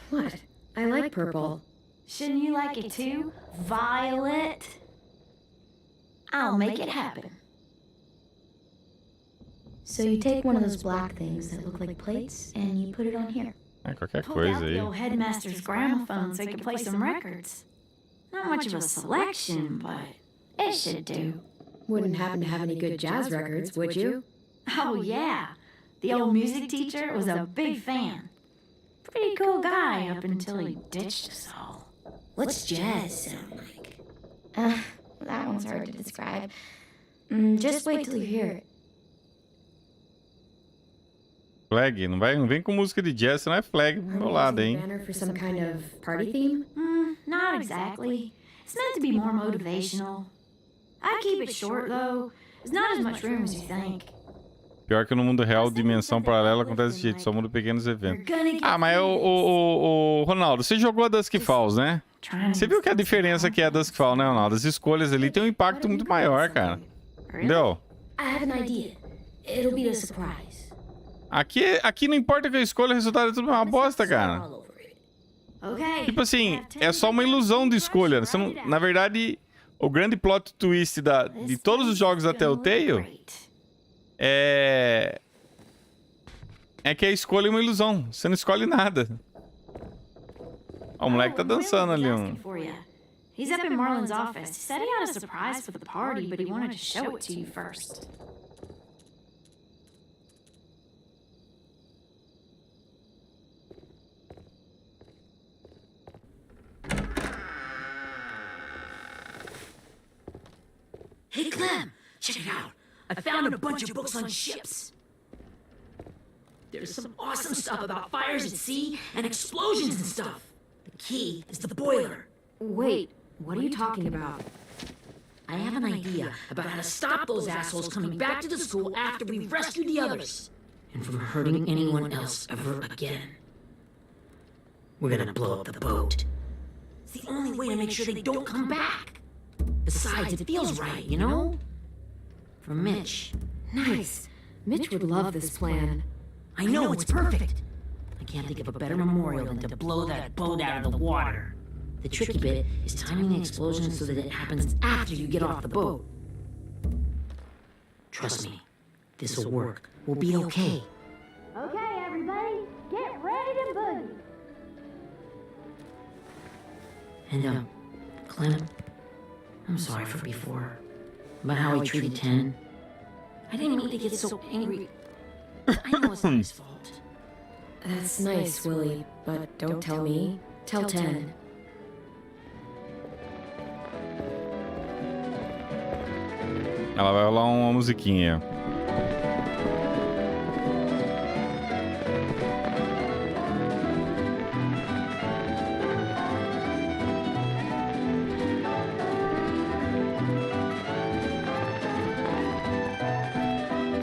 What? I like purple. Shouldn't you like it too? Violet? I'll make it happen. So you take one of those black things that look like plates, and you put it on here. É qualquer Pulled out coisa the aí. old headmaster's gramophone so he could play some records. Not much of a selection, but it should do. Wouldn't happen to have any good jazz records, would you? Oh yeah, the old music teacher was a big fan. Pretty cool guy up until he ditched us all. What's jazz sound like? That one's hard to describe. Just wait till you hear it. Flag, não vem com música de jazz, senão é flag do meu lado, hein? Banner for some kind of party theme? Not exactly. It's meant to be more motivational. I keep it short though. There's not as much room as you think. Pior que no mundo real, dimensão paralela acontece desse jeito, só muda pequenos eventos. Ah, mas o Ronaldo, você jogou a Dusk Falls, né? Você viu que a diferença que é a Dusk Falls, né, Ronaldo? As escolhas ali tem um impacto muito maior, cara. Entendeu? I have an idea. It'll be a surprise. Aqui não importa que eu escolha, o resultado é tudo uma bosta, cara. Okay. Tipo assim, é só uma ilusão de escolha. Você não, na verdade, o grande plot twist de todos os jogos da Telltale é que a escolha é uma ilusão. Você não escolhe nada. Ó, o moleque tá dançando ali. He's up in Marlon's office. He said he had a surprise for the party, but he wanted to show it to you first. Hey, Clem, check it out. I found a bunch of books on ships. There's some awesome stuff about fires at sea and explosions and stuff. The key is the boiler. Wait, what are you talking about? I have an idea about how to stop those assholes coming back to the school after we've rescued the others. And from hurting anyone else ever again. We're gonna blow up the boat. It's the only way to make sure they don't come back. Besides, it feels right, you know? For Mitch. Nice. Mitch would love this plan. I know, it's perfect. I can't think of a better memorial than to blow that boat out of the water. The tricky bit is timing the explosion so that it happens after you get off the boat. Trust me, this'll work. We'll be okay. Okay, everybody, get ready to boogie. And, Clem, I'm sorry for before. About how I treated 10. I didn't mean to get so angry. I know it's not his fault. That's nice, Willie, but don't tell me. Tell 10. Ela vai rolar uma musiquinha.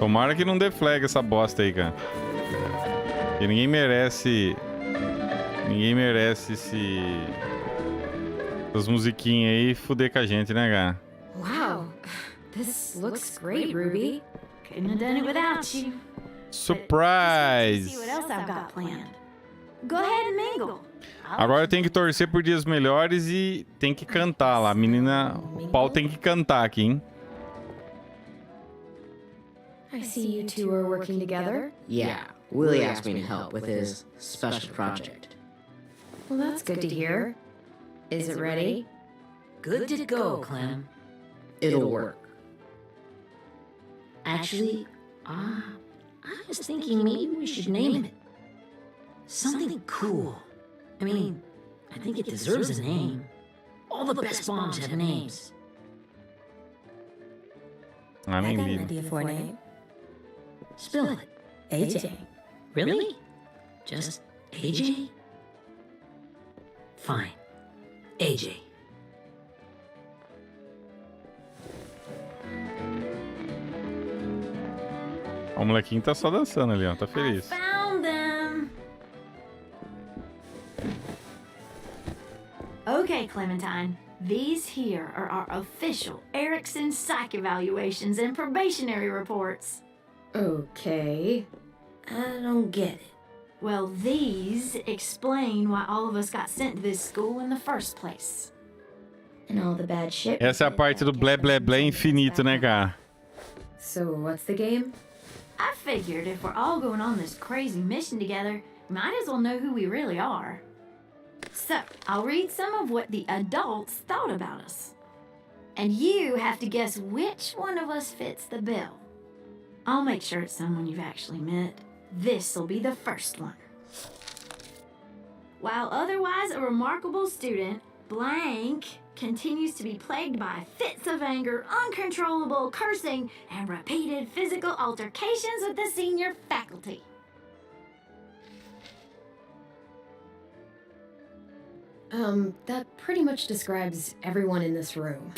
Tomara que não dê flag essa bosta aí, cara. Porque ninguém merece... Ninguém merece essas musiquinhas aí fuder com a gente, né, cara? Wow, this looks great, Ruby. Couldn't have done it without you. Surprise! See what else I've got planned. Go ahead and mingle. Agora tem que torcer por dias melhores e tem que cantar lá. A menina, o pau tem que cantar aqui, hein? I see you two are working together. Yeah, Willie asked me to help with his special project. Well, that's good to hear. Is it ready? Good to go, Clem. It'll work. Actually, I was thinking maybe we should name it something cool. I mean, I think it deserves a name. All the best bombs have names. Ah, nem I got an vi. idea for a name. Spill it. AJ. Really? Just AJ? Fine. AJ. O molequinho tá só dançando ali, ó. Tá feliz. Found them. Okay, Clementine. These here are our official Erickson psych evaluations and probationary reports. Okay. I don't get it. Well, these explain why all of us got sent to this school in the first place. And all the bad shit. Essa é a parte do blé blé blé infinito, né, cara? So, what's the game? I figured if we're all going on this crazy mission together, we might as well know who we really are. So, I'll read some of what the adults thought about us. And you have to guess which one of us fits the bill. I'll make sure it's someone you've actually met. This'll be the first one. While otherwise a remarkable student, blank continues to be plagued by fits of anger, uncontrollable cursing, and repeated physical altercations with the senior faculty. That pretty much describes everyone in this room.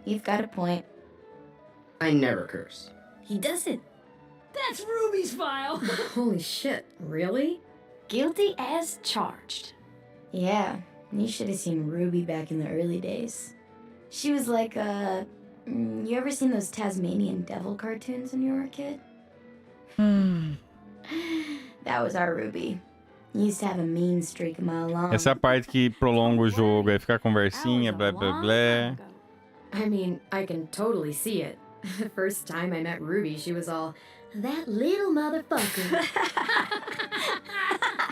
You've got a point. I never curse. He doesn't. That's Ruby's file. Holy shit, really? Guilty as charged. Yeah, you should have seen Ruby back in the early days. She was like, you ever seen those Tasmanian devil cartoons when you were a kid? That was our Ruby. Used to have a mean streak a mile long. Essa é a parte que prolonga o jogo. Aí fica a conversinha, blé blé blé. I mean, I can totally see it. The first time I met Ruby, she was all, that little motherfucker.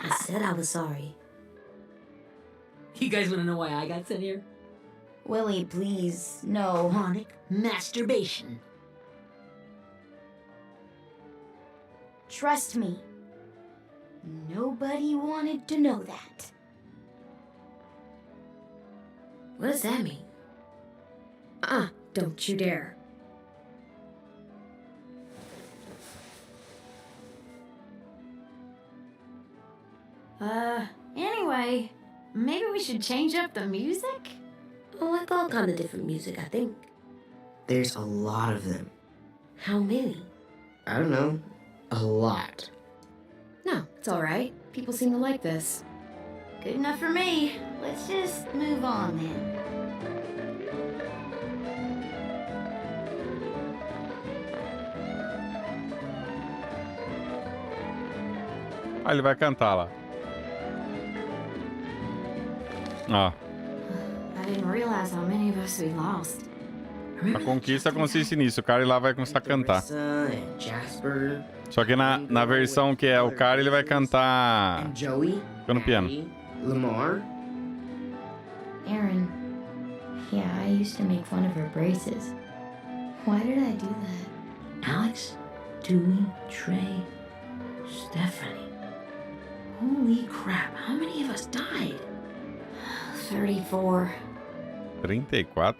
I said I was sorry. You guys want to know why I got sent here? Willie, please, no. Chronic masturbation. Trust me. Nobody wanted to know that. What does that mean? Don't you dare. Anyway, maybe we should change up the music? Oh, like all kind of different music, I think. There's a lot of them. How many? I don't know. A lot. No, it's all right. People seem to like this. Good enough for me. Let's just move on then. Ah, ele vai cantar lá. Ó. I didn't realize how many of us we lost. A conquista consiste nisso. O cara lá vai começar a cantar. Jasper. Só que na versão que é o cara, ele vai cantar... And Joey. Tocando piano. Abby, Lamar. Aaron. Yeah, I used to make fun of her braces. Why did I do that? Alex, Dewey, Trey, Stephanie. Holy crap, how many of us died? 34. 34?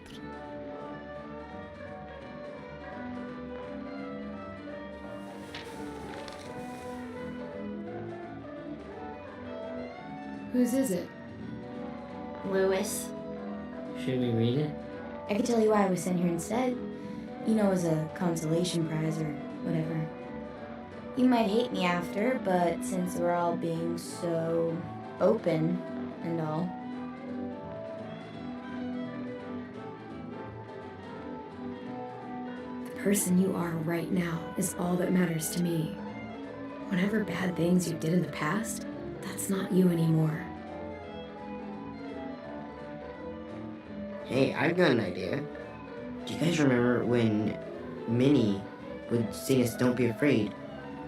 Whose is it? Lewis. Should we read it? I could tell you why I was sent here instead. You know, as a consolation prize or whatever. You might hate me after, but since we're all being so open and all. The person you are right now is all that matters to me. Whatever bad things you did in the past, that's not you anymore. Hey, I've got an idea. Do you guys remember when Minnie would sing us Don't Be Afraid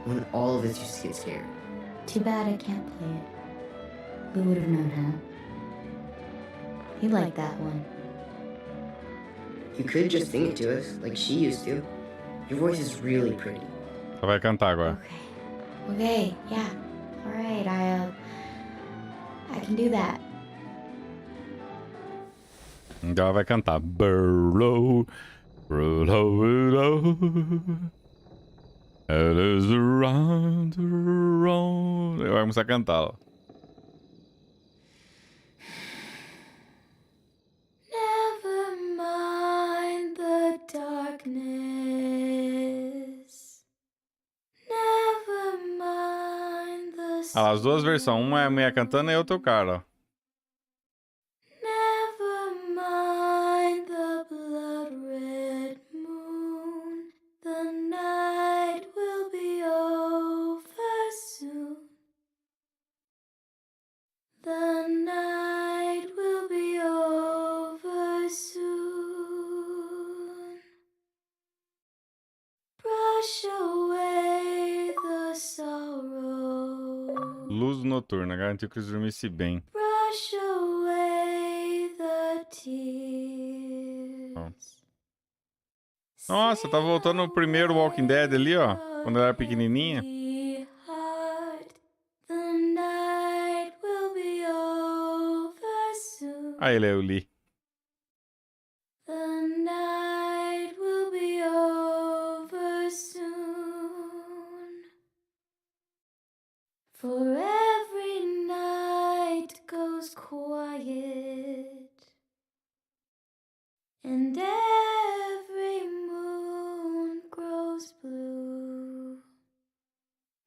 when all of us used to get scared? Too bad I can't play it. We would have known how. He'd like that one. You could just sing it to us like she used to. Your voice is really pretty. Só vai cantar agora. Okay, yeah. Alright, I can do that. Então ela vai cantar. Burrow, burrow, burrow. It is around, around. Vai começar a cantar, ó. Never mind the darkness. Never mind the Ah, as duas versões. Uma é a mulher cantando e a outra é o cara, ó. Never mind the blood red moon. The night will be over soon. The night will be over soon. Brush away the sorrow. Luz noturna. Garantiu que eles dormissem bem. Brush away the tears. Ó. Nossa, tá voltando o primeiro Walking Dead ali, ó. Quando ela era pequenininha. The night will be over soon. Aí ele é o Lee. The night will be over soon. For every night goes quiet, and every moon grows blue.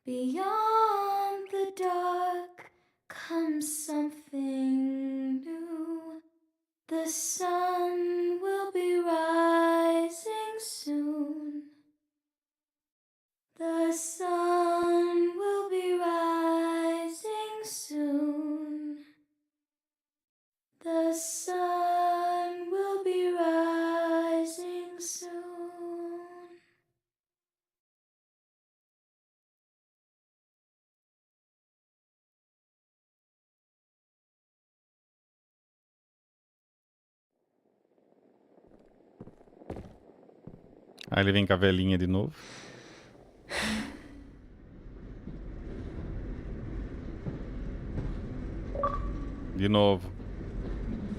Beyond the dark comes something new. The sun will be rising soon. The sun will be rising soon. The sun will be rising soon. Aí ele vem com a velhinha de novo. De novo.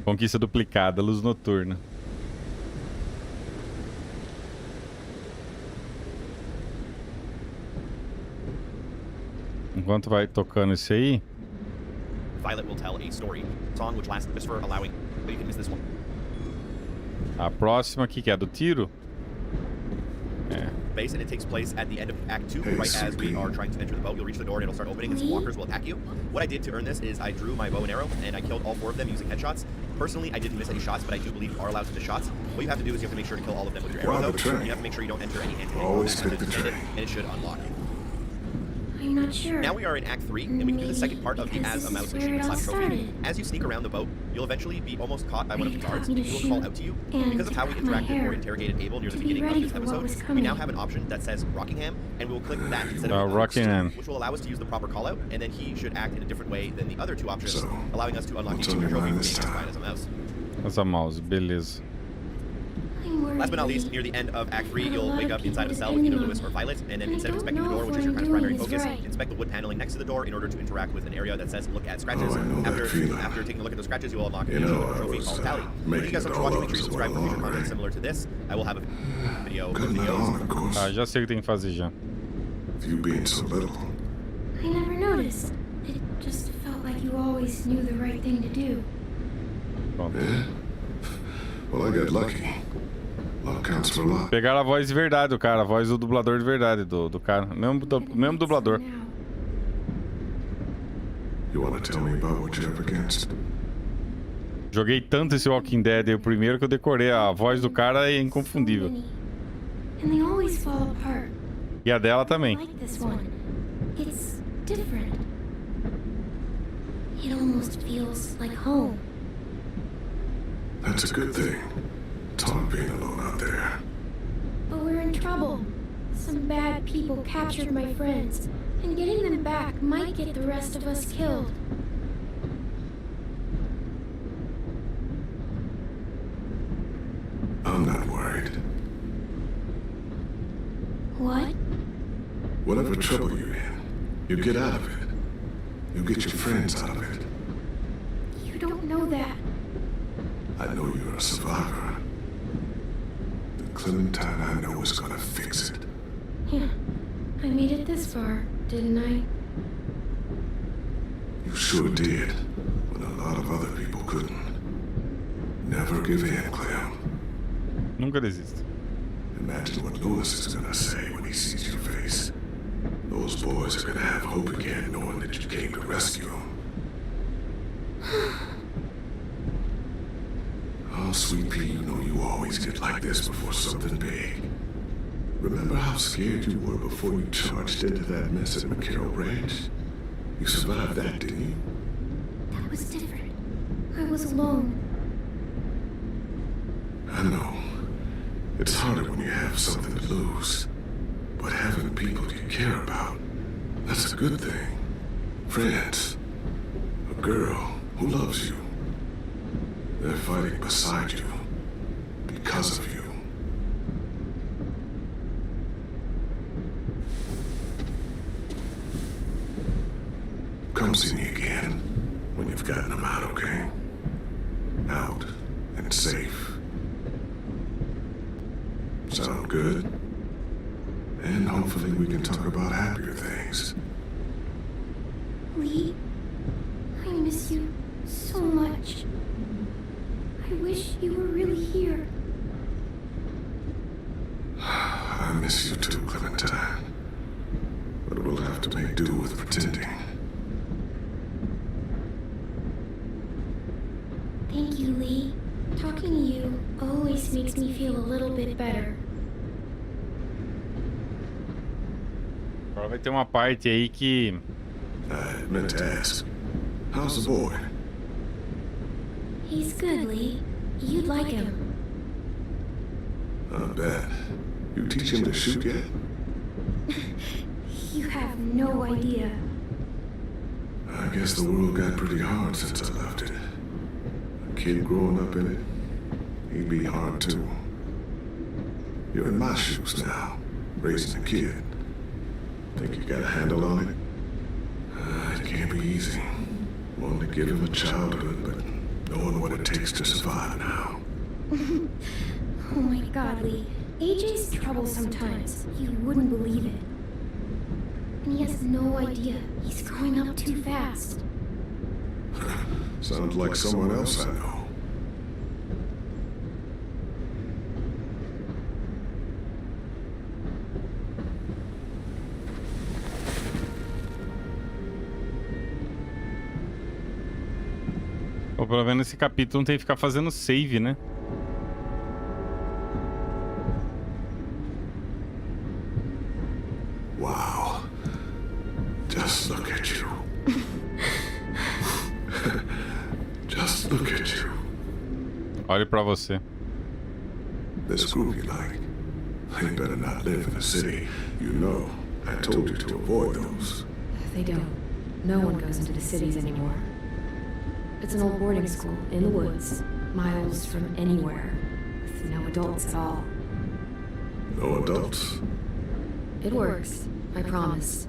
Conquista duplicada, luz noturna. Enquanto vai tocando isso aí. Violet will tell a story. Song which lasts just for allowing. But you can miss this one. A próxima aqui, que é a do tiro. É. Base, and it takes place at the end of Act 2, right as we are trying to enter the boat. You'll reach the door and it'll start opening, and some walkers will attack you. What I did to earn this is I drew my bow and arrow, and I killed all 4 of them using headshots. Personally, I didn't miss any shots, but I do believe you are allowed to miss shots. What you have to do is you have to make sure to kill all of them with your arrow, though. You have to make sure you don't enter any hand-to-hand. Always pick the trick. And it should unlock. I'm not sure. Now we are in Act 3, and we can do the second part of the Because As a Mouse this is where it achievement all slash trophy. started. As you sneak around the boat, you'll eventually be almost caught by one of the But it guards, taught me and he to will call shoot out to you. and Because of how we to cut my interacted or hair, interrogated Abel near the to be beginning of ready this for what episode, was we coming. now have an option that says Rockingham, and we will click that instead of Rockingham. which will allow us to use the proper call out, and then he should act in a different way than the other two options, So, allowing us to unlock the what's on achievement your trophy mind for this being time? as a mouse. Essa mouse, beleza. I'm worried. Last but not least, Lee. near the end of Act 3, Got a you'll lot wake of up inside of a people cell with either depending Lewis on or Violet, and then And I instead of don't inspecting the know door, if which what is your I'm kind of primary doing is focus, right. inspect the wood paneling next to the door in order to interact with an area that says look at scratches. Oh, I know that feeling. After taking a look at those scratches, you will unlock a You know, I trophy was, called Tally. making Thank you guys so it much for all watching. up Make sure you as subscribe for well, future content right? similar to this. I will have a video with Couldn't let on, videos. of course. Ah, já sei o que tem que fazer já. With you being so little. I never noticed. It just felt like you always knew the right thing to do. Pronto. Yeah? Well, I got lucky. Luck counts for a lot. Pegaram a voz de verdade do cara, a voz do dublador de verdade do cara. Mesmo dublador. Now. You want to tell me about what you're up against? Joguei tanto esse Walking Dead aí, o primeiro, que eu decorei. A voz do cara é inconfundível. So many. And they always fall apart. E a dela também. Like this one. It's different. It almost feels like home. That's a good thing. It's hard being alone out there. But we're in trouble. Some bad people captured my friends, and getting them back might get the rest of us killed. I'm not worried. What? Whatever trouble you're in, you get out of it. You get your friends out of it. You don't know that. I know you're a survivor. The Clementine I know is gonna fix it. Yeah. I made it this far, didn't I? You sure did, when a lot of other people couldn't. Never give in, Clem. Nunca desista. Imagine what Lewis is gonna say when he sees your face. Those boys are gonna have hope again, knowing that you came to rescue them. Oh, Sweet Pea, you know you always get like this before something big. Remember how scared you were before you charged into that mess at McCarroll Ranch? You survived that, didn't you? That was different. I was alone. I know. It's harder when you have something to lose. But having people you care about, that's a good thing. Friends. A girl who loves you. They're fighting beside you. Because of you. Come see me again when you've gotten them out, okay? Out and safe. Sound good? And hopefully we can talk about happier things. Lee, I miss you so much. I wish you were really here. I miss you too, Clementine. But we'll have to make do with pretending. Thank you, Lee. Talking to you always makes me feel a little bit better. Agora vai ter uma parte aí que... I meant to ask. How's the boy? He's good, Lee. You'd like him. I bet. You teach him to shoot yet? You have no idea. I guess the world got pretty hard since I left it. A kid growing up in it, he'd be hard too. You're in my shoes now, raising a kid. Think you got a handle on it? It can't be easy. Wanting to give him a childhood, but knowing what it takes to survive now. Oh my god, Lee. AJ's trouble sometimes. You wouldn't believe it. And he has no idea. He's growing up too fast. Sounds like someone else I know. Ou pelo menos nesse capítulo não tem que ficar fazendo save, né? Wow. Just look at you. Olhe pra você. This group you like. They better not live in the city. You know, I told you to avoid those. They don't. No one goes into the cities anymore. It's an old boarding school in the woods, miles from anywhere, with no adults at all. No adults. It works, I promise.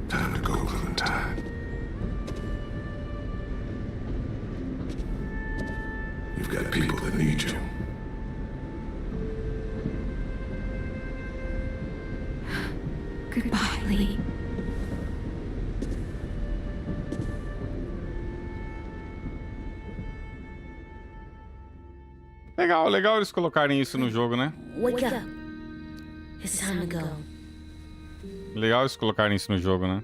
Time to go, Clementine. You've got people that need you. Goodbye, Lee. Legal, legal eles colocarem isso no jogo, né? Wake up. It's time to go. Legal eles colocarem isso no jogo, né?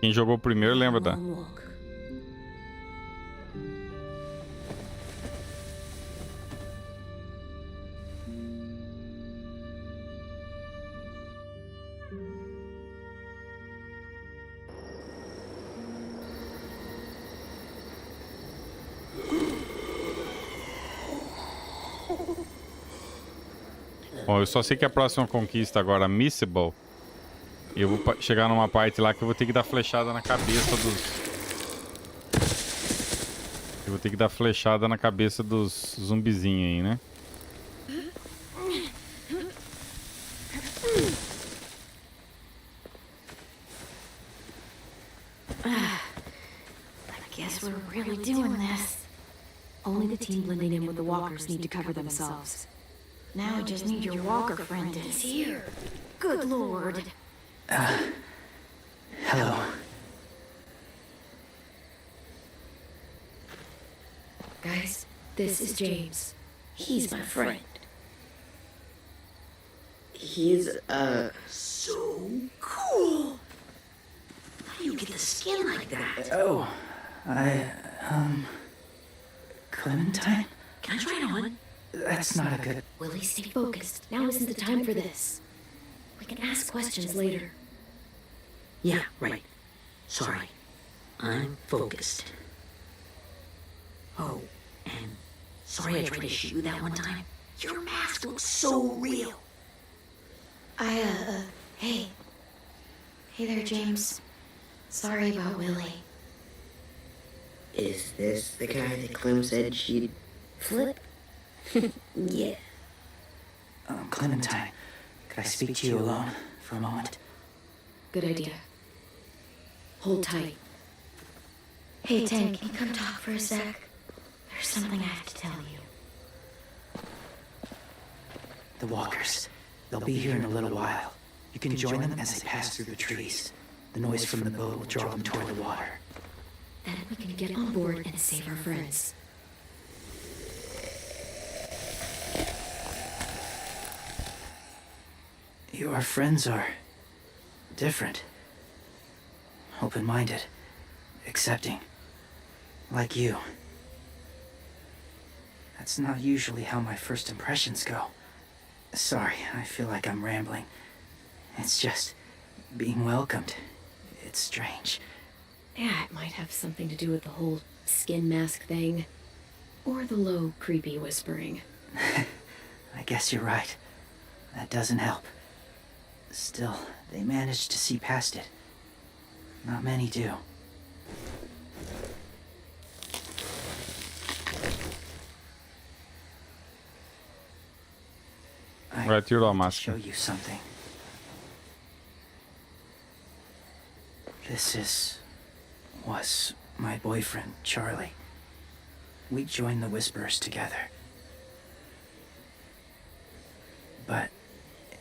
Quem jogou primeiro lembra da... Long walk. Bom, eu só sei que a próxima conquista agora, Missable, eu vou chegar numa parte lá que eu vou ter que dar flechada na cabeça dos... Eu vou ter que dar flechada na cabeça dos zumbizinhos aí, né? I guess we're really doing this. Only the team blending in with the walkers need to cover themselves. Now we just need your walker friend. He's here. Good lord. Hello. Guys, this is James. He's my friend. He's, so cool. How do you get the skin like that? Oh, Clementine? Can I try it on? That's not a good... Willie, stay focused. Now isn't the time for this. We can ask questions later. Yeah, right. Sorry. I'm focused. Oh, and sorry I tried to shoot you that one time. Your mask looks so real. Hey. Hey there, James. Sorry about Willie. Is this the guy that Clem said she'd flip? Yeah. Clementine, could I speak to you alone for a moment? Good idea. Hold tight. Hey, Tank, can you come talk for a sec? There's something I have to tell you. The walkers. They'll be here in a little while. You can join them as they pass through the trees. The noise from the boat will draw them toward the water. Then we can get on board and save our friends. Your friends are different. Open-minded. Accepting. Like you. That's not usually how my first impressions go. Sorry, I feel like I'm rambling. It's just being welcomed. It's strange. Yeah, it might have something to do with the whole skin mask thing. Or the low, creepy whispering. I guess you're right. That doesn't help. Still, they managed to see past it. Not many do. Vai tirar a I'd máscara. show you something. This was my boyfriend, Charlie. We joined the Whisperers together. But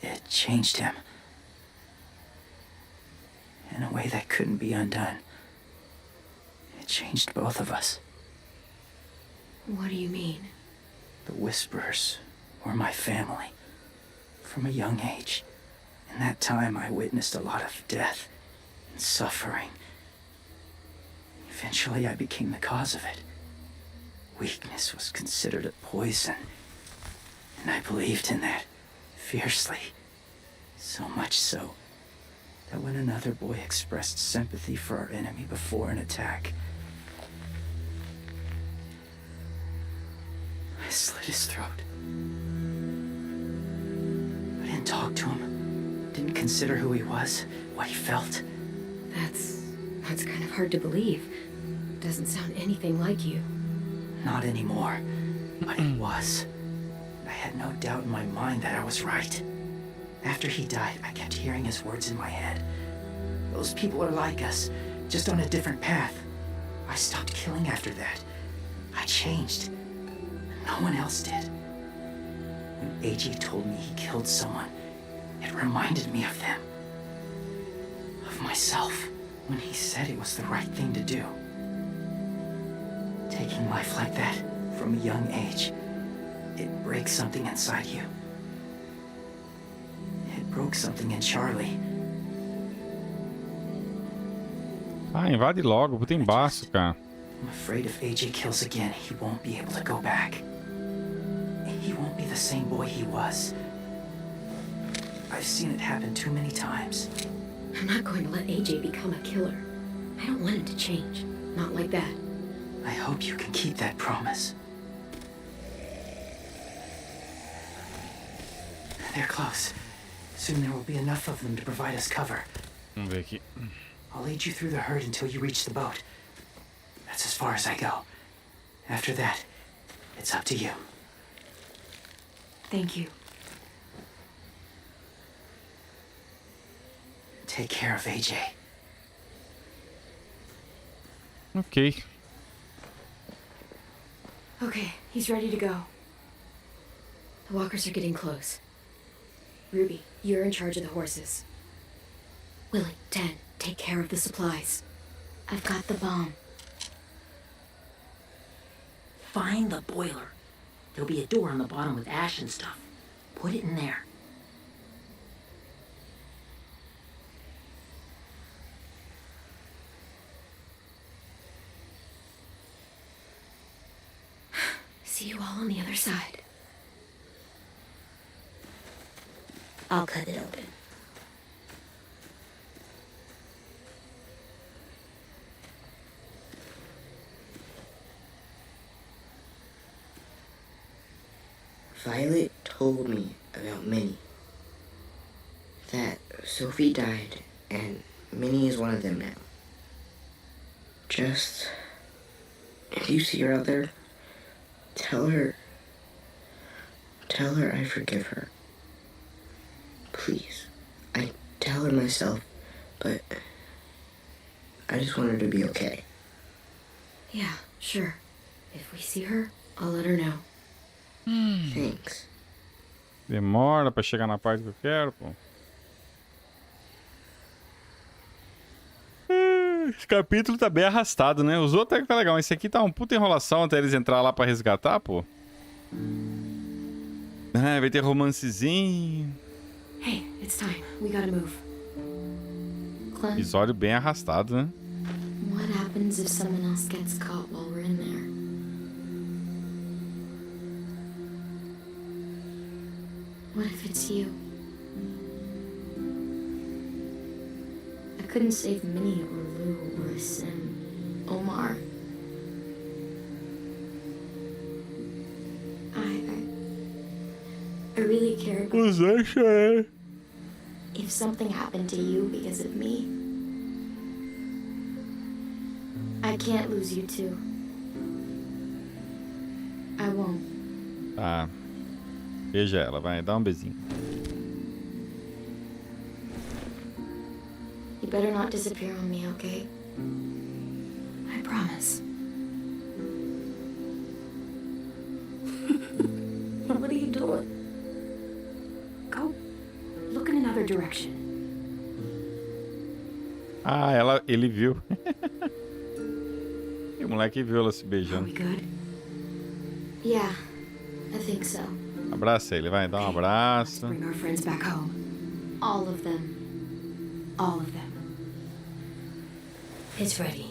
it changed him. In a way that couldn't be undone. It changed both of us. What do you mean? The Whisperers were my family. From a young age. In that time, I witnessed a lot of death and suffering. Eventually, I became the cause of it. Weakness was considered a poison. And I believed in that fiercely. So much so that when another boy expressed sympathy for our enemy before an attack, I slit his throat. I didn't talk to him, didn't consider who he was, what he felt. That's kind of hard to believe. Doesn't sound anything like you. Not anymore, but it was. I had no doubt in my mind that I was right. After he died, I kept hearing his words in my head. Those people are like us, just on a different path. I stopped killing after that. I changed. No one else did. When AJ told me he killed someone, it reminded me of them. Of myself. When he said it was the right thing to do. Taking life like that, from a young age, it breaks something inside you. It broke something in Charlie. Ah, invade logo, puta embaço, cara. I'm afraid if AJ kills again, he won't be able to go back. He won't be the same boy he was. I've seen it happen too many times. I'm not going to let AJ become a killer. I don't want him to change. Not like that. I hope you can keep that promise. They're close. Soon there will be enough of them to provide us cover. Vamos ver aqui. I'll lead you through the herd until you reach the boat. That's as far as I go. After that, it's up to you. Thank you. Take care of AJ. Ok. Okay, he's ready to go. The walkers are getting close. Ruby, you're in charge of the horses. Willie, Dan, take care of the supplies. I've got the bomb. Find the boiler. There'll be a door on the bottom with ash and stuff. Put it in there. See you all on the other side. I'll cut it open. Violet told me about Minnie. That Sophie died, and Minnie is one of them now. Just, if you see her out there, tell her I forgive her. Please. I tell her myself, but I just want her to be okay. Yeah, sure. If we see her, I'll let her know. Thanks. Demora pra chegar na parte que eu quero, pô. Esse capítulo tá bem arrastado, né? Os outros até que tá legal. Esse aqui tá um puta enrolação até eles entrar lá pra resgatar, pô. Ah, vai ter romancezinho. Hey, it's time. We gotta move. Clem, Episódio bem arrastado, né? what happens if someone else gets caught while we're in there? What if it's you? I couldn't save Minnie or Lou or Sim. Omar. I really care about if something happened to you because of me. I can't lose you too. I won't. Tá. Beija ela, vai. Dá um beijinho. You better not disappear on me, okay? I promise. What are you doing? Go look in another direction. Ah, ele viu. O moleque viu ela se Are beijando. we good? Yeah, I think so. Abraça ele, vai. Dá um abraço. Bring our friends back home. All of them. All of them. It's ready.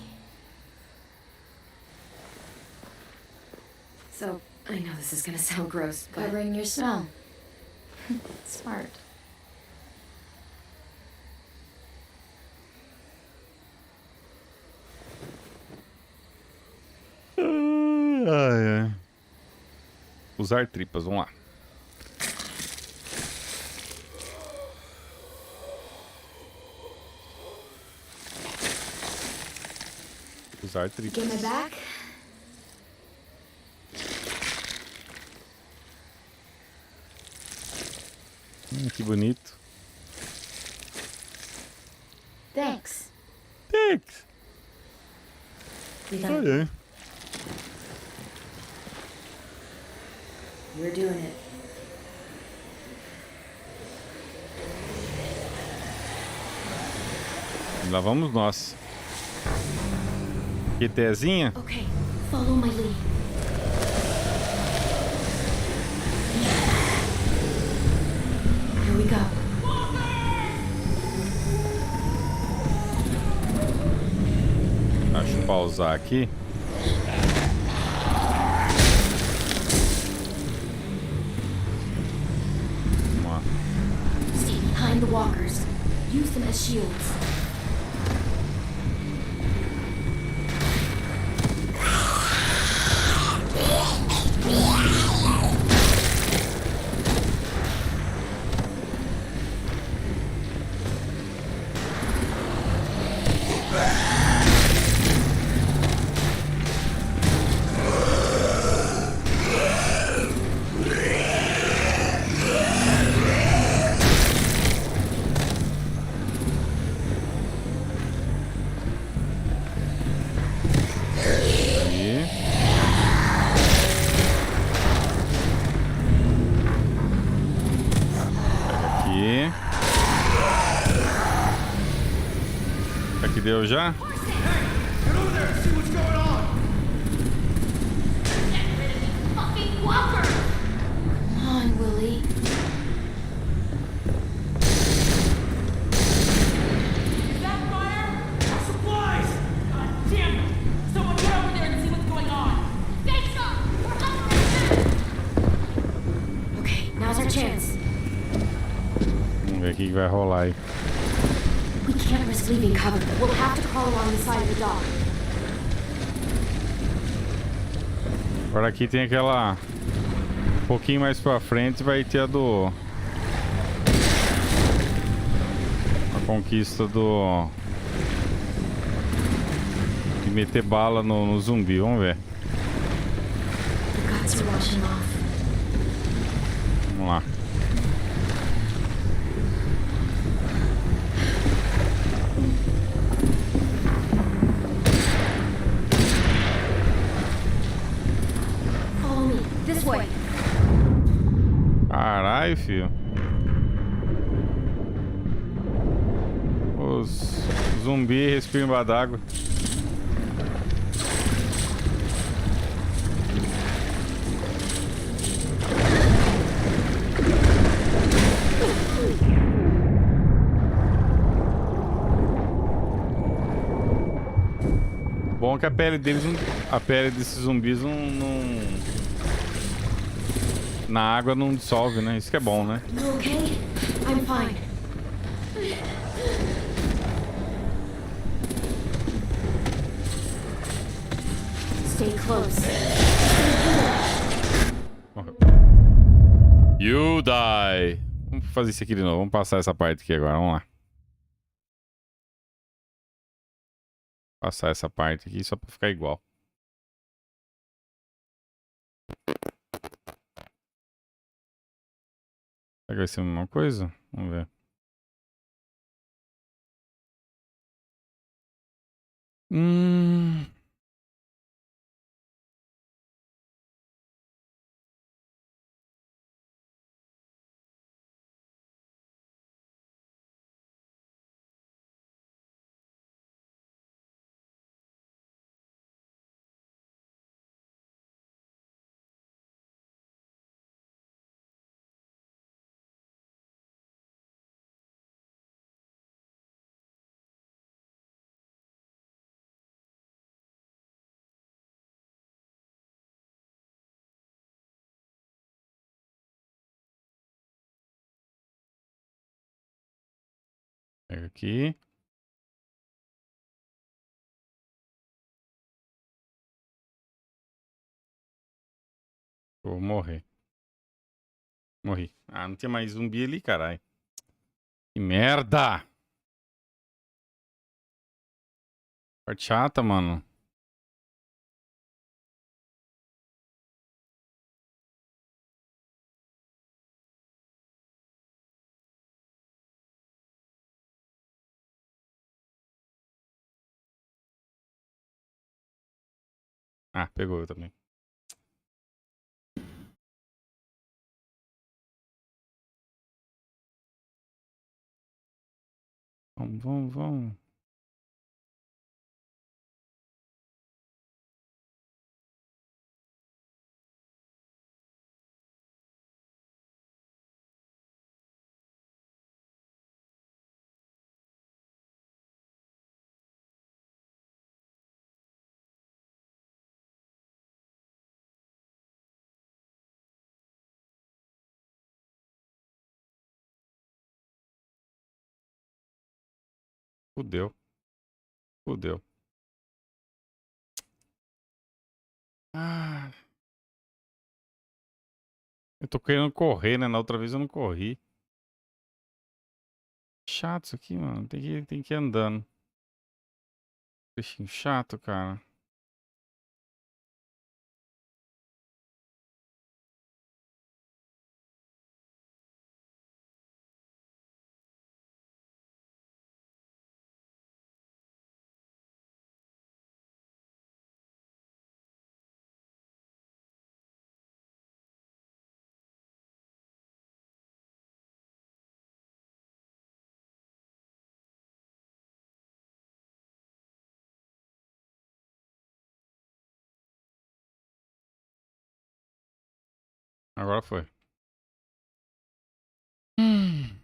So, I know this is gonna sound gross, but Covering your smell. Smart. Ai, ai. Usar tripas, vamos lá. Usar tripas. Get my back? Que bonito. Thanks. Thanks. We got Ai, ai. We're doing it. Lá vamos nós. QTzinha? Okay, follow my lead. Here we go. Deixa eu pausar aqui. Vamos lá. Stay behind the walkers. Use them as shields. Aí. Pega aqui. Aqui deu já? Come on, Willie. Is that fire? Supplies! God damn it! Someone get over there and see what's going on. Face up! We're under attack! Okay, now's our chance. Vamos ver o que vai rolar aí. We can't risk leaving cover. We'll have to crawl along the side of the dock. Agora aqui tem aquela... Um pouquinho mais pra frente vai ter a do... A conquista do... De meter bala no zumbi, vamos ver. The guts are washing off. Vamos lá. Follow me. This way. Caralho, filho. Os zumbis respiram embaixo d'água. Bom que a pele deles, a pele desses zumbis na água não dissolve, né? Isso que é bom, né? You okay? I'm fine. Stay close. You die. Vamos fazer isso aqui de novo. Vamos passar essa parte aqui agora. Vamos lá. Passar essa parte aqui só pra ficar igual. Será que vai ser a mesma coisa? Vamos ver. Hum... Pega aqui. Eu vou morrer. Morri. Ah, não tinha mais zumbi ali, caralho. Que merda! Parte chata, mano. Ah, pegou eu também. Vamos. Fudeu. Fudeu. Ah, eu tô querendo correr, né? Na outra vez eu não corri. Chato isso aqui, mano. Tem que ir andando. Bichinho chato, cara. Agora foi. Hum.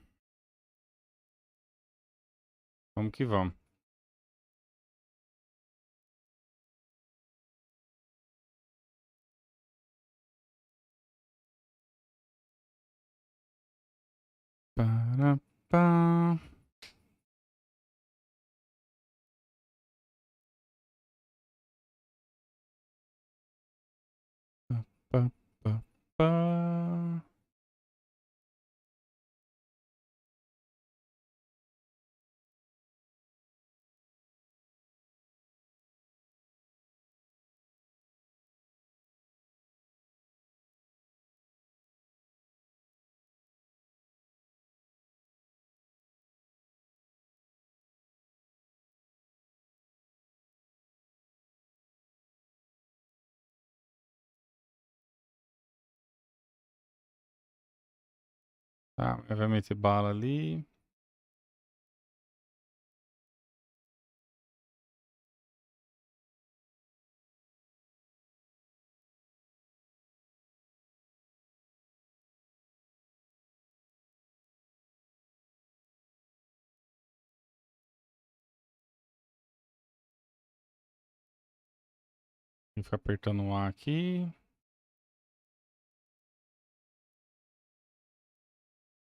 Vamos que vamos. Parapá. Pá, pá, pá. Tá, vai meter bala ali. E fica apertando o A aqui.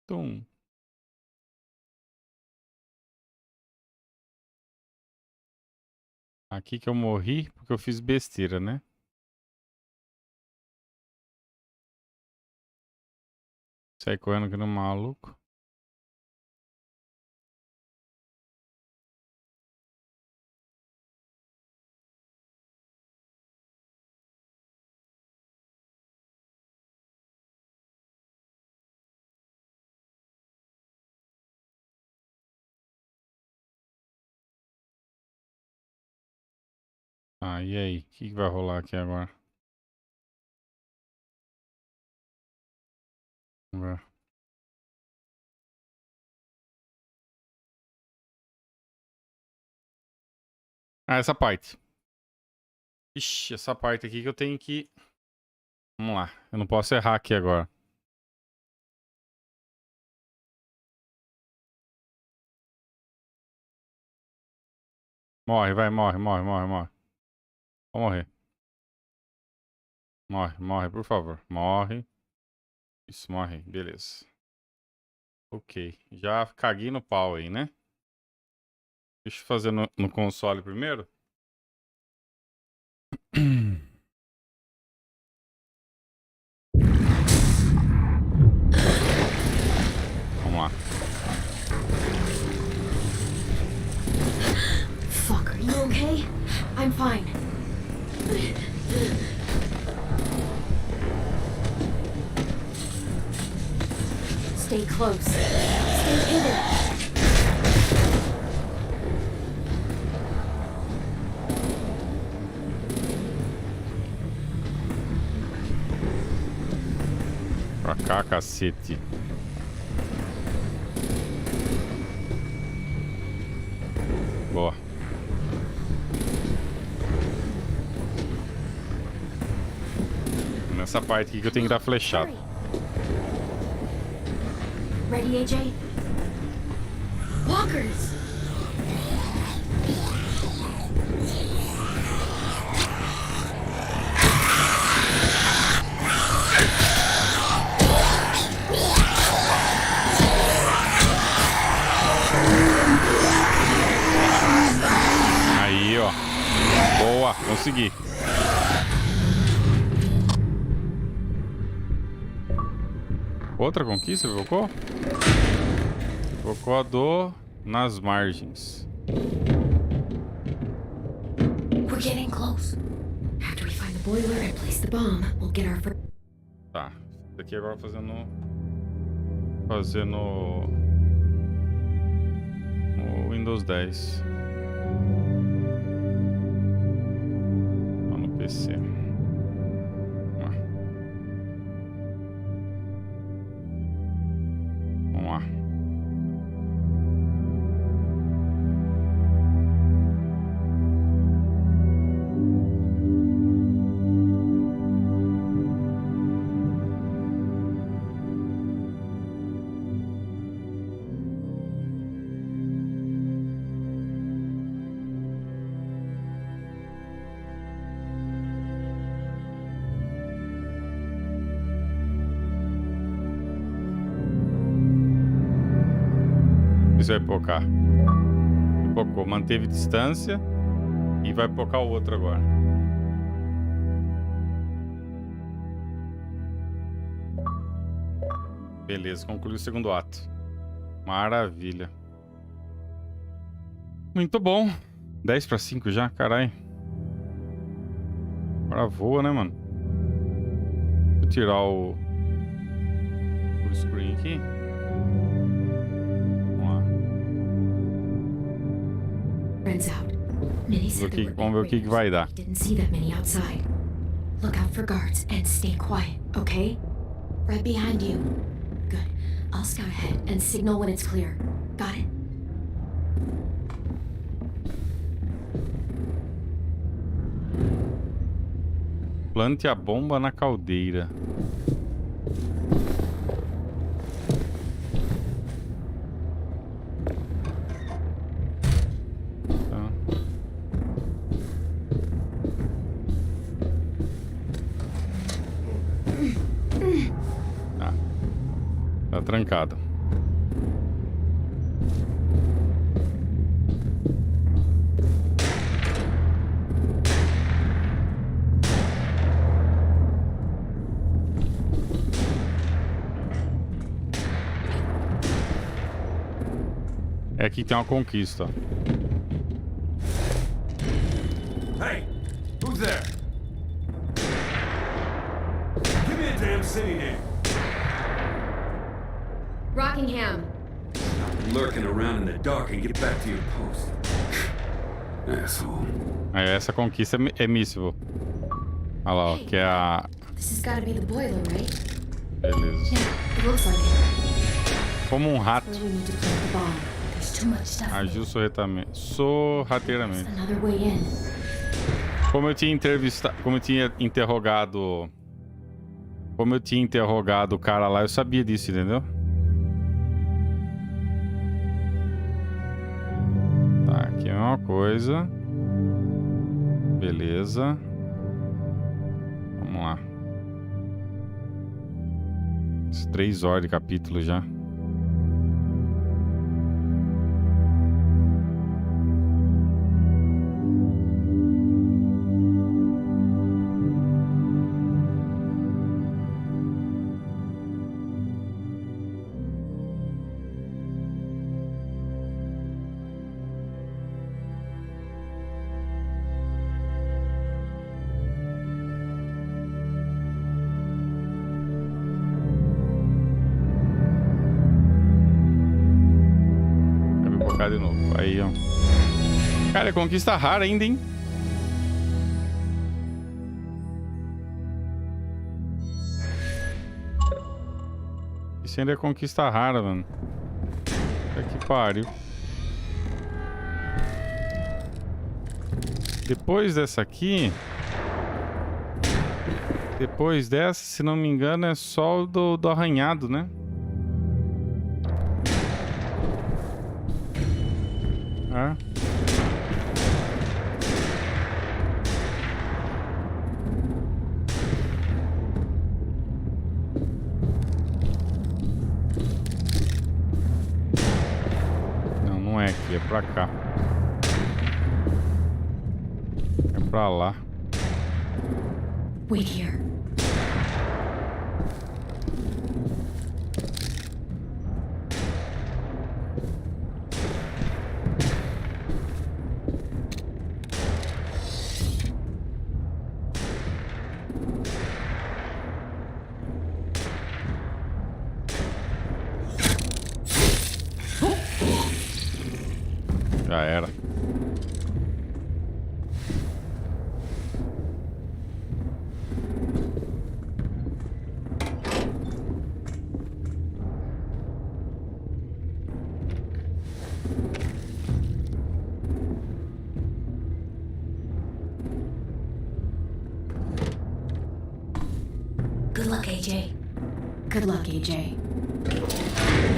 Tum. Aqui que eu morri porque eu fiz besteira, né? Sai correndo que nem um maluco. Ah, e aí? O que vai rolar aqui agora? Vamos ver. Ah, essa parte. Ixi, essa parte aqui que eu tenho que... Vamos lá. Eu não posso errar aqui agora. Morre, vai, morre. Vou morrer. Morre, por favor. Morre. Isso, morre. Beleza. Ok. Já caguei no pau aí, né? Deixa eu fazer no console primeiro. I'm fine. Stay close. Stay hidden. Pra cá, cacete. Boa. Nessa parte aqui que eu tenho que dar flechada. Ready, AJ? Walkers! Aí, ó. Boa, consegui. Outra conquista, evocou? Evocou a dor nas margens. We're getting close. After we find the boiler and place the bomb, we'll get our first. Tá. Isso aqui agora fazendo no Windows 10. Lá no PC. Vamos lá. Isso vai pocar. Pocou, manteve distância e vai pocar o outro agora. Beleza, concluiu o segundo ato. Maravilha. Muito bom. 10 para 5 já, caralho. Agora voa, né, mano? Vou tirar o screen aqui. Vamos ver o que vai dar. Didn't see that many outside. Look out for guards and stay quiet, okay? Right behind you. Good. I'll scout ahead and signal when it's clear. Got it? Plante a bomba na caldeira. Tá trancado. É aqui que tem uma conquista. Hey, who's there? Give me a damn city name. Rockingham. Stop lurking around in the dark and get back to your post. Asshole. Essa conquista é míssil. Olha lá, ó, que é a... This has gotta be the boiler, right? Beleza. Yeah, it looks like it. Como um rato. Where we need to plant the bomb. There's too much stuff. Agiu sorrateiramente. Another way in. Como eu tinha interrogado... Como eu tinha interrogado o cara lá, eu sabia disso, entendeu? Tá, aqui é uma coisa. Beleza. Vamos lá. 3 horas de capítulo já. cá de novo. Aí, ó. Cara, é conquista rara ainda, hein? Isso ainda é conquista rara, mano. Puta que pariu. Depois dessa aqui... Depois dessa, se não me engano, é só o do arranhado, né? Ah. Não, não é aqui, é pra cá. É pra lá. Wait here. Já era. Good luck, AJ. Good luck, AJ.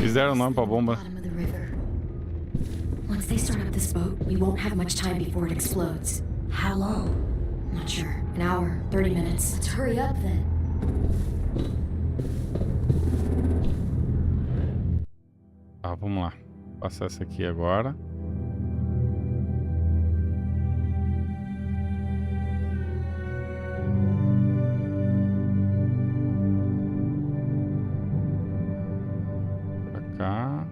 Fizeram o nome pra bomba. Bottom of the river. Once they start up this boat, we won't have much time before it explodes. How long? Not sure. An hour, 30 minutes. Let's hurry up then. Ah, vamos lá. Passar essa aqui agora. Pra cá.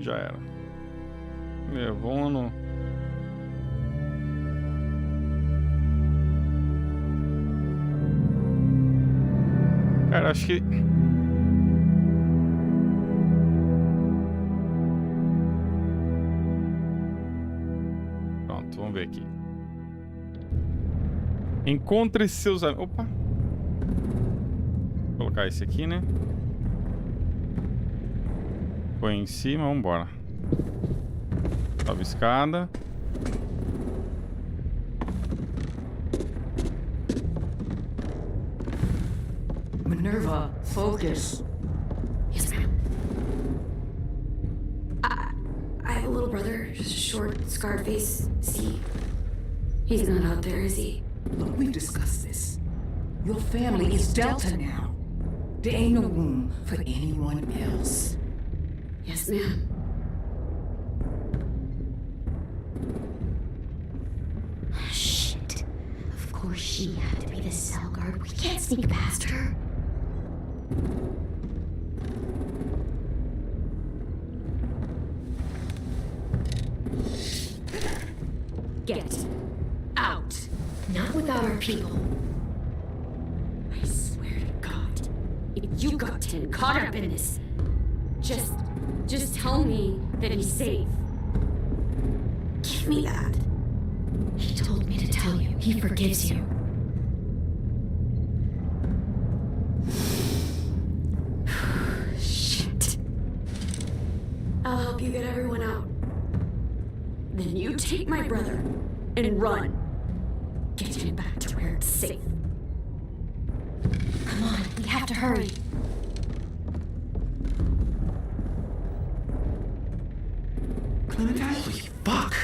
Já era. Levou no... Cara, acho que... Pronto, vamos ver aqui. Encontre seus amigos... Opa! Vou colocar esse aqui, né? Põe em cima, vamos embora. Sobe escada. Minerva, focus. Yes, ma'am. I have a little brother, short, scarred face. See, he's not out there, is he? Look, we've discussed this. Your family is Delta now. There ain't no room for anyone else. Yes, ma'am. Shit. Of course she had to be the cell guard. We can't sneak past her. Get out. Not without our people. I swear to God, if you got 10 caught up in this, just tell me that he's safe. Give me that. He told me to tell you. He forgives you. Shit. I'll help you get everyone out. Then you take my brother and run. Get him back to where it's safe. Come on, we have to hurry. Holy fuck!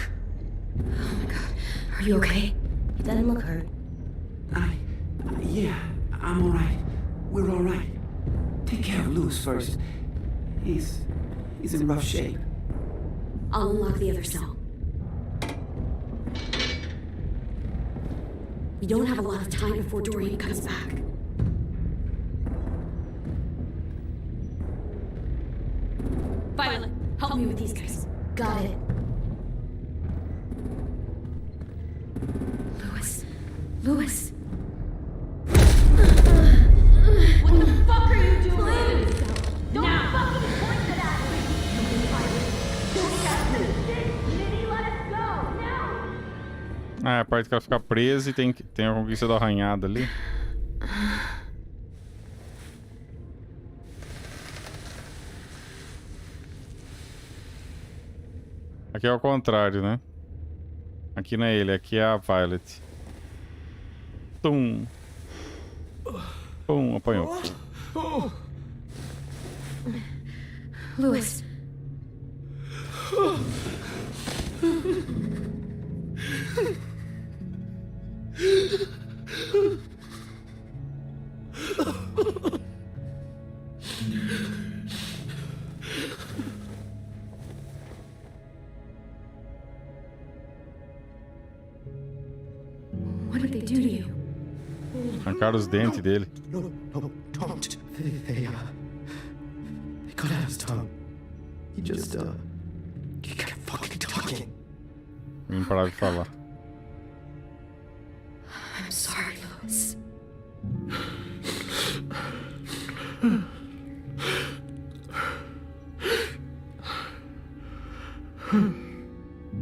Oh my God. Are you okay? He doesn't look hurt. Yeah, I'm alright. We're alright. Take care of Lewis first. He's in rough shape. I'll unlock the other cell. We don't have a lot of time before Dorian comes back. Violet, help me with these guys. Got it. Lewis. What the fuck are you doing? Don't fucking point it at me! Minnie, let us go! Now! Ah, é a parte que ela fica presa e tem a conquista do arranhado ali. Aqui é o contrário, né? Aqui não é ele, aqui é a Violet. Tum. Pum, apanhou. Lewis. What did they do to you? Arrancaram os dentes dele. No, don't. They cut out his tongue. He just, he kept fucking talking. Não parava de falar. I'm sorry, Lewis.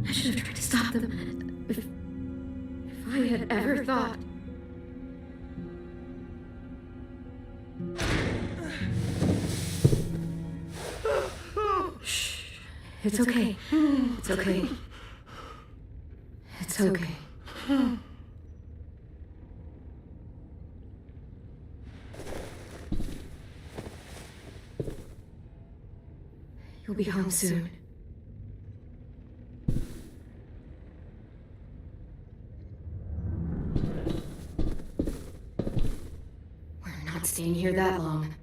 I should have tried to stop them. If I had ever thought. Shh. It's okay. It's okay. It's okay. You'll be home soon. We're not staying here that long.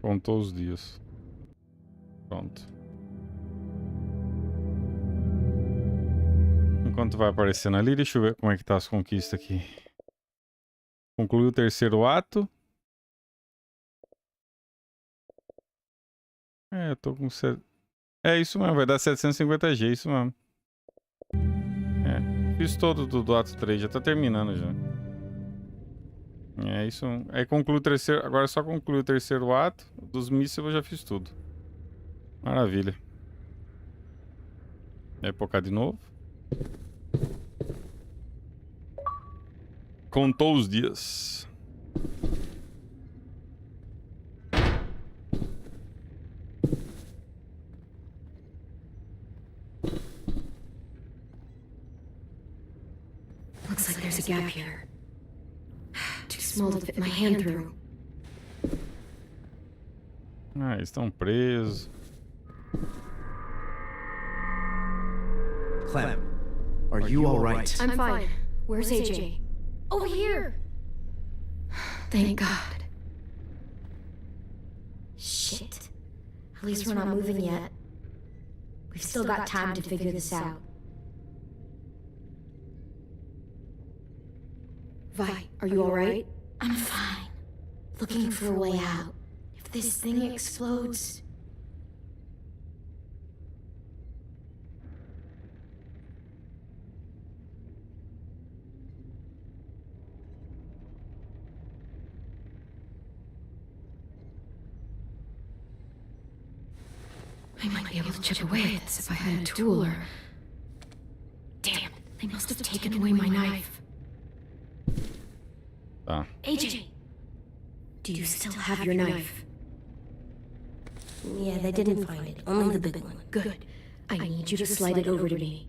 Contou os dias. Pronto. Enquanto vai aparecendo ali, deixa eu ver como é que tá as conquistas aqui. Concluiu o terceiro ato. É, eu tô com... É isso mesmo, vai dar 750G, isso mesmo. É, fiz todo do ato 3, já tá terminando já. É isso. Aí conclui o terceiro. Agora é só concluir o terceiro ato. Dos mísseis eu já fiz tudo. Maravilha. Vai focar de novo. Contou os dias. Looks like there's a gap here. Too small to fit my hand through. Ah, eles estão presos. Clem, are you all right? I'm fine. Where's AJ? Over here! Thank God. Shit. At least we're not moving yet. We've still got time to figure this out. Vi, are you alright? I'm fine. Looking for a way out. If this thing explodes... I might be able to chip away at this if I had a tool or... Damn, they must have taken away my knife. Tá. AJ! Do you still have your knife? Yeah, they didn't find it. Only the big one. Good. I need you to slide it over to me.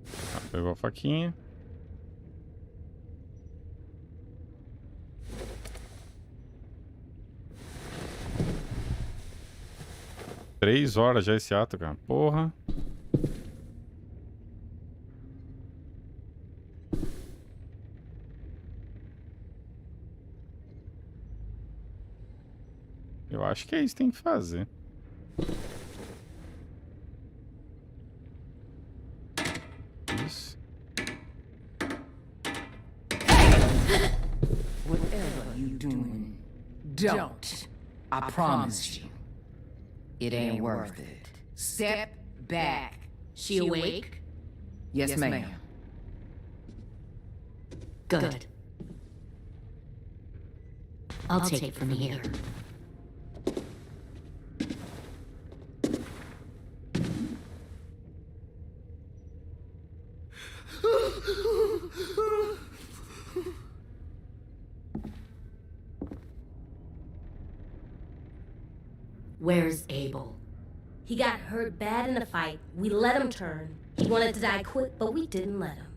Tá, pegou a faquinha. Três horas já esse ato, cara. Porra. Eu acho que é isso que tem que fazer. Isso. Whatever you doing, don't. I promise you. It ain't worth it. Step back. She awake? Yes, ma'am. Good. I'll take it from here. Where's Abel? He got hurt bad in the fight. We let him turn. He wanted to die quick, but we didn't let him.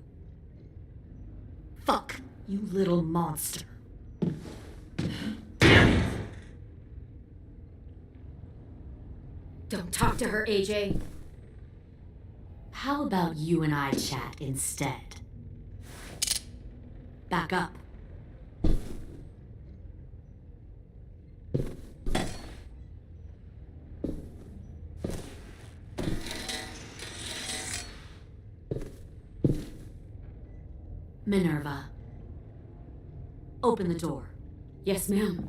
Fuck, you little monster. Don't talk to her, AJ. How about you and I chat instead? Back up. Minerva. Open the door. Yes, ma'am.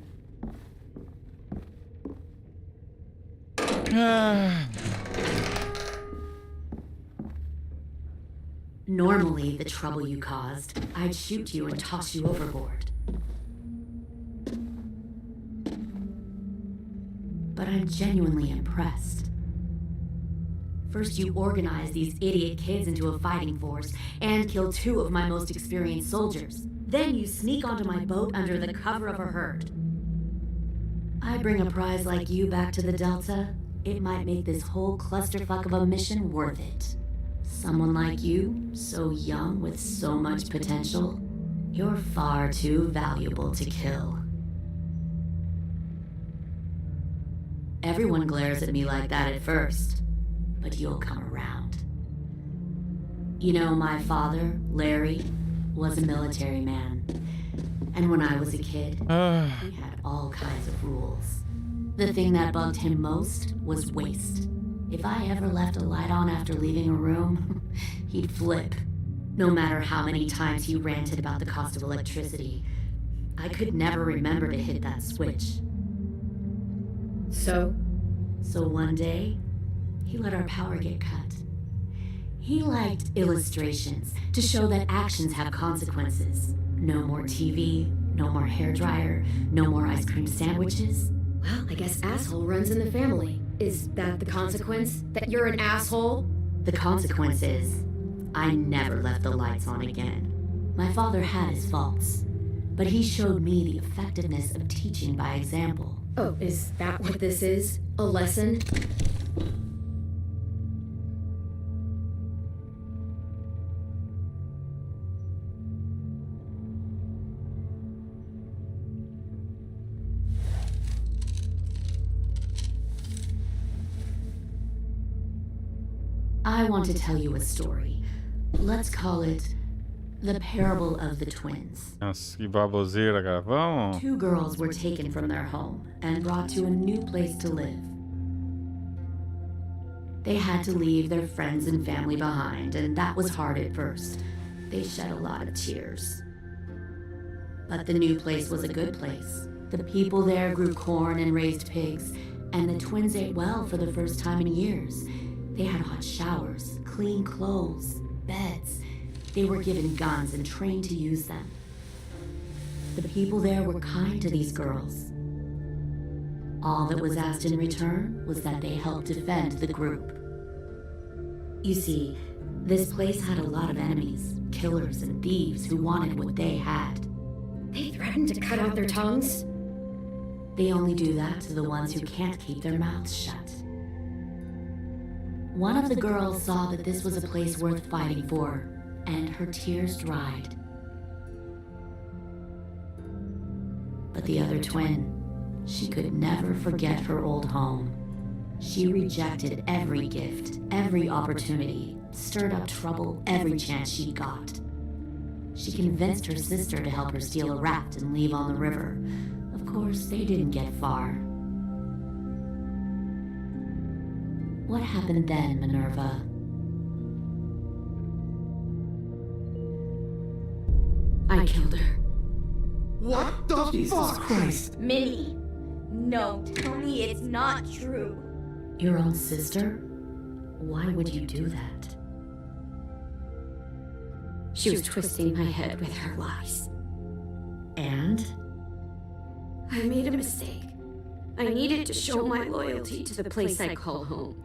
Normally, the trouble you caused, I'd shoot you and toss you overboard. But I'm genuinely impressed. First, you organized these idiot kids into a fighting force and killed 2 of my most experienced soldiers. Then you sneak onto my boat under the cover of a herd. I bring a prize like you back to the Delta, it might make this whole clusterfuck of a mission worth it. Someone like you, so young with so much potential, you're far too valuable to kill. Everyone glares at me like that at first, but you'll come around. You know, my father, Larry, was a military man. And when I was a kid, he had all kinds of rules. The thing that bugged him most was waste. If I ever left a light on after leaving a room, he'd flip. No matter how many times he ranted about the cost of electricity, I could never remember to hit that switch. So one day, he let our power get cut. He liked illustrations to show that actions have consequences. No more TV, no more hairdryer, no more ice cream sandwiches. Well, I guess asshole runs in the family. Is that the consequence? That you're an asshole? The consequence is, I never left the lights on again. My father had his faults, but he showed me the effectiveness of teaching by example. Oh, is that what this is? A lesson? I want to tell you a story. Let's call it The Parable of the Twins. Nossa, que baboseira, cara. Vamos. 2 girls were taken from their home and brought to a new place to live. They had to leave their friends and family behind, and that was hard at first. They shed a lot of tears. But the new place was a good place. The people there grew corn and raised pigs, and the twins ate well for the first time in years. They had hot showers, clean clothes, beds. They were given guns and trained to use them. The people there were kind to these girls. All that was asked in return was that they help defend the group. You see, this place had a lot of enemies, killers and thieves who wanted what they had. They threatened to cut out their tongues? They only do that to the ones who can't keep their mouths shut. One of the girls saw that this was a place worth fighting for, and her tears dried. But the other twin, she could never forget her old home. She rejected every gift, every opportunity, stirred up trouble every chance she got. She convinced her sister to help her steal a raft and leave on the river. Of course, they didn't get far. What happened then, Minerva? I killed her. What the Jesus fuck? Christ. Minnie, no, tell me it's not true. Your own sister? Why would you do that? She was twisting my head with her lies. And? I made a mistake. I needed to show my loyalty to the place I call home.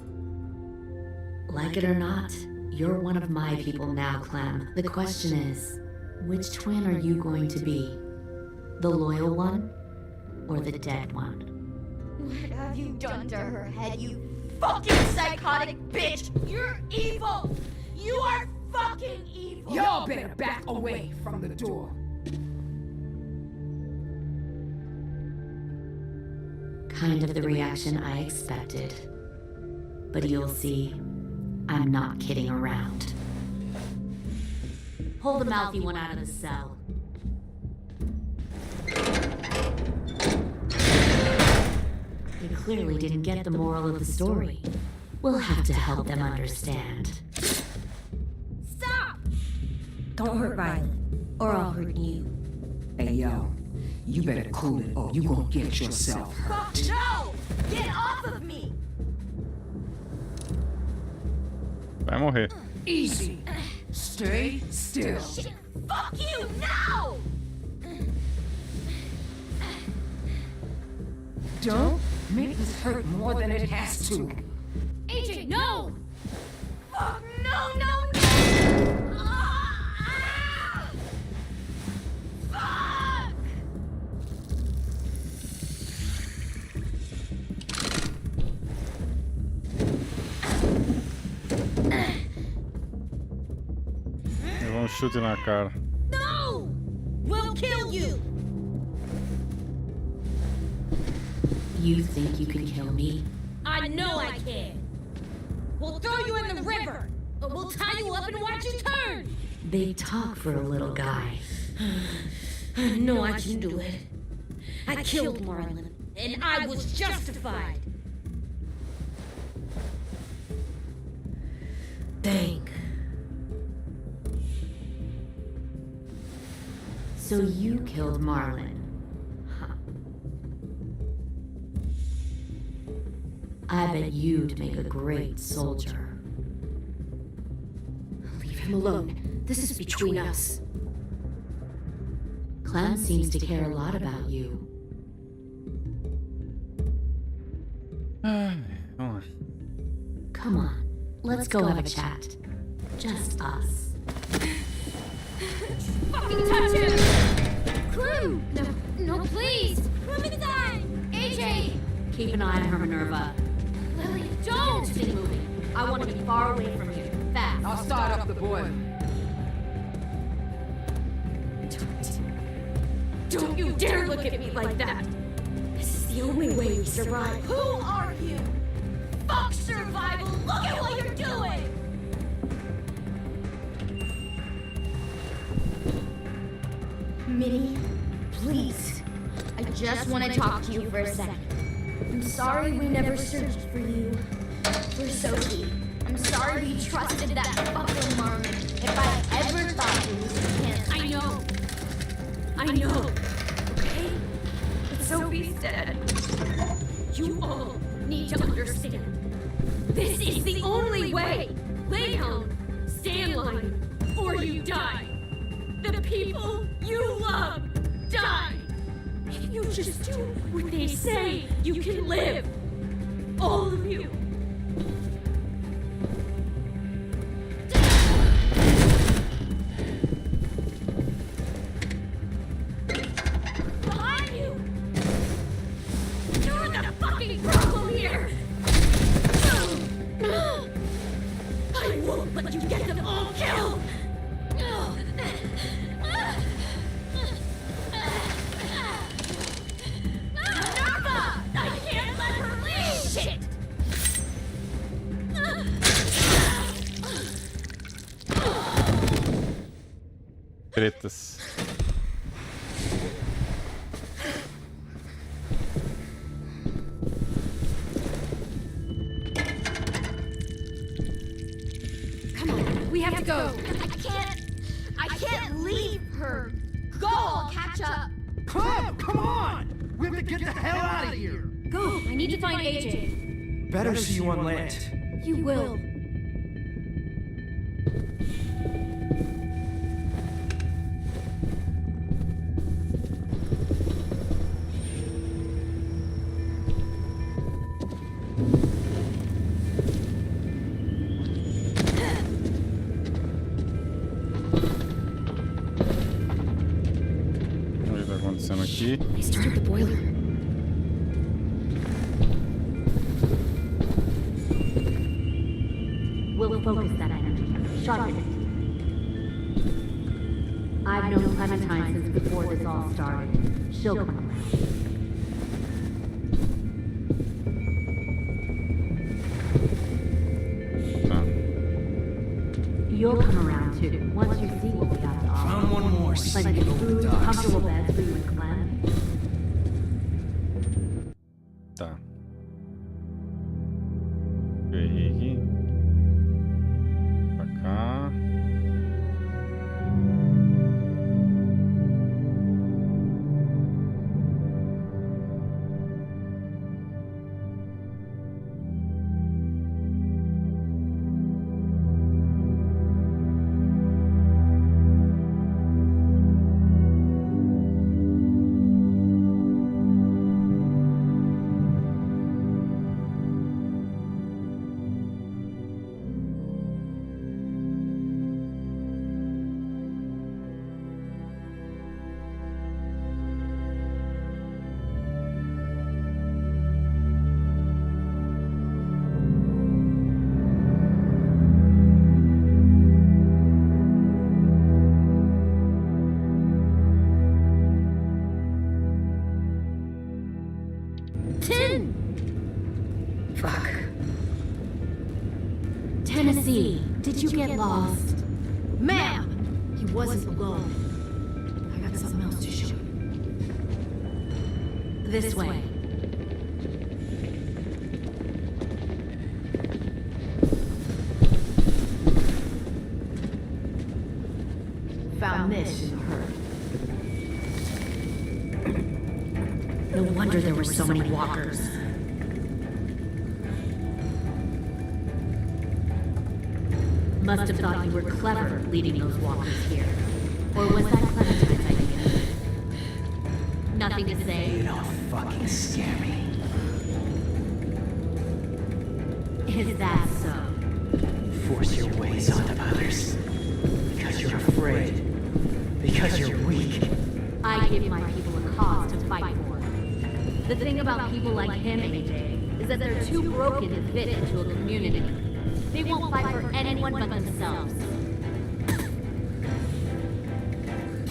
Like it or not, you're one of my people now, Clem. The question is, which twin are you going to be? The loyal one or the dead one? What have you done to her head, you fucking psychotic bitch? You're evil! You are fucking evil! Y'all better back away from the door. Kind of the reaction I expected. But you'll see, I'm not kidding around. Pull the mouthy one out of the cell. They clearly didn't get the moral of the story. We'll have to help them understand. Stop! Don't hurt Violet, or I'll hurt you. Hey, yo. You better cool it or you gonna get yourself hurt. Fuck no! Get off of me! Vai morrer. Easy. Stay still. Shit, fuck you now! Don't make this hurt more than it has to. AJ, no! Fuck, no, no, no! Fuck! Levou um chute na cara. No! We'll kill you! You think you can kill me? I know I can! We'll throw you in the river! Or we'll tie you up and watch you turn! Big talk for a little guy. I know I can do it. I killed Marlon, and I was justified. Dang. So you killed Marlon. Huh. I bet you'd make a great soldier. Leave him alone. This is between us. Clem seems to care a lot about you. Come on, let's go have a chat. Just us. Fucking touch him! Crew! No, please! Come inside! AJ! Keep an eye on her, Minerva. Lily, don't! Stay moving. I want to be far away from you. Fast. I'll start up the boiler. Don't you dare look at me like that! This is the only way we survive. Who are you? Fuck survival! Look at what you're doing! Minnie, please. I just want to talk to you for a second. I'm sorry we never searched for you. For Sophie. I'm sorry we trusted that fucking Marmon. If I ever thought he was a chance. I know. Okay? But Sophie's dead. You all need to understand. This is the only way. Lay down, stay in line, or you die. The people you love die. If you just do what they say, you can live. All of you. Behind you! You're the fucking problem here! I won't let you get them all killed. Minerva! I can't let her leave! Shit! Tretas. have to go. I can't leave her. Go, I'll catch up. Clem, come on! We have to get the hell out of here! Go, I need to find AJ. Better see you on land. You will. Vamos ver o que tá acontecendo aqui. I started the boiler. We'll focus that energy. Sharpen it. I've known Clementine since before this all started. She'll come around. Tá. You'll come around too, once you see what we got to offer. Found one more Plenty of food, comfortable beds for you and Clem. Tá. Errei aqui. Pra cá. Tennessee, did you get lost? Ma'am! He wasn't alone. I got something else to show you. This way. Found this in a hurry. No wonder there were so many walkers. Must have thought you were clever leading those walkers here. Or was that Clementine's idea? Nothing to say? You don't fucking scare me. Is that so? Force your ways onto others. Because you're afraid. Because you're weak. I give my people a cause to fight for. The thing about people like him, AJ, is that they're too broken to fit into a community. They won't fight for anyone but themselves.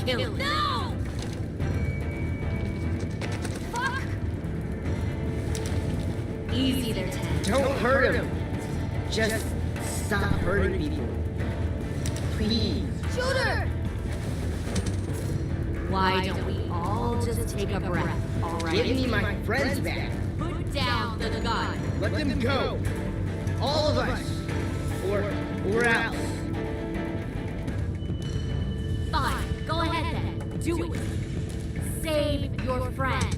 Kill him. No! Fuck! Easy there, Ted. Don't hurt him. Just stop hurting people. Please. Shoot her! Why don't we all just take a breath, all right? Give me my friends back. Put down the gun. Let them go. All of us. Or else. Fine, go ahead then. Do it. Save your friends.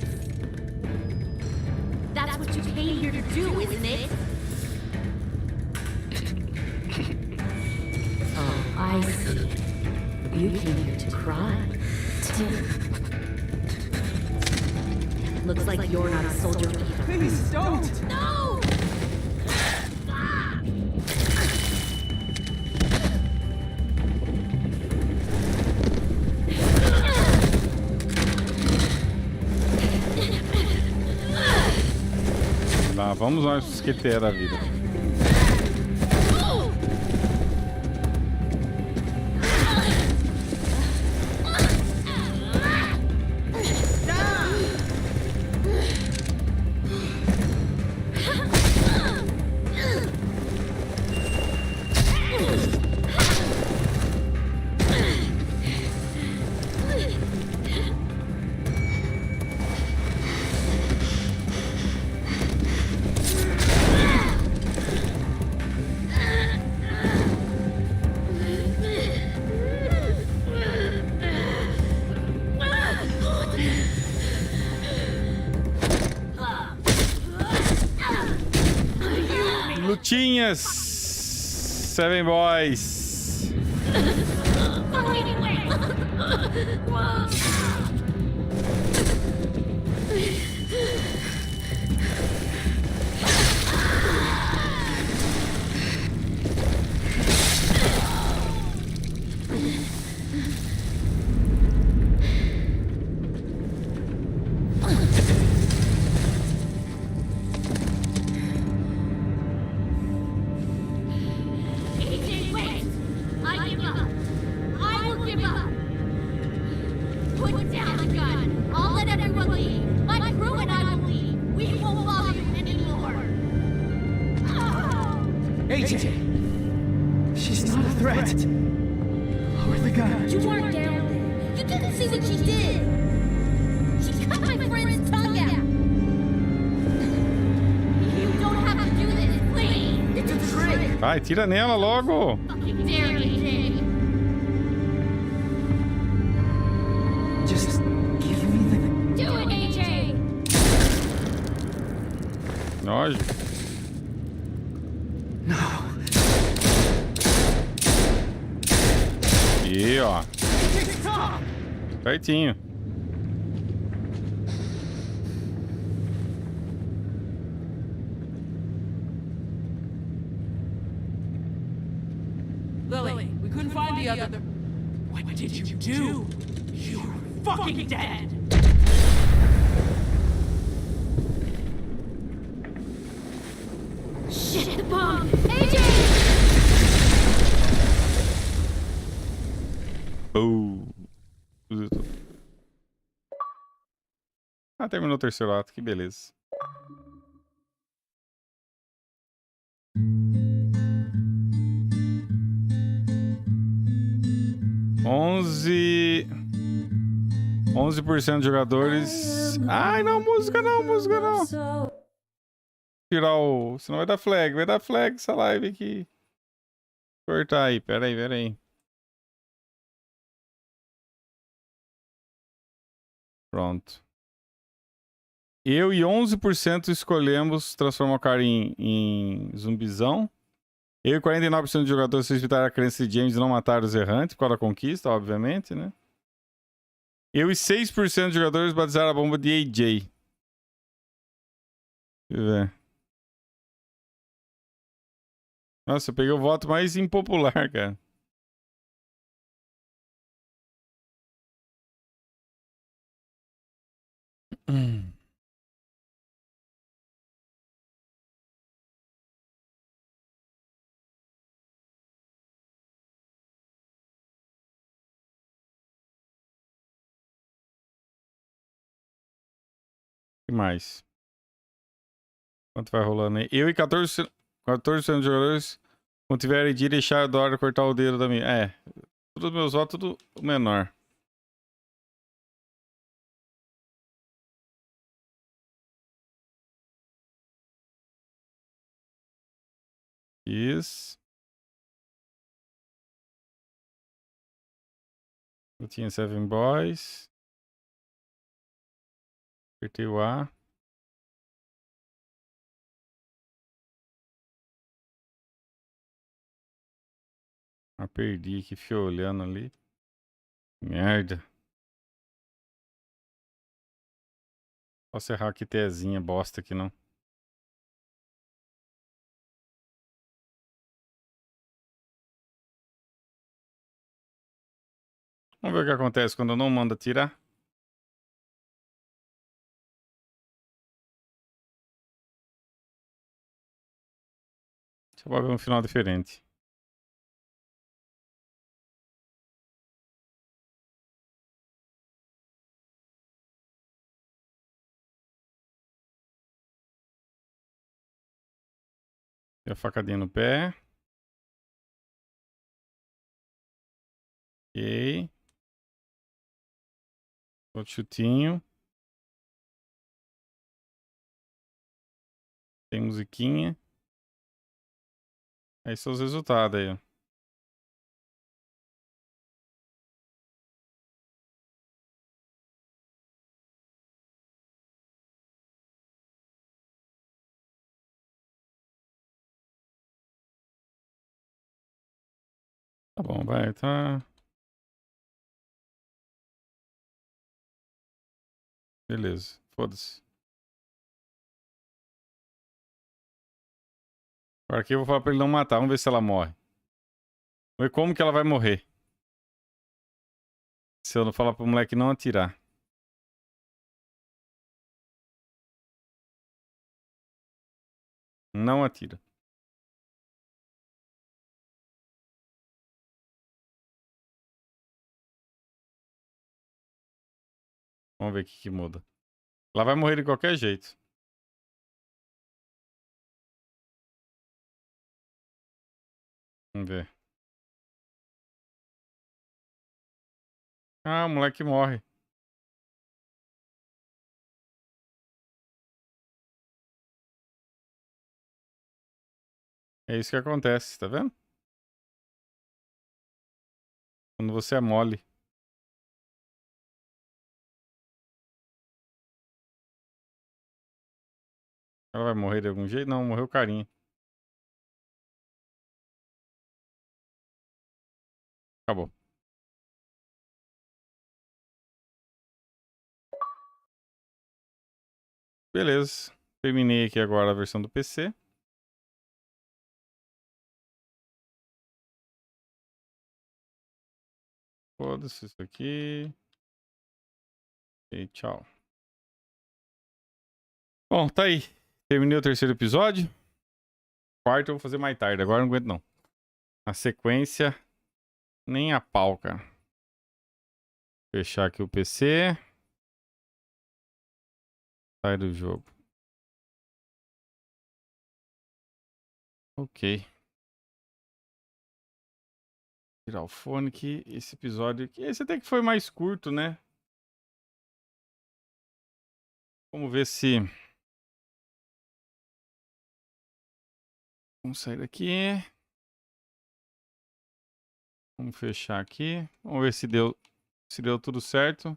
That's what you came here to do, isn't it? Oh, I see. You came here to cry. Looks like you're not a soldier either. Please don't! No! Tá, vamos aos esqueteira da vida. Lutinhas. Seven Boys. AJ, wait! I give up. I will give up. Put down the gun. I'll let everyone leave. My crew and I will leave. We won't bother you anymore. AJ! She's not a threat. Lower the gun. You weren't down there. You didn't see what she did. She cut my friend's tongue out. You don't have to do this, please. It's a trick. Vai, tira nela logo. Fucking dare you, Jay. Just give me the... Do it, AJ. Nojo. No. E ó. Certinho. Lily, we couldn't find the other. What did you do? You're fucking dead. Shit, the bomb. AJ! Ah, terminou o terceiro ato, que beleza. Onze 11% de jogadores. Ai, não, música não, música não. Tirar o... Senão vai dar flag essa live aqui. Cortar aí, pera aí. Pronto. Eu e 11% escolhemos transformar o cara em zumbizão. Eu e 49% de jogadores respeitaram a crença de James e não mataram os errantes por causa da conquista, obviamente, né? Eu e 6% de jogadores batizaram a bomba de AJ. Deixa eu ver. Nossa, eu peguei o voto mais impopular, cara. O que mais? Quanto vai rolando aí? Eu e 14% de jogadores mantiveram de deixar da hora cortar o dedo da minha. É. Todos os meus votos, tudo menor. Isso. Eu tinha Seven Boys. Apertei o A. Ah, perdi aqui, fui olhando ali. Merda. Posso errar aqui tezinha, bosta aqui não. Vamos ver o que acontece quando eu não mando tirar. Deixa eu ver um final diferente. E a facadinha no pé. Ok. Outro chutinho. Tem musiquinha. Aí são os resultados aí, ó. Tá bom, vai, tá. Beleza, foda-se. Agora aqui eu vou falar pra ele não matar. Vamos ver se ela morre. Vamos ver como que ela vai morrer. Se eu não falar pro moleque não atirar. Não atira. Vamos ver o que muda. Ela vai morrer de qualquer jeito. Vamos ver. Ah, o moleque morre. É isso que acontece, tá vendo? Quando você é mole. Ela vai morrer de algum jeito? Não, morreu o carinha. Acabou. Beleza. Terminei aqui agora a versão do PC. Foda-se isso aqui. E tchau. Bom, tá aí. Terminei o terceiro episódio. Quarto eu vou fazer mais tarde. Agora não aguento não. A sequência... Nem a pau, cara. Fechar aqui o PC. Sai do jogo. Ok. Tirar o fone aqui. Esse episódio aqui. Esse até que foi mais curto, né? Vamos ver se... Vamos sair daqui. Vamos fechar aqui. Vamos ver se deu tudo certo.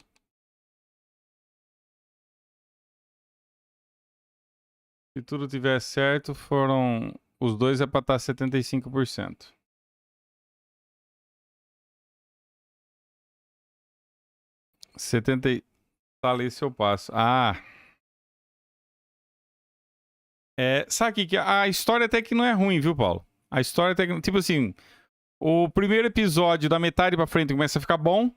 Se tudo tiver certo, foram... Os dois é pra estar 75%. 70... Tá ali se eu passo. Ah... Sabe que a história até que não é ruim, viu, Paulo? A história até que... Tipo assim... O primeiro episódio, da metade pra frente, começa a ficar bom.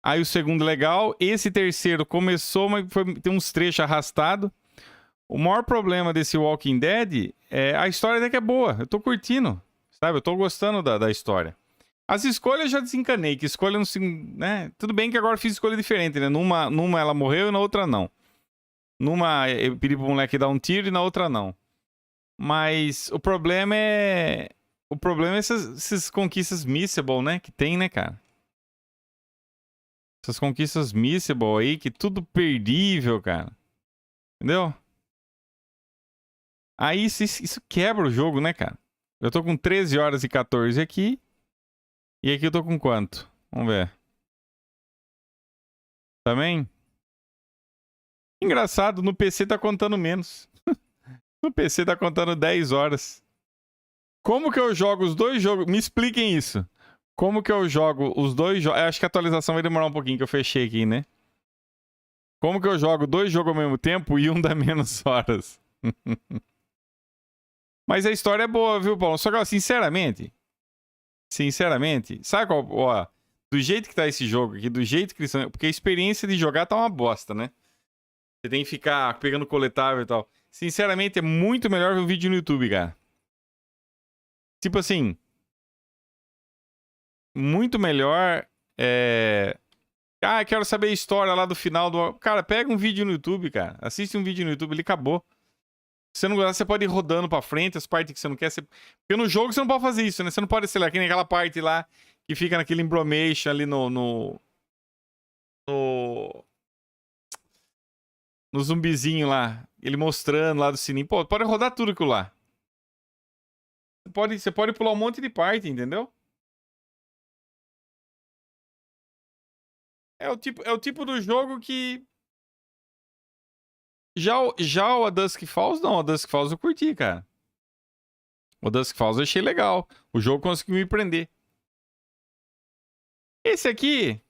Aí o segundo legal. Esse terceiro começou, mas tem uns trechos arrastados. O maior problema desse Walking Dead é a história até que é boa. Eu tô curtindo, sabe? Eu tô gostando da história. As escolhas eu já desencanei, que escolha não se... Né? Tudo bem que agora eu fiz escolha diferente, né? Numa ela morreu e na outra não. Numa eu pedi pro moleque dar um tiro e na outra não. Mas o problema é... O problema é essas conquistas missable, né? Que tem, né, cara? Essas conquistas missable aí, que tudo perdível, cara. Entendeu? Aí isso quebra o jogo, né, cara? Eu tô com 13 horas e 14 aqui. E aqui eu tô com quanto? Vamos ver. Também? Engraçado, no PC tá contando menos. No PC tá contando 10 horas. Como que eu jogo os dois jogos? Me expliquem isso. Como que eu jogo os dois jogos? Acho que a atualização vai demorar um pouquinho, que eu fechei aqui, né? Como que eu jogo dois jogos ao mesmo tempo e um dá menos horas? Mas a história é boa, viu, Paulo? Só que, sinceramente, sabe qual... Ó, do jeito que tá esse jogo aqui, do jeito que eles são... Porque a experiência de jogar tá uma bosta, né? Você tem que ficar pegando coletável e tal. Sinceramente, é muito melhor ver um vídeo no YouTube, cara. Tipo assim... Muito melhor... Ah, quero saber a história lá do final do... Cara, pega um vídeo no YouTube, cara. Assiste um vídeo no YouTube, ele acabou. Se você não gostar, você pode ir rodando pra frente as partes que você não quer. Porque no jogo você não pode fazer isso, né? Você não pode, sei lá, que nem aquela parte lá que fica naquele embromation ali no zumbizinho lá. Ele mostrando lá do sininho. Pô, pode rodar tudo aquilo lá. Você pode pular um monte de parte, entendeu? É o tipo do jogo que... Já o A Dusk Falls, não. A Dusk Falls eu curti, cara. O Dusk Falls eu achei legal. O jogo conseguiu me prender. Esse aqui...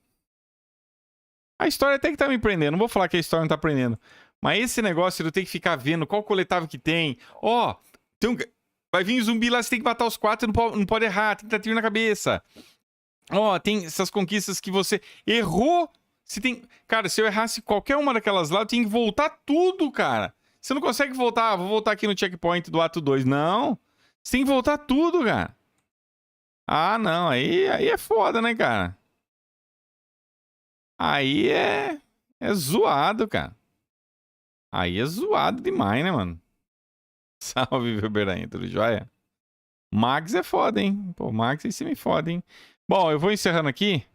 A história até que tá me prendendo. Não vou falar que a história não tá prendendo. Mas esse negócio de eu ter que ficar vendo qual coletável que tem. Ó, vai vir um zumbi lá, você tem que matar os 4 e não pode errar. Tem que dar tiro na cabeça. Ó, tem essas conquistas que você errou. Se tem... Cara, se eu errasse qualquer uma daquelas lá, eu tinha que voltar tudo, cara. Você não consegue voltar. Vou voltar aqui no checkpoint do ato 2. Não. Você tem que voltar tudo, cara. Ah, não. Aí é foda, né, cara? Aí é zoado, cara. Aí é zoado demais, né, mano? Salve, Velberain, tudo jóia? Mags é foda, hein? Pô, Mags aí se me foda, hein? Bom, eu vou encerrando aqui.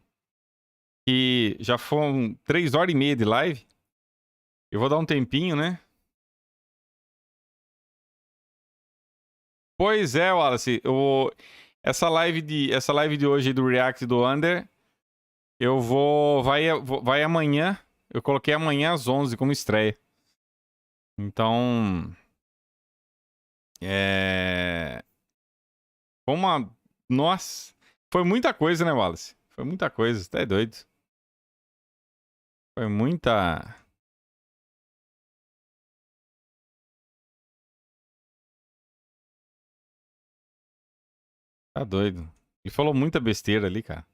Que já foram 3 horas e meia de live. Eu vou dar um tempinho, né? Pois é, Wallace. Essa live de hoje do React do Under... Eu vou... Vai amanhã. Eu coloquei amanhã às 11 como estreia. Então... Nossa. Foi muita coisa, né, Wallace? Foi muita coisa. Você tá doido. Foi muita... Tá doido. Ele falou muita besteira ali, cara.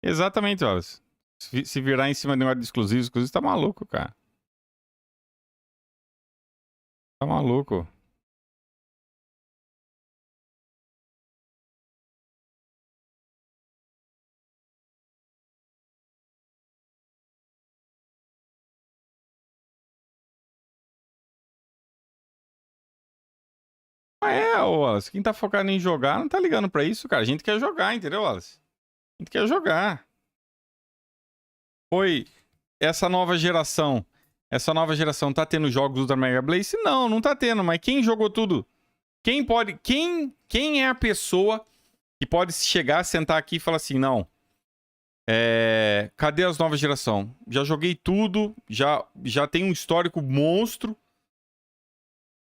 Exatamente, Wallace. Se virar em cima de um de exclusivos, tá maluco, cara. Tá maluco. Wallace. Quem tá focado em jogar não tá ligando pra isso, cara. A gente quer jogar, entendeu, Wallace? A gente quer jogar. Foi essa nova geração. Essa nova geração tá tendo jogos Ultra Mega Blaze? Não, não tá tendo. Mas quem jogou tudo? Quem pode... Quem é a pessoa que pode chegar, sentar aqui e falar assim, não... Cadê as novas geração? Já joguei tudo, já tem um histórico monstro.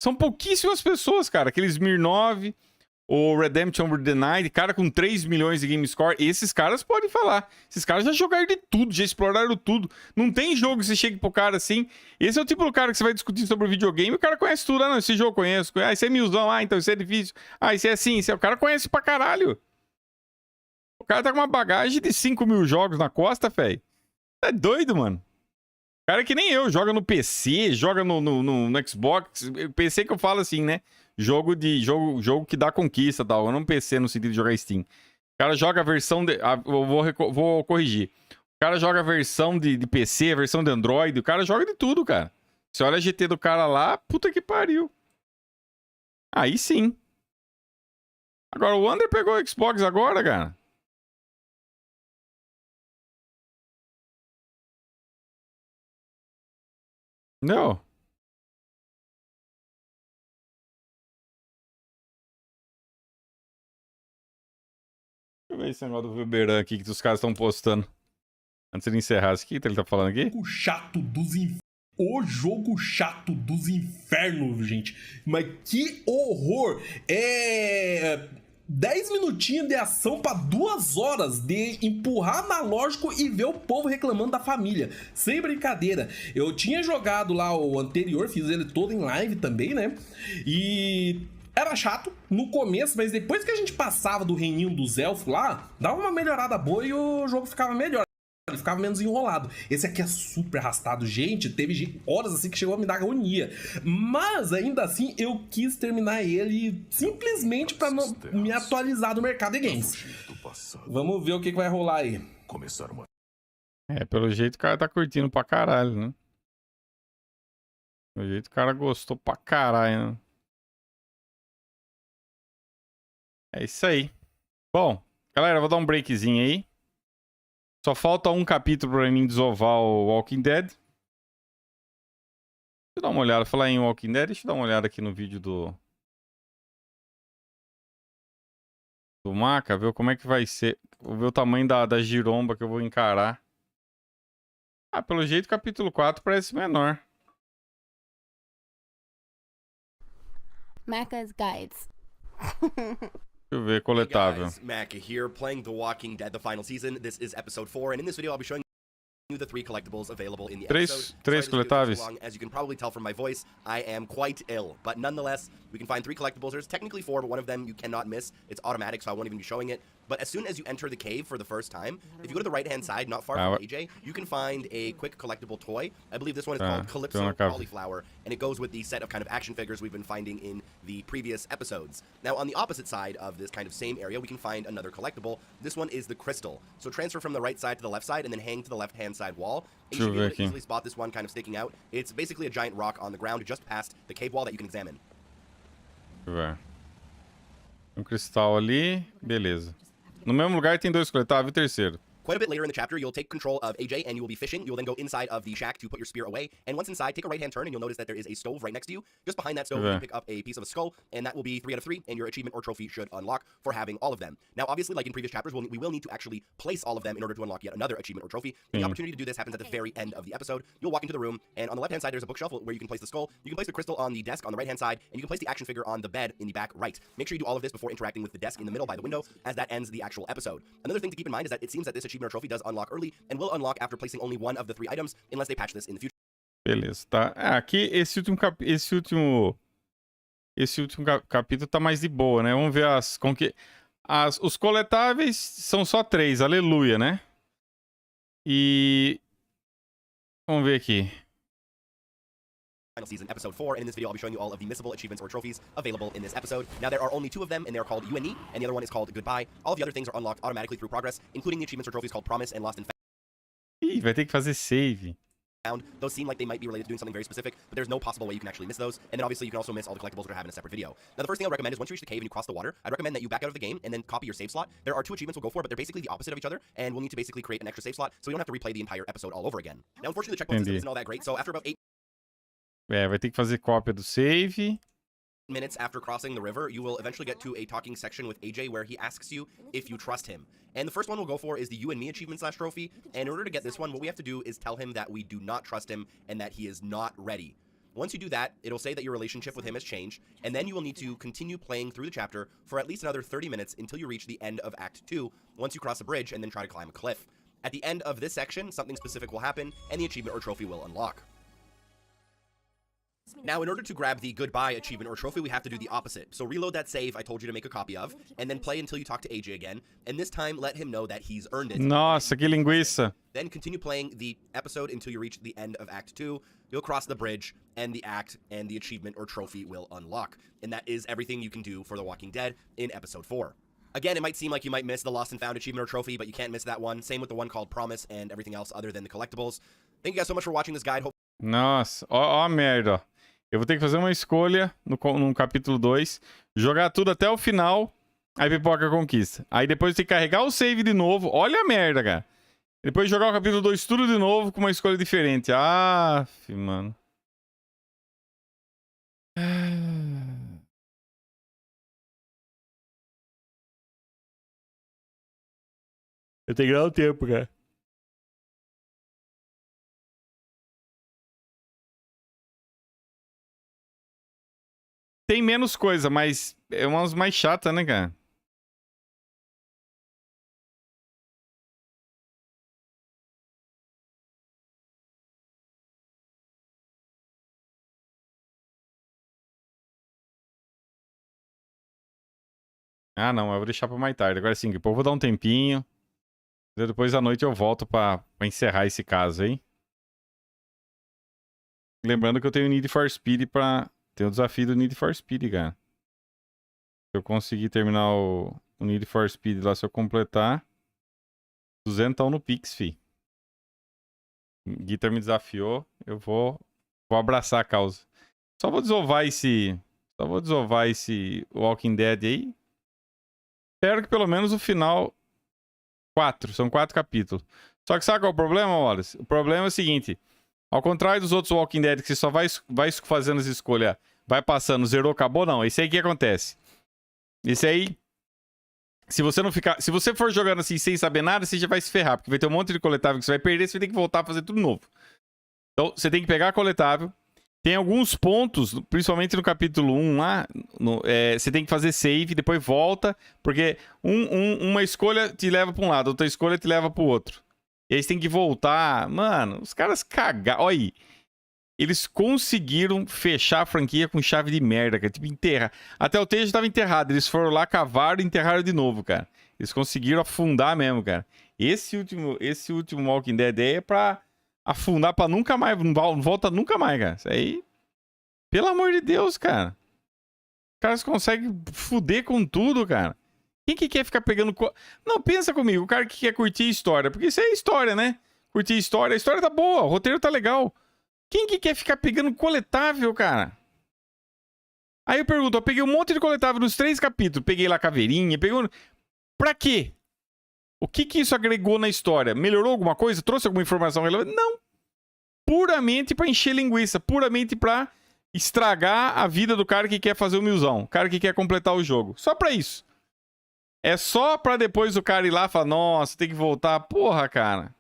São pouquíssimas pessoas, cara. Aqueles Smirnov, o Redemption Denied, cara com 3 milhões de game score. Esses caras podem falar. Esses caras já jogaram de tudo, já exploraram tudo. Não tem jogo que você chegue pro cara assim. Esse é o tipo do cara que você vai discutir sobre o videogame e o cara conhece tudo. Ah, não, esse jogo eu conheço. Ah, esse é milzão. Ah, então esse é difícil. Ah, esse é assim. O cara conhece pra caralho. O cara tá com uma bagagem de 5 mil jogos na costa, velho. É doido, mano. O cara é que nem eu, joga no PC, joga no Xbox. PC que eu falo assim, né? Jogo que dá conquista e tal. Eu não PC no sentido de jogar Steam. O cara joga a versão de... vou corrigir. O cara joga a versão de PC, a versão de Android. O cara joga de tudo, cara. Você olha a GT do cara lá, puta que pariu. Aí sim. Agora, o Wander pegou o Xbox agora, cara. Não. Deixa eu ver esse negócio do Weberan aqui que os caras estão postando. Antes de encerrar, o que ele tá falando aqui? O jogo chato dos infernos, gente. Mas que horror! 10 minutinhos de ação pra 2 horas de empurrar analógico e ver o povo reclamando da família. Sem brincadeira. Eu tinha jogado lá o anterior, fiz ele todo em live também, né? E era chato no começo, mas depois que a gente passava do reininho dos elfos lá, dava uma melhorada boa e o jogo ficava melhor. Ele ficava menos enrolado. Esse aqui é super arrastado. Gente, teve horas assim que chegou a me dar agonia. Mas, ainda assim, eu quis terminar ele simplesmente pra me atualizar do mercado de games. Vamos ver o que vai rolar aí. começar uma... É, pelo jeito o cara tá curtindo pra caralho, né? Pelo jeito o cara gostou pra caralho, né? É isso aí. Bom, galera, eu vou dar um breakzinho aí. Só falta um capítulo pra mim desovar o Walking Dead. Deixa eu dar uma olhada. Falar em Walking Dead, deixa eu dar uma olhada aqui no vídeo do Maca, ver como é que vai ser. Vou ver o tamanho da giromba que eu vou encarar. Ah, pelo jeito o capítulo 4 parece menor. Macca's Guides. Deixa eu ver, coletável. Hey guys, Mac here, playing The Walking Dead, the final season. This is episode 4, and in this video I'll be showing you the 3 collectibles available in the episode. Três coletáveis. As you can probably tell from my voice, I am quite ill, but nonetheless, we can find 3 collectibles. There's technically 4, but one of them you cannot miss. It's automatic, so I won't even be showing it. But as soon as you enter the cave for the first time, if you go to the right-hand side, not far from AJ, you can find a quick collectible toy. I believe this one is called Calypso Cauliflower, and it goes with the set of kind of action figures we've been finding in the previous episodes. Now, on the opposite side of this kind of same area, we can find another collectible. This one is the crystal. So transfer from the right side to the left side, and then hang to the left-hand side wall. And you should be able to easily spot this one kind of sticking out. It's basically a giant rock on the ground just past the cave wall that you can examine. Deixa eu ver. Um cristal ali, beleza. No mesmo lugar tem 2 coletáveis e o terceiro. Quite a bit later in the chapter, you'll take control of AJ and you will be fishing. You'll then go inside of the shack to put your spear away. And once inside, take a right-hand turn and you'll notice that there is a stove right next to you. Just behind that stove, you can pick up a piece of a skull, and that will be 3 out of 3, and your achievement or trophy should unlock for having all of them. Now, obviously, like in previous chapters, we will need to actually place all of them in order to unlock yet another achievement or trophy. The opportunity to do this happens at the very end of the episode. You'll walk into the room, and on the left-hand side, there's a bookshelf where you can place the skull. You can place the crystal on the desk on the right-hand side, and you can place the action figure on the bed in the back right. Make sure you do all of this before interacting with the desk in the middle by the window, as that ends the actual episode. Another thing to keep in mind is that it seems that this achievement or trophy does unlock early and will unlock after placing only one of the 3 items, unless they patch this in the future. Beleza, tá. Aqui, esse último capítulo tá mais de boa, né? Vamos ver os coletáveis são só 3, aleluia, né? E vamos ver aqui. Final season, episode 4, and in this video I'll be showing you all of the missable achievements or trophies available in this episode. Now there are only 2 of them, and they're called You and Me, and the other one is called Goodbye. All of the other things are unlocked automatically through progress, including the achievements or trophies called Promise and Lost and Ih, vai ter que fazer save. Found. Those seem like they might be related to doing something very specific, but there's no possible way you can actually miss those. And then obviously you can also miss all the collectibles that are having a separate video. Now the first thing I'll recommend is once you reach the cave and you cross the water, I'd recommend that you back out of the game and then copy your save slot. There are 2 achievements we'll go for, but they're basically the opposite of each other, and we'll need to basically create an extra save slot, so we don't have to replay the entire episode all over again. Now unfortunately the checkpoint system isn't all that great, so after about 8 É, vai ter que fazer cópia do save. minutes after crossing the river, you will eventually get to a talking section with AJ where he asks you if you trust him. And the first one we'll go for is the You and Me achievement / trophy. And in order to get this one, what we have to do is tell him that we do not trust him and that he is not ready. Once you do that, it'll say that your relationship with him has changed, and then you will need to continue playing through the chapter for at least another 30 minutes until you reach the end of Act 2, once you cross a bridge and then try to climb a cliff. At the end of this section, something specific will happen, and the achievement or trophy will unlock. Now, in order to grab the Goodbye achievement or trophy, we have to do the opposite. So reload that save I told you to make a copy of, and then play until you talk to AJ again, and this time let him know that he's earned it. Nossa, que linguiça. Then continue playing the episode until you reach the end of Act 2. You'll cross the bridge, and the act and the achievement or trophy will unlock. And that is everything you can do for The Walking Dead in Episode 4. Again, it might seem like you might miss the Lost and Found achievement or trophy, but you can't miss that one. Same with the one called Promise and everything else other than the collectibles. Thank you guys so much for watching this guide. Nossa, ó a merda, ó. Eu vou ter que fazer uma escolha no capítulo 2, jogar tudo até o final, aí pipoca a conquista. Aí depois tem que carregar o save de novo. Olha a merda, cara. Depois jogar o capítulo 2 tudo de novo com uma escolha diferente. Ah, mano. Eu tenho que dar o tempo, cara. Tem menos coisa, mas é umas mais chatas, né, cara? Ah, não, eu vou deixar pra mais tarde. Agora sim, depois eu vou dar um tempinho. Depois da noite eu volto pra encerrar esse caso aí. Lembrando que eu tenho Need for Speed pra... Tem o desafio do Need for Speed, cara. Se eu conseguir terminar o Need for Speed lá, se eu completar... 200 no Pix, fi. Guitar me desafiou. Eu vou abraçar a causa. Só vou desovar esse Walking Dead aí. Espero que pelo menos o final... 4. São 4 capítulos. Só que sabe qual é o problema, Wallace? O problema é o seguinte. Ao contrário dos outros Walking Dead, que você só vai fazendo as escolhas, vai passando, zerou, acabou, não. Esse aí que acontece? Esse aí... Se você for jogando assim sem saber nada, você já vai se ferrar. Porque vai ter um monte de coletável que você vai perder, você vai ter que voltar a fazer tudo novo. Então, você tem que pegar a coletável. Tem alguns pontos, principalmente no capítulo 1 lá, você tem que fazer save, depois volta, porque uma escolha te leva pra um lado, outra escolha te leva pro outro. E aí você tem que voltar. Mano, os caras cagaram. Olha aí. Eles conseguiram fechar a franquia com chave de merda, cara. Tipo, enterrar. Até o Tejo estava enterrado. Eles foram lá, cavaram e enterraram de novo, cara. Eles conseguiram afundar mesmo, cara. Esse último Walking Dead é pra afundar pra nunca mais. Não volta nunca mais, cara. Isso aí. Pelo amor de Deus, cara. Os caras conseguem fuder com tudo, cara. Quem que quer ficar pegando... Não, pensa comigo. O cara que quer curtir história. Porque isso é história, né? Curtir história. A história tá boa. O roteiro tá legal. Quem que quer ficar pegando coletável, cara? Aí eu pergunto, eu peguei um monte de coletável nos 3 capítulos. Peguei lá caveirinha, peguei... Pra quê? O que isso agregou na história? Melhorou alguma coisa? Trouxe alguma informação relevante? Não. Puramente pra encher linguiça. Puramente pra estragar a vida do cara que quer fazer o milzão. O cara que quer completar o jogo. Só pra isso. É só pra depois o cara ir lá e falar, nossa, tem que voltar. Porra, cara.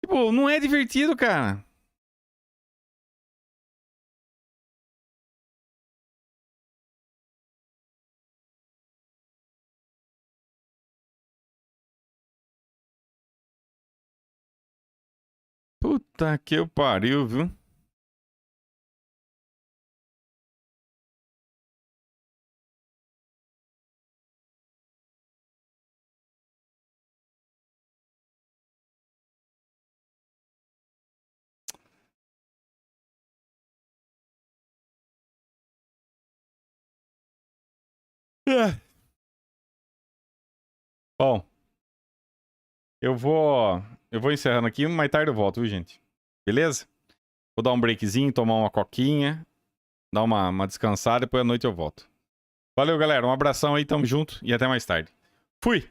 Tipo, não é divertido, cara. Puta que eu pariu, viu? Bom, eu vou encerrando aqui, mais tarde eu volto, viu, gente? Beleza? Vou dar um breakzinho, tomar uma coquinha, dar uma descansada, depois à noite eu volto. Valeu, galera. Um abração aí, tamo junto e até mais tarde. Fui!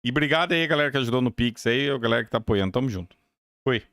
E obrigado aí, galera que ajudou no Pix aí, a galera que tá apoiando. Tamo junto. Fui!